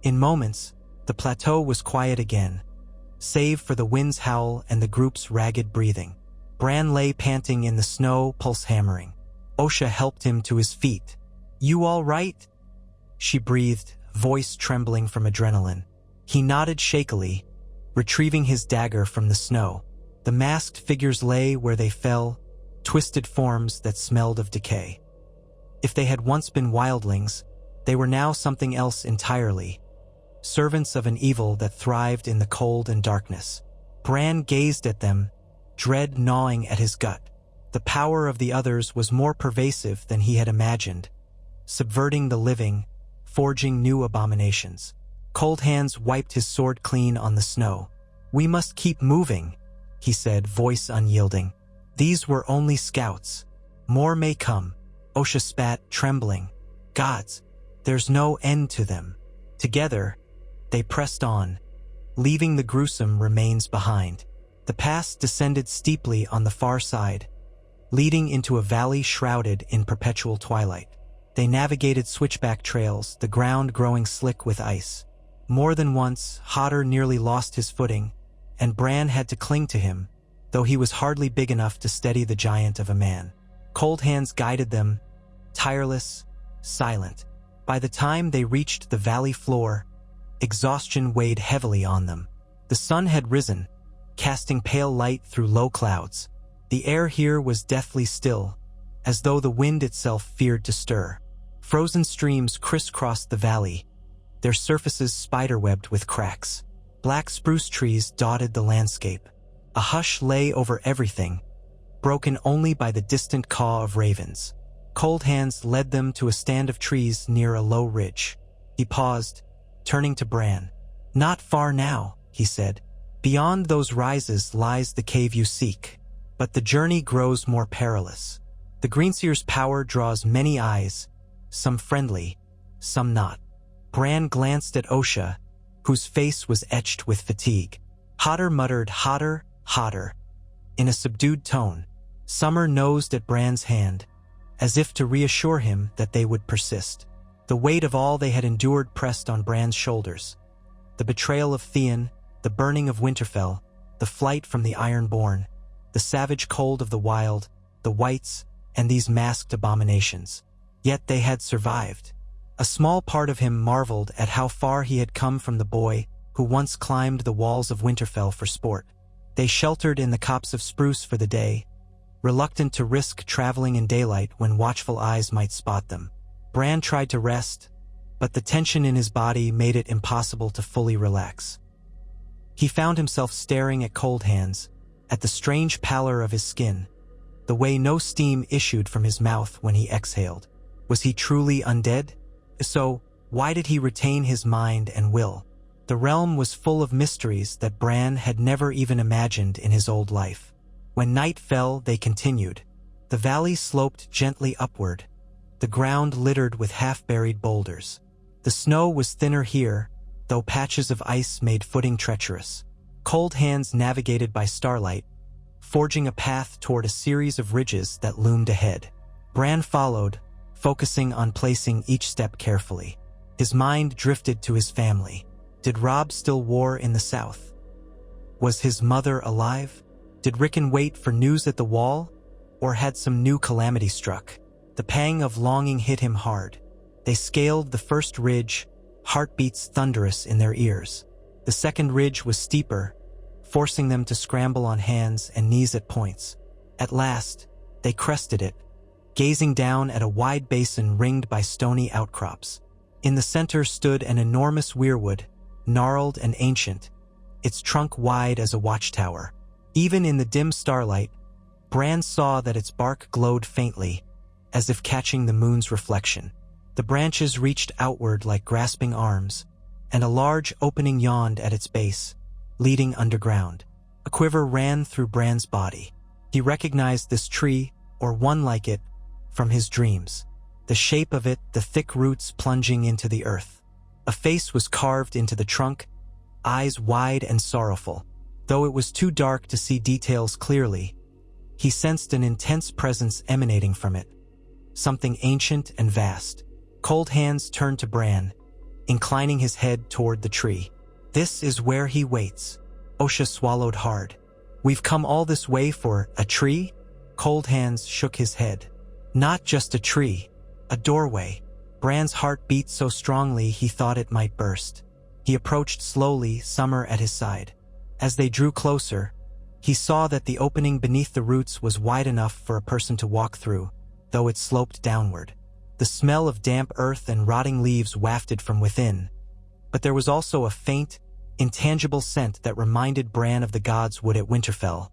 In moments, the plateau was quiet again, save for the wind's howl and the group's ragged breathing. Bran lay panting in the snow, pulse hammering. Osha helped him to his feet. "You all right?" she breathed, voice trembling from adrenaline. He nodded shakily, retrieving his dagger from the snow. The masked figures lay where they fell, twisted forms that smelled of decay. If they had once been wildlings, they were now something else entirely, servants of an evil that thrived in the cold and darkness. Bran gazed at them, dread gnawing at his gut. The power of the others was more pervasive than he had imagined, subverting the living, forging new abominations. Cold Hands wiped his sword clean on the snow. "We must keep moving," he said, voice unyielding. "These were only scouts. More may come." Osha spat, trembling. "Gods, there's no end to them." Together, they pressed on, leaving the gruesome remains behind. The pass descended steeply on the far side, leading into a valley shrouded in perpetual twilight. They navigated switchback trails, the ground growing slick with ice. More than once, Hodder nearly lost his footing, and Bran had to cling to him, though he was hardly big enough to steady the giant of a man. Cold Hands guided them, tireless, silent. By the time they reached the valley floor, exhaustion weighed heavily on them. The sun had risen, casting pale light through low clouds. The air here was deathly still, as though the wind itself feared to stir. Frozen streams crisscrossed the valley, their surfaces spiderwebbed with cracks. Black spruce trees dotted the landscape. A hush lay over everything, broken only by the distant caw of ravens. Cold Hands led them to a stand of trees near a low ridge. He paused, turning to Bran. "Not far now," he said. "Beyond those rises lies the cave you seek. But the journey grows more perilous. The Greenseer's power draws many eyes, some friendly, some not." Bran glanced at Osha, whose face was etched with fatigue. Hodder muttered, "Hodder, Hodder," in a subdued tone. Summer nosed at Bran's hand, as if to reassure him that they would persist. The weight of all they had endured pressed on Bran's shoulders. The betrayal of Theon, the burning of Winterfell, the flight from the Ironborn, the savage cold of the wild, the whites, and these masked abominations. Yet they had survived. A small part of him marveled at how far he had come from the boy who once climbed the walls of Winterfell for sport. They sheltered in the copse of spruce for the day, reluctant to risk traveling in daylight when watchful eyes might spot them. Bran tried to rest, but the tension in his body made it impossible to fully relax. He found himself staring at Cold Hands, at the strange pallor of his skin, the way no steam issued from his mouth when he exhaled. Was he truly undead? So, why did he retain his mind and will? The realm was full of mysteries that Bran had never even imagined in his old life. When night fell, they continued. The valley sloped gently upward, the ground littered with half-buried boulders. The snow was thinner here, though patches of ice made footing treacherous. Cold Hands navigated by starlight, forging a path toward a series of ridges that loomed ahead. Bran followed, focusing on placing each step carefully. His mind drifted to his family. Did Robb still war in the south? Was his mother alive? Did Rickon wait for news at the wall? Or had some new calamity struck? The pang of longing hit him hard. They scaled the first ridge, heartbeats thunderous in their ears. The second ridge was steeper, forcing them to scramble on hands and knees at points. At last, they crested it, gazing down at a wide basin ringed by stony outcrops. In the center stood an enormous weirwood, gnarled and ancient, its trunk wide as a watchtower. Even in the dim starlight, Bran saw that its bark glowed faintly, as if catching the moon's reflection. The branches reached outward like grasping arms, and a large opening yawned at its base, leading underground. A quiver ran through Bran's body. He recognized this tree, or one like it, from his dreams. The shape of it, the thick roots plunging into the earth. A face was carved into the trunk, eyes wide and sorrowful. Though it was too dark to see details clearly, he sensed an intense presence emanating from it, something ancient and vast. Cold hands turned to Bran, inclining his head toward the tree. "This is where he waits." Osha swallowed hard. "We've come all this way for a tree?" Cold hands shook his head. "Not just a tree, a doorway." Bran's heart beat so strongly he thought it might burst. He approached slowly, Summer at his side. As they drew closer, he saw that the opening beneath the roots was wide enough for a person to walk through, though it sloped downward. The smell of damp earth and rotting leaves wafted from within, but there was also a faint, intangible scent that reminded Bran of the gods' wood at Winterfell,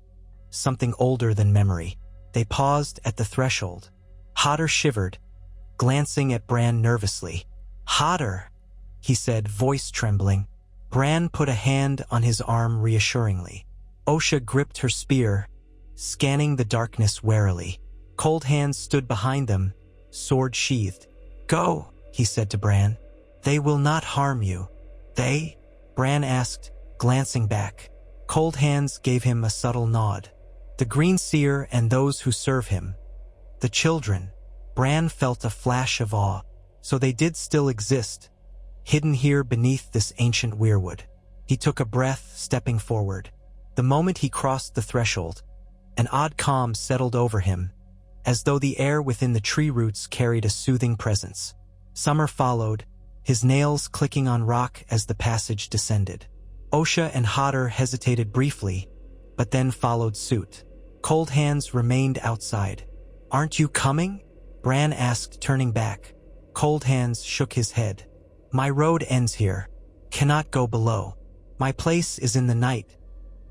something older than memory. They paused at the threshold. Hodder shivered, glancing at Bran nervously. "Hodder," he said, voice trembling. Bran put a hand on his arm reassuringly. Osha gripped her spear, scanning the darkness warily. Cold hands stood behind them, sword sheathed. "Go," he said to Bran. "They will not harm you." "They?" Bran asked, glancing back. Cold hands gave him a subtle nod. "The green seer and those who serve him. The children." Bran felt a flash of awe. So they did still exist, hidden here beneath this ancient weirwood. He took a breath, stepping forward. The moment he crossed the threshold, an odd calm settled over him, as though the air within the tree roots carried a soothing presence. Summer followed, his nails clicking on rock as the passage descended. Osha and Hodder hesitated briefly, but then followed suit. Cold hands remained outside. "Aren't you coming?" Bran asked, turning back. Cold hands shook his head. "My road ends here. Cannot go below. My place is in the night,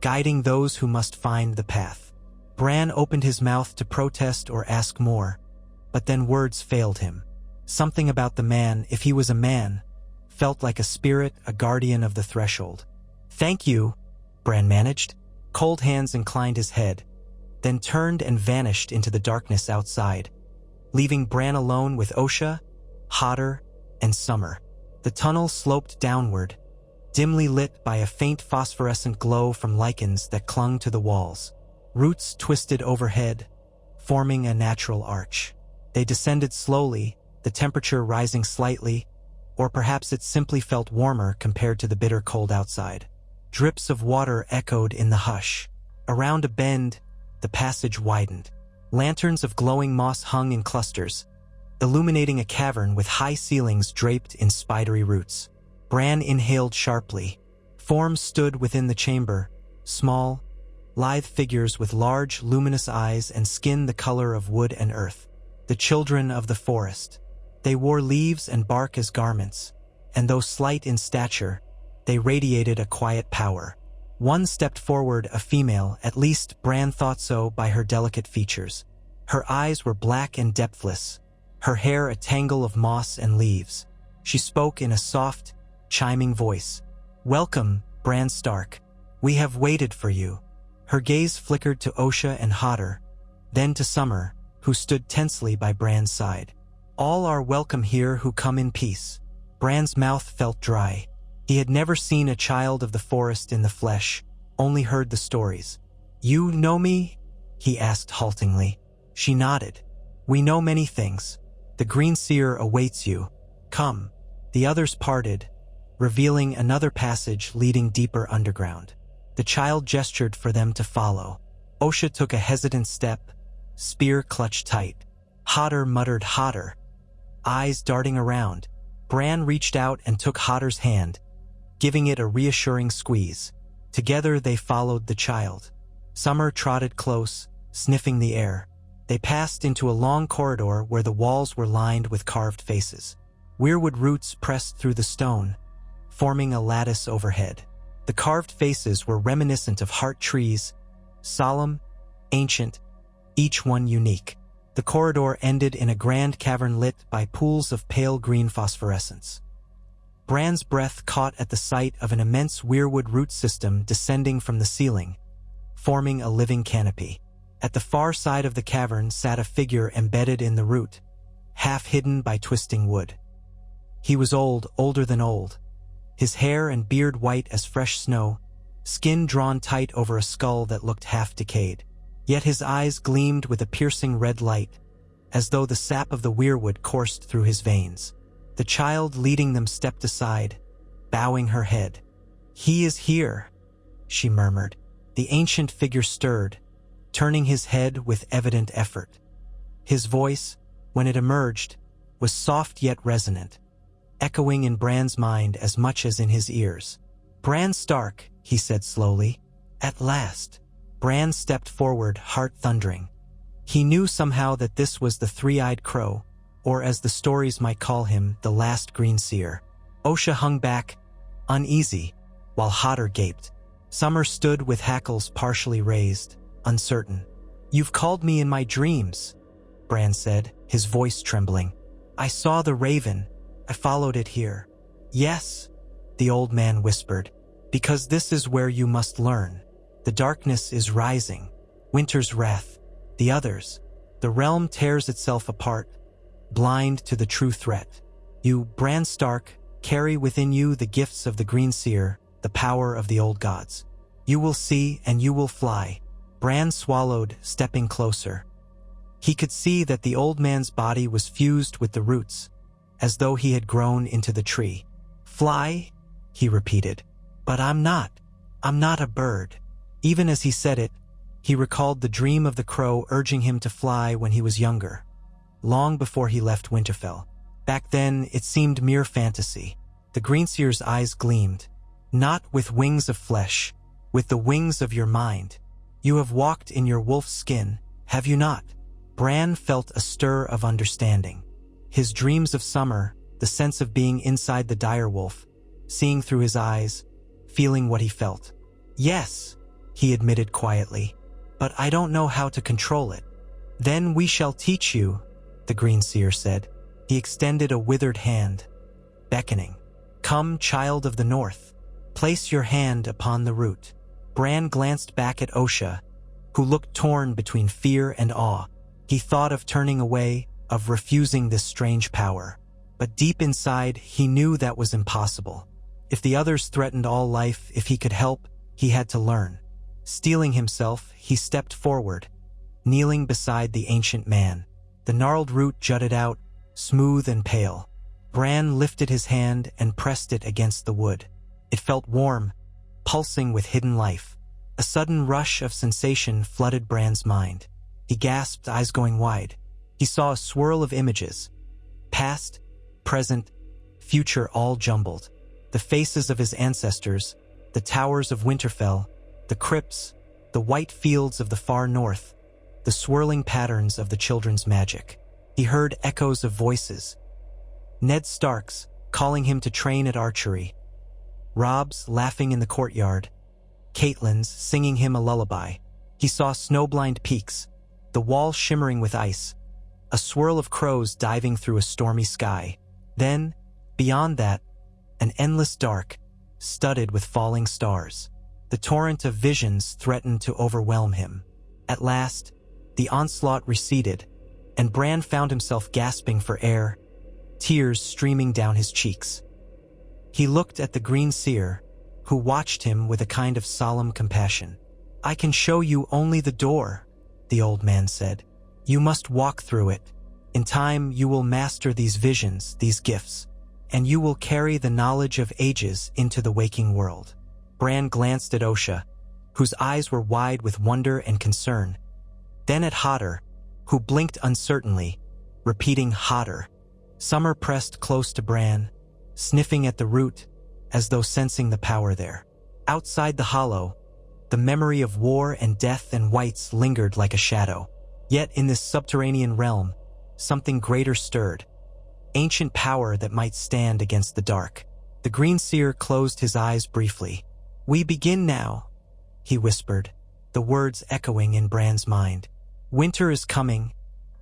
guiding those who must find the path." Bran opened his mouth to protest or ask more, but then words failed him. Something about the man, if he was a man, felt like a spirit, a guardian of the threshold. "Thank you," Bran managed. Cold hands inclined his head, then turned and vanished into the darkness outside, leaving Bran alone with Osha, Hodder, and Summer. The tunnel sloped downward, dimly lit by a faint phosphorescent glow from lichens that clung to the walls. Roots twisted overhead, forming a natural arch. They descended slowly, the temperature rising slightly, or perhaps it simply felt warmer compared to the bitter cold outside. Drips of water echoed in the hush. Around a bend, the passage widened. Lanterns of glowing moss hung in clusters, illuminating a cavern with high ceilings draped in spidery roots. Bran inhaled sharply. Forms stood within the chamber, small, lithe figures with large, luminous eyes and skin the color of wood and earth. The children of the forest. They wore leaves and bark as garments, and though slight in stature, they radiated a quiet power. One stepped forward, a female, at least Bran thought so by her delicate features. Her eyes were black and depthless, her hair a tangle of moss and leaves. She spoke in a soft, chiming voice. "Welcome, Bran Stark. We have waited for you." Her gaze flickered to Osha and Hodder, then to Summer, who stood tensely by Bran's side. "All are welcome here who come in peace." Bran's mouth felt dry. He had never seen a child of the forest in the flesh, only heard the stories. "You know me?" he asked haltingly. She nodded. "We know many things. The green seer awaits you. Come." The others parted, revealing another passage leading deeper underground. The child gestured for them to follow. Osha took a hesitant step, spear clutched tight. Hodder muttered "Hodder," eyes darting around, Bran reached out and took Hodder's hand, giving it a reassuring squeeze. Together they followed the child. Summer trotted close, sniffing the air. They passed into a long corridor where the walls were lined with carved faces. Weirwood roots pressed through the stone, forming a lattice overhead. The carved faces were reminiscent of heart trees, solemn, ancient, each one unique. The corridor ended in a grand cavern lit by pools of pale green phosphorescence. Bran's breath caught at the sight of an immense weirwood root system descending from the ceiling, forming a living canopy. At the far side of the cavern sat a figure embedded in the root, half hidden by twisting wood. He was old, older than old, his hair and beard white as fresh snow, skin drawn tight over a skull that looked half decayed. Yet his eyes gleamed with a piercing red light, as though the sap of the weirwood coursed through his veins. The child leading them stepped aside, bowing her head. "He is here," she murmured. The ancient figure stirred, turning his head with evident effort. His voice, when it emerged, was soft yet resonant, echoing in Bran's mind as much as in his ears. "Bran Stark," he said slowly. "At last." Bran stepped forward, heart thundering. He knew somehow that this was the three-eyed crow, or as the stories might call him, the last green seer. Osha hung back, uneasy, while Hodder gaped. Summer stood with hackles partially raised, uncertain. "You've called me in my dreams," Bran said, his voice trembling. "I saw the raven. I followed it here." "Yes," the old man whispered, "because this is where you must learn. The darkness is rising. Winter's wrath. The others. The realm tears itself apart, blind to the true threat. You, Bran Stark, carry within you the gifts of the Green Seer, the power of the old gods. You will see and you will fly." Bran swallowed, stepping closer. He could see that the old man's body was fused with the roots, as though he had grown into the tree. "Fly?" he repeated. "But I'm not a bird." Even as he said it, he recalled the dream of the crow urging him to fly when he was younger, long before he left Winterfell. Back then, it seemed mere fantasy. The Greenseer's eyes gleamed. "Not with wings of flesh, with the wings of your mind. You have walked in your wolf's skin, have you not?" Bran felt a stir of understanding. His dreams of summer, the sense of being inside the direwolf, seeing through his eyes, feeling what he felt. "Yes," he admitted quietly, "but I don't know how to control it." "Then we shall teach you," the Green Seer said. He extended a withered hand, beckoning. "Come, child of the north. Place your hand upon the root." Bran glanced back at Osha, who looked torn between fear and awe. He thought of turning away, of refusing this strange power. But deep inside, he knew that was impossible. If the others threatened all life, if he could help, he had to learn. Steeling himself, he stepped forward, kneeling beside the ancient man. The gnarled root jutted out, smooth and pale. Bran lifted his hand and pressed it against the wood. It felt warm, pulsing with hidden life. A sudden rush of sensation flooded Bran's mind. He gasped, eyes going wide. He saw a swirl of images, past, present, future all jumbled. The faces of his ancestors, the towers of Winterfell, the crypts, the white fields of the far north, the swirling patterns of the children's magic. He heard echoes of voices. Ned Stark's, calling him to train at archery. Robb's laughing in the courtyard. Catelyn's singing him a lullaby. He saw snowblind peaks, the wall shimmering with ice, a swirl of crows diving through a stormy sky. Then, beyond that, an endless dark, studded with falling stars. The torrent of visions threatened to overwhelm him. At last, the onslaught receded, and Bran found himself gasping for air, tears streaming down his cheeks. He looked at the Green Seer, who watched him with a kind of solemn compassion. "I can show you only the door," the old man said. "You must walk through it. In time, you will master these visions, these gifts, and you will carry the knowledge of ages into the waking world." Bran glanced at Osha, whose eyes were wide with wonder and concern, then at Hodder, who blinked uncertainly, repeating Hodder. Summer pressed close to Bran, sniffing at the root, as though sensing the power there. Outside the hollow, the memory of war and death and whites lingered like a shadow. Yet in this subterranean realm, something greater stirred. Ancient power that might stand against the dark. The green seer closed his eyes briefly. "We begin now," he whispered, the words echoing in Bran's mind. "Winter is coming,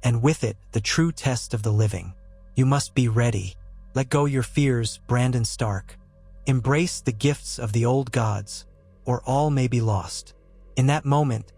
and with it the true test of the living. You must be ready. Let go your fears, Brandon Stark. Embrace the gifts of the old gods, or all may be lost." In that moment,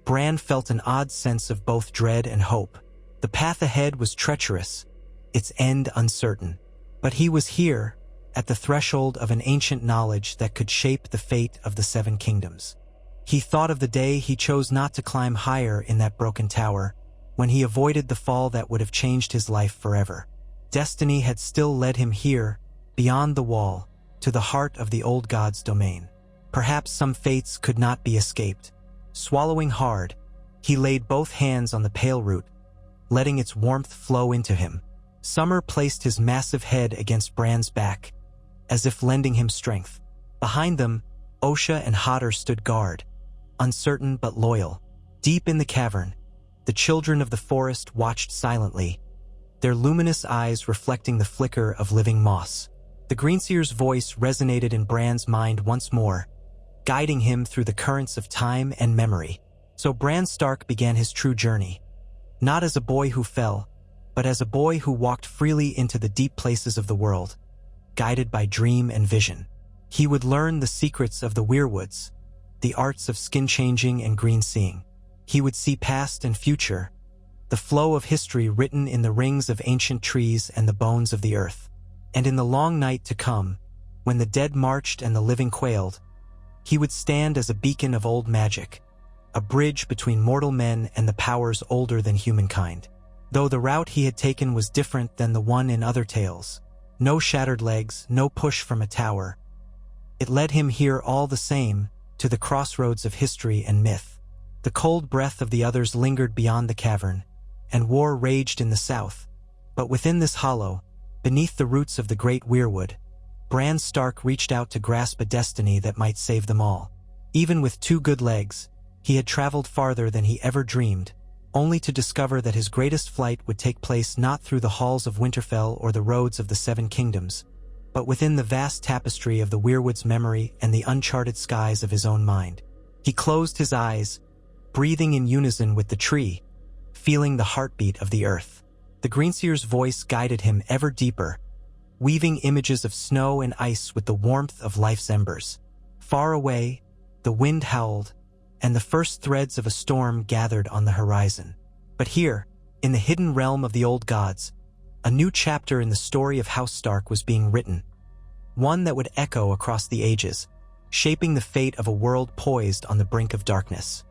Bran felt an odd sense of both dread and hope. The path ahead was treacherous, its end uncertain. But he was here, at the threshold of an ancient knowledge that could shape the fate of the Seven Kingdoms. He thought of the day he chose not to climb higher in that broken tower, when he avoided the fall that would have changed his life forever. Destiny had still led him here, beyond the wall, to the heart of the old god's domain. Perhaps some fates could not be escaped. Swallowing hard, he laid both hands on the pale root, letting its warmth flow into him. Summer placed his massive head against Bran's back, as if lending him strength. Behind them, Osha and Hodder stood guard, uncertain but loyal. Deep in the cavern, the children of the forest watched silently, their luminous eyes reflecting the flicker of living moss. The Greenseer's voice resonated in Bran's mind once more, guiding him through the currents of time and memory. So Bran Stark began his true journey, not as a boy who fell, but as a boy who walked freely into the deep places of the world, guided by dream and vision. He would learn the secrets of the weirwoods, the arts of skin-changing and green-seeing. He would see past and future, the flow of history written in the rings of ancient trees and the bones of the earth. And in the long night to come, when the dead marched and the living quailed, he would stand as a beacon of old magic, a bridge between mortal men and the powers older than humankind. Though the route he had taken was different than the one in other tales, no shattered legs, no push from a tower, it led him here all the same, to the crossroads of history and myth. The cold breath of the others lingered beyond the cavern, and war raged in the south. But within this hollow, beneath the roots of the great weirwood, Bran Stark reached out to grasp a destiny that might save them all. Even with 2 good legs, he had traveled farther than he ever dreamed, only to discover that his greatest flight would take place not through the halls of Winterfell or the roads of the Seven Kingdoms, but within the vast tapestry of the weirwood's memory and the uncharted skies of his own mind. He closed his eyes, breathing in unison with the tree, feeling the heartbeat of the earth. The Greenseer's voice guided him ever deeper, weaving images of snow and ice with the warmth of life's embers. Far away, the wind howled, and the first threads of a storm gathered on the horizon. But here, in the hidden realm of the old gods, a new chapter in the story of House Stark was being written, one that would echo across the ages, shaping the fate of a world poised on the brink of darkness.